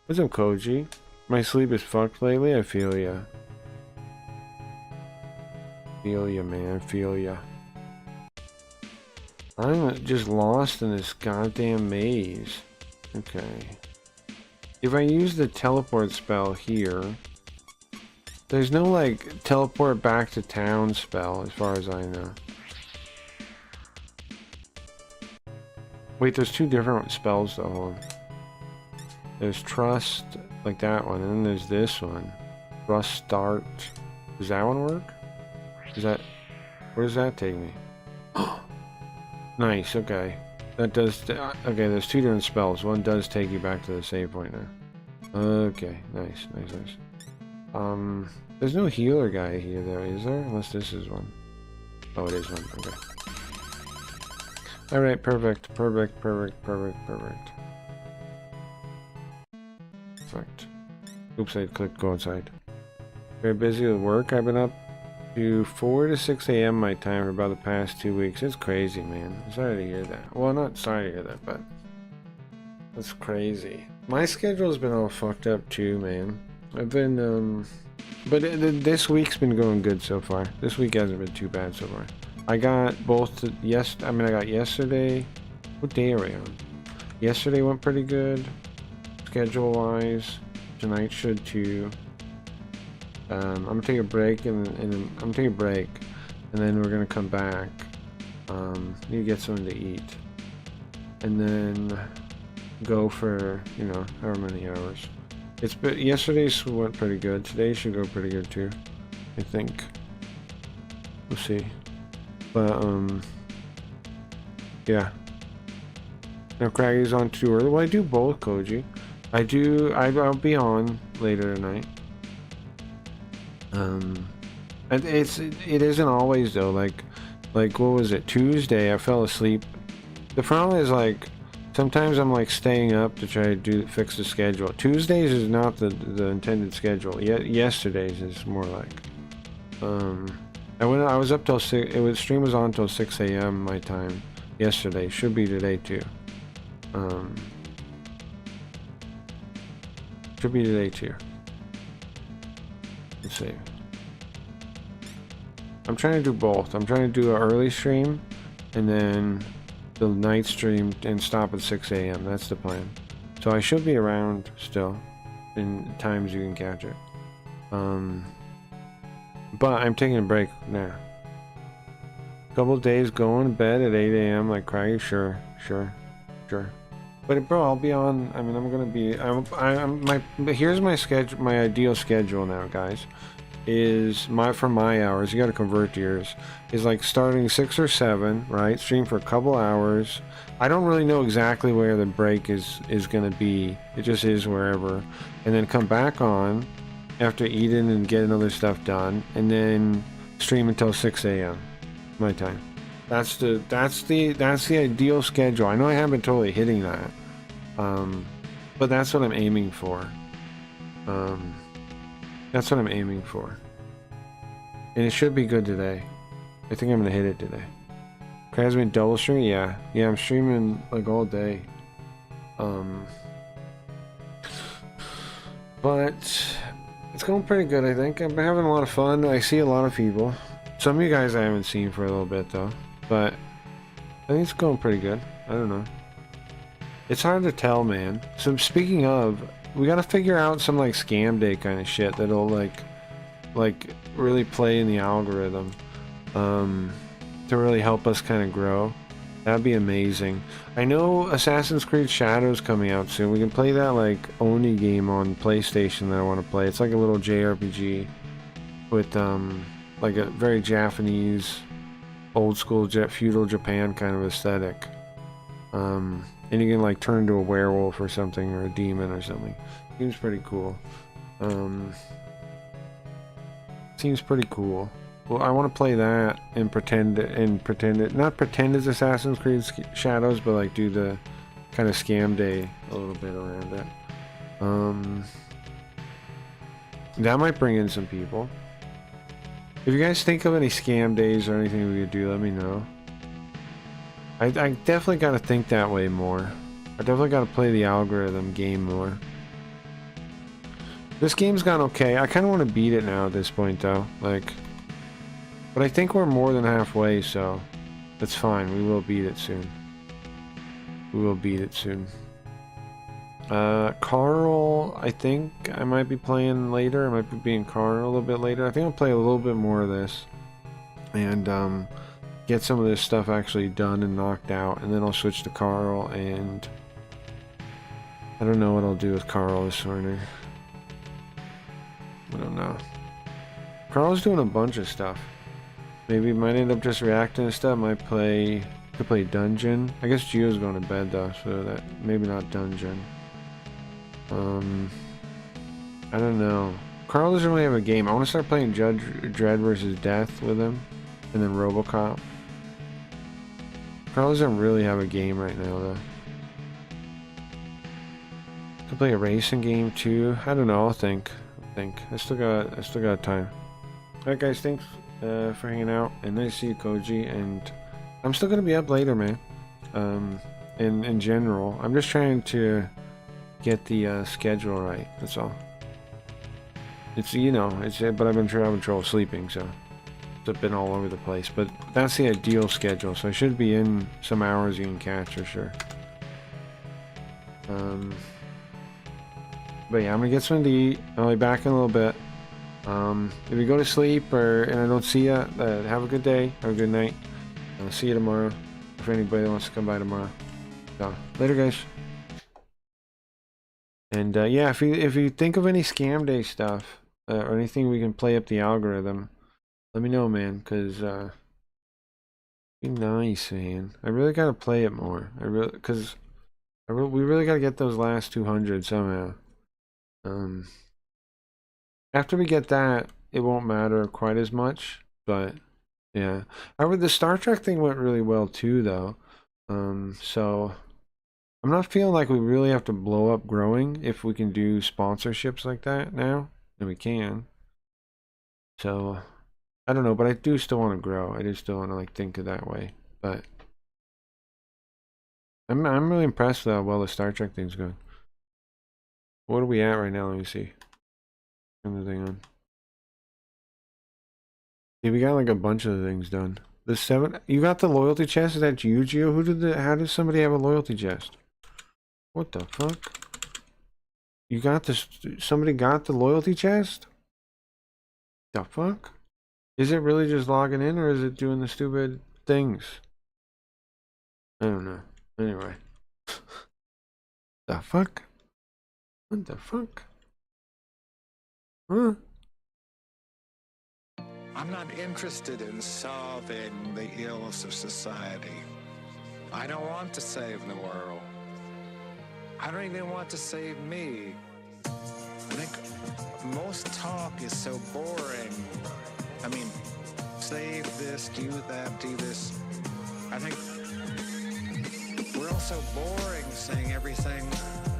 What's up, Koji? My sleep is fucked lately. I feel ya. Feel ya, man. Feel ya. I'm just lost in this goddamn maze. Okay. If I use the teleport spell here, there's no, like, teleport back to town spell, as far as I know. Wait, there's two different spells, though. Hold on. There's Trust, like that one, and then there's this one. Trust Start. Does that one work? Where does that take me? Nice, okay. That does... okay, there's 2 different spells. One does take you back to the save point now. Okay, nice. There's no healer guy here, though, is there? Unless this is one. Oh, it is one. Okay. Alright, perfect. Perfect. Oops, I clicked go inside. Very busy with work. I've been up to 4 to 6 a.m. my time for about the past 2 weeks. It's crazy, man. I'm sorry to hear that. Well, not sorry to hear that, but that's crazy. My schedule's been all fucked up too, man. I've been, but this week's been going good so far. This week hasn't been too bad so far. I got both, I got yesterday. What day are we on? Yesterday went pretty good, schedule-wise. Tonight should too. I'm gonna take a break and I'm gonna take a break, and then we're gonna come back. Need to get something to eat, and then go for, you know, however many hours. Yesterday's went pretty good. Today should go pretty good too, I think. We'll see. But yeah. Now Craggy's on too early. Well, I do both, Koji. I'll be on later tonight. It isn't always though. Like what was it? Tuesday I fell asleep. The problem is, like, sometimes I'm like staying up to try to fix the schedule. Tuesdays is not the intended schedule. Yesterday's is more like. I was up till 6. Stream was on till 6 a.m. my time yesterday. Should be today too. Should be today too. Let's see. I'm trying to do both. I'm trying to do an early stream and then the night stream and stop at 6 a.m. That's the plan. So I should be around still in times you can catch it. But I'm taking a break now. Couple of days going to bed at 8 a.m. like Craggy. Sure. But bro, I'll be on. I mean, I'm gonna be. Here's my schedule. My ideal schedule now, guys, is for my hours. You got to convert to yours. Is like starting 6 or 7, right? Stream for a couple hours. I don't really know exactly where the break is gonna be. It just is wherever, and then come back on after eating and getting other stuff done, and then stream until 6 a.m. my time. That's the ideal schedule. I know I haven't been totally hitting that, but that's what I'm aiming for. That's what I'm aiming for, and it should be good today. I think I'm gonna hit it today. Has been double streaming? Yeah, I'm streaming like all day. But it's going pretty good, I think. I've been having a lot of fun. I see a lot of people. Some of you guys I haven't seen for a little bit though. But I think it's going pretty good. I don't know. It's hard to tell, man. So speaking of, we gotta figure out some like scam day kind of shit that'll like really play in the algorithm. To really help us kind of grow. That'd be amazing. I know Assassin's Creed Shadows coming out soon. We can play that like Oni game on PlayStation that I want to play. It's like a little JRPG with like a very Japanese, old school feudal Japan kind of aesthetic. And you can like turn into a werewolf or something, or a demon or something. Seems pretty cool. Seems pretty cool. Well, I want to play that and not pretend it's Assassin's Creed Shadows, but like do the kind of scam day a little bit around it. That might bring in some people. If you guys think of any scam days or anything we could do, let me know. I definitely got to think that way more. I definitely got to play the algorithm game more. This game's gone okay. I kind of want to beat it now at this point, though. Like. But I think we're more than halfway, so that's fine. We will beat it soon. We will beat it soon. Carl, I think I might be playing later. I might be being Carl a little bit later. I think I'll play a little bit more of this. And get some of this stuff actually done and knocked out. And then I'll switch to Carl, and I don't know what I'll do with Carl this morning. I don't know. Carl's doing a bunch of stuff. Maybe might end up just reacting to stuff. Might play Could play dungeon. I guess Gio's going to bed though, so that maybe not dungeon. I don't know. Carl doesn't really have a game. I want to start playing Judge Dredd versus Death with him, and then RoboCop. Carl doesn't really have a game right now though. Could play a racing game too. I don't know. I'll think. I still got time. Alright guys, thanks for hanging out, and nice to see you, Koji. And I'm still gonna be up later, man. In general, I'm just trying to get the schedule right. That's all. It's, you know, but I've been having trouble sleeping, so it's been all over the place. But that's the ideal schedule, so I should be in some hours you can catch for sure. But yeah, I'm gonna get something to eat. I'll be back in a little bit. If you go to sleep and I don't see you, have a good day or a good night. I'll see you tomorrow. If anybody wants to come by tomorrow. So later, guys. And yeah, if you think of any scam day stuff or anything we can play up the algorithm, let me know, man. Cause be nice, man. I really gotta play it more. We really gotta get those last 200 somehow. After we get that, it won't matter quite as much, but yeah. However, the Star Trek thing went really well too, though. So I'm not feeling like we really have to blow up growing if we can do sponsorships like that now, and we can. So I don't know, but I do still want to grow. I do still want to like think of that way, but I'm really impressed with how well the Star Trek thing's going. What are we at right now? Let me see. Turn the thing on. Yeah, we got like a bunch of things done. The 7. You got the loyalty chest? Is that you, Gio? How did somebody have a loyalty chest? What the fuck? You got this? Somebody got the loyalty chest? The fuck? Is it really just logging in, or is it doing the stupid things? I don't know. Anyway. The fuck? What the fuck? Huh? I'm not interested in solving the ills of society. I don't want to save the world. I don't even want to save me. I think most talk is so boring. I mean, save this, do that, do this. I think we're all so boring saying everything.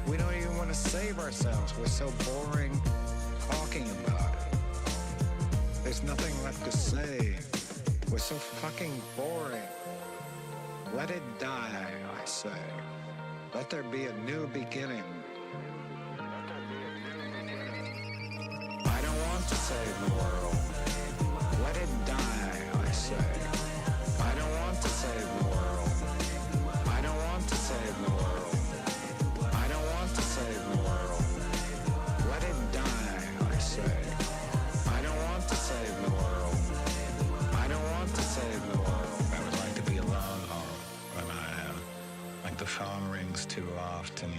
We don't even want to save ourselves. We're so boring talking about it. There's nothing left to say. We're so fucking boring. Let it die, I say. Let there be a new beginning. I don't want to save the world. Let it die, I say. I don't want to save the world. I don't want to save the world. I don't want to save the world. Let it die, I say. I don't want to save the world. I don't want to save the world. I would like to be alone when like the phone rings too often.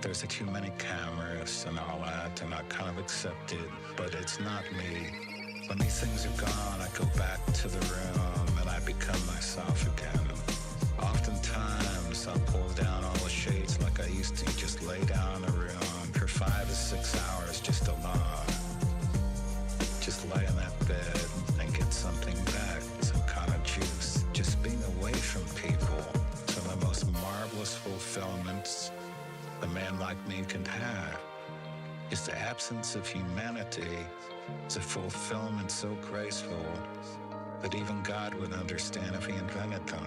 There's too many cameras and all that, and I kind of accept it, but it's not me. When these things are gone, I go back to the room and I become myself again. Oftentimes, I'll pull down all the shades like I used to, just lay down in a room for 5 to 6 hours just alone. Just lay in that bed and get something back, some kind of juice. Just being away from people. Some of the most marvelous fulfillments a man like me can have. Is the absence of humanity. It's a fulfillment so graceful that even God would understand if he invented them.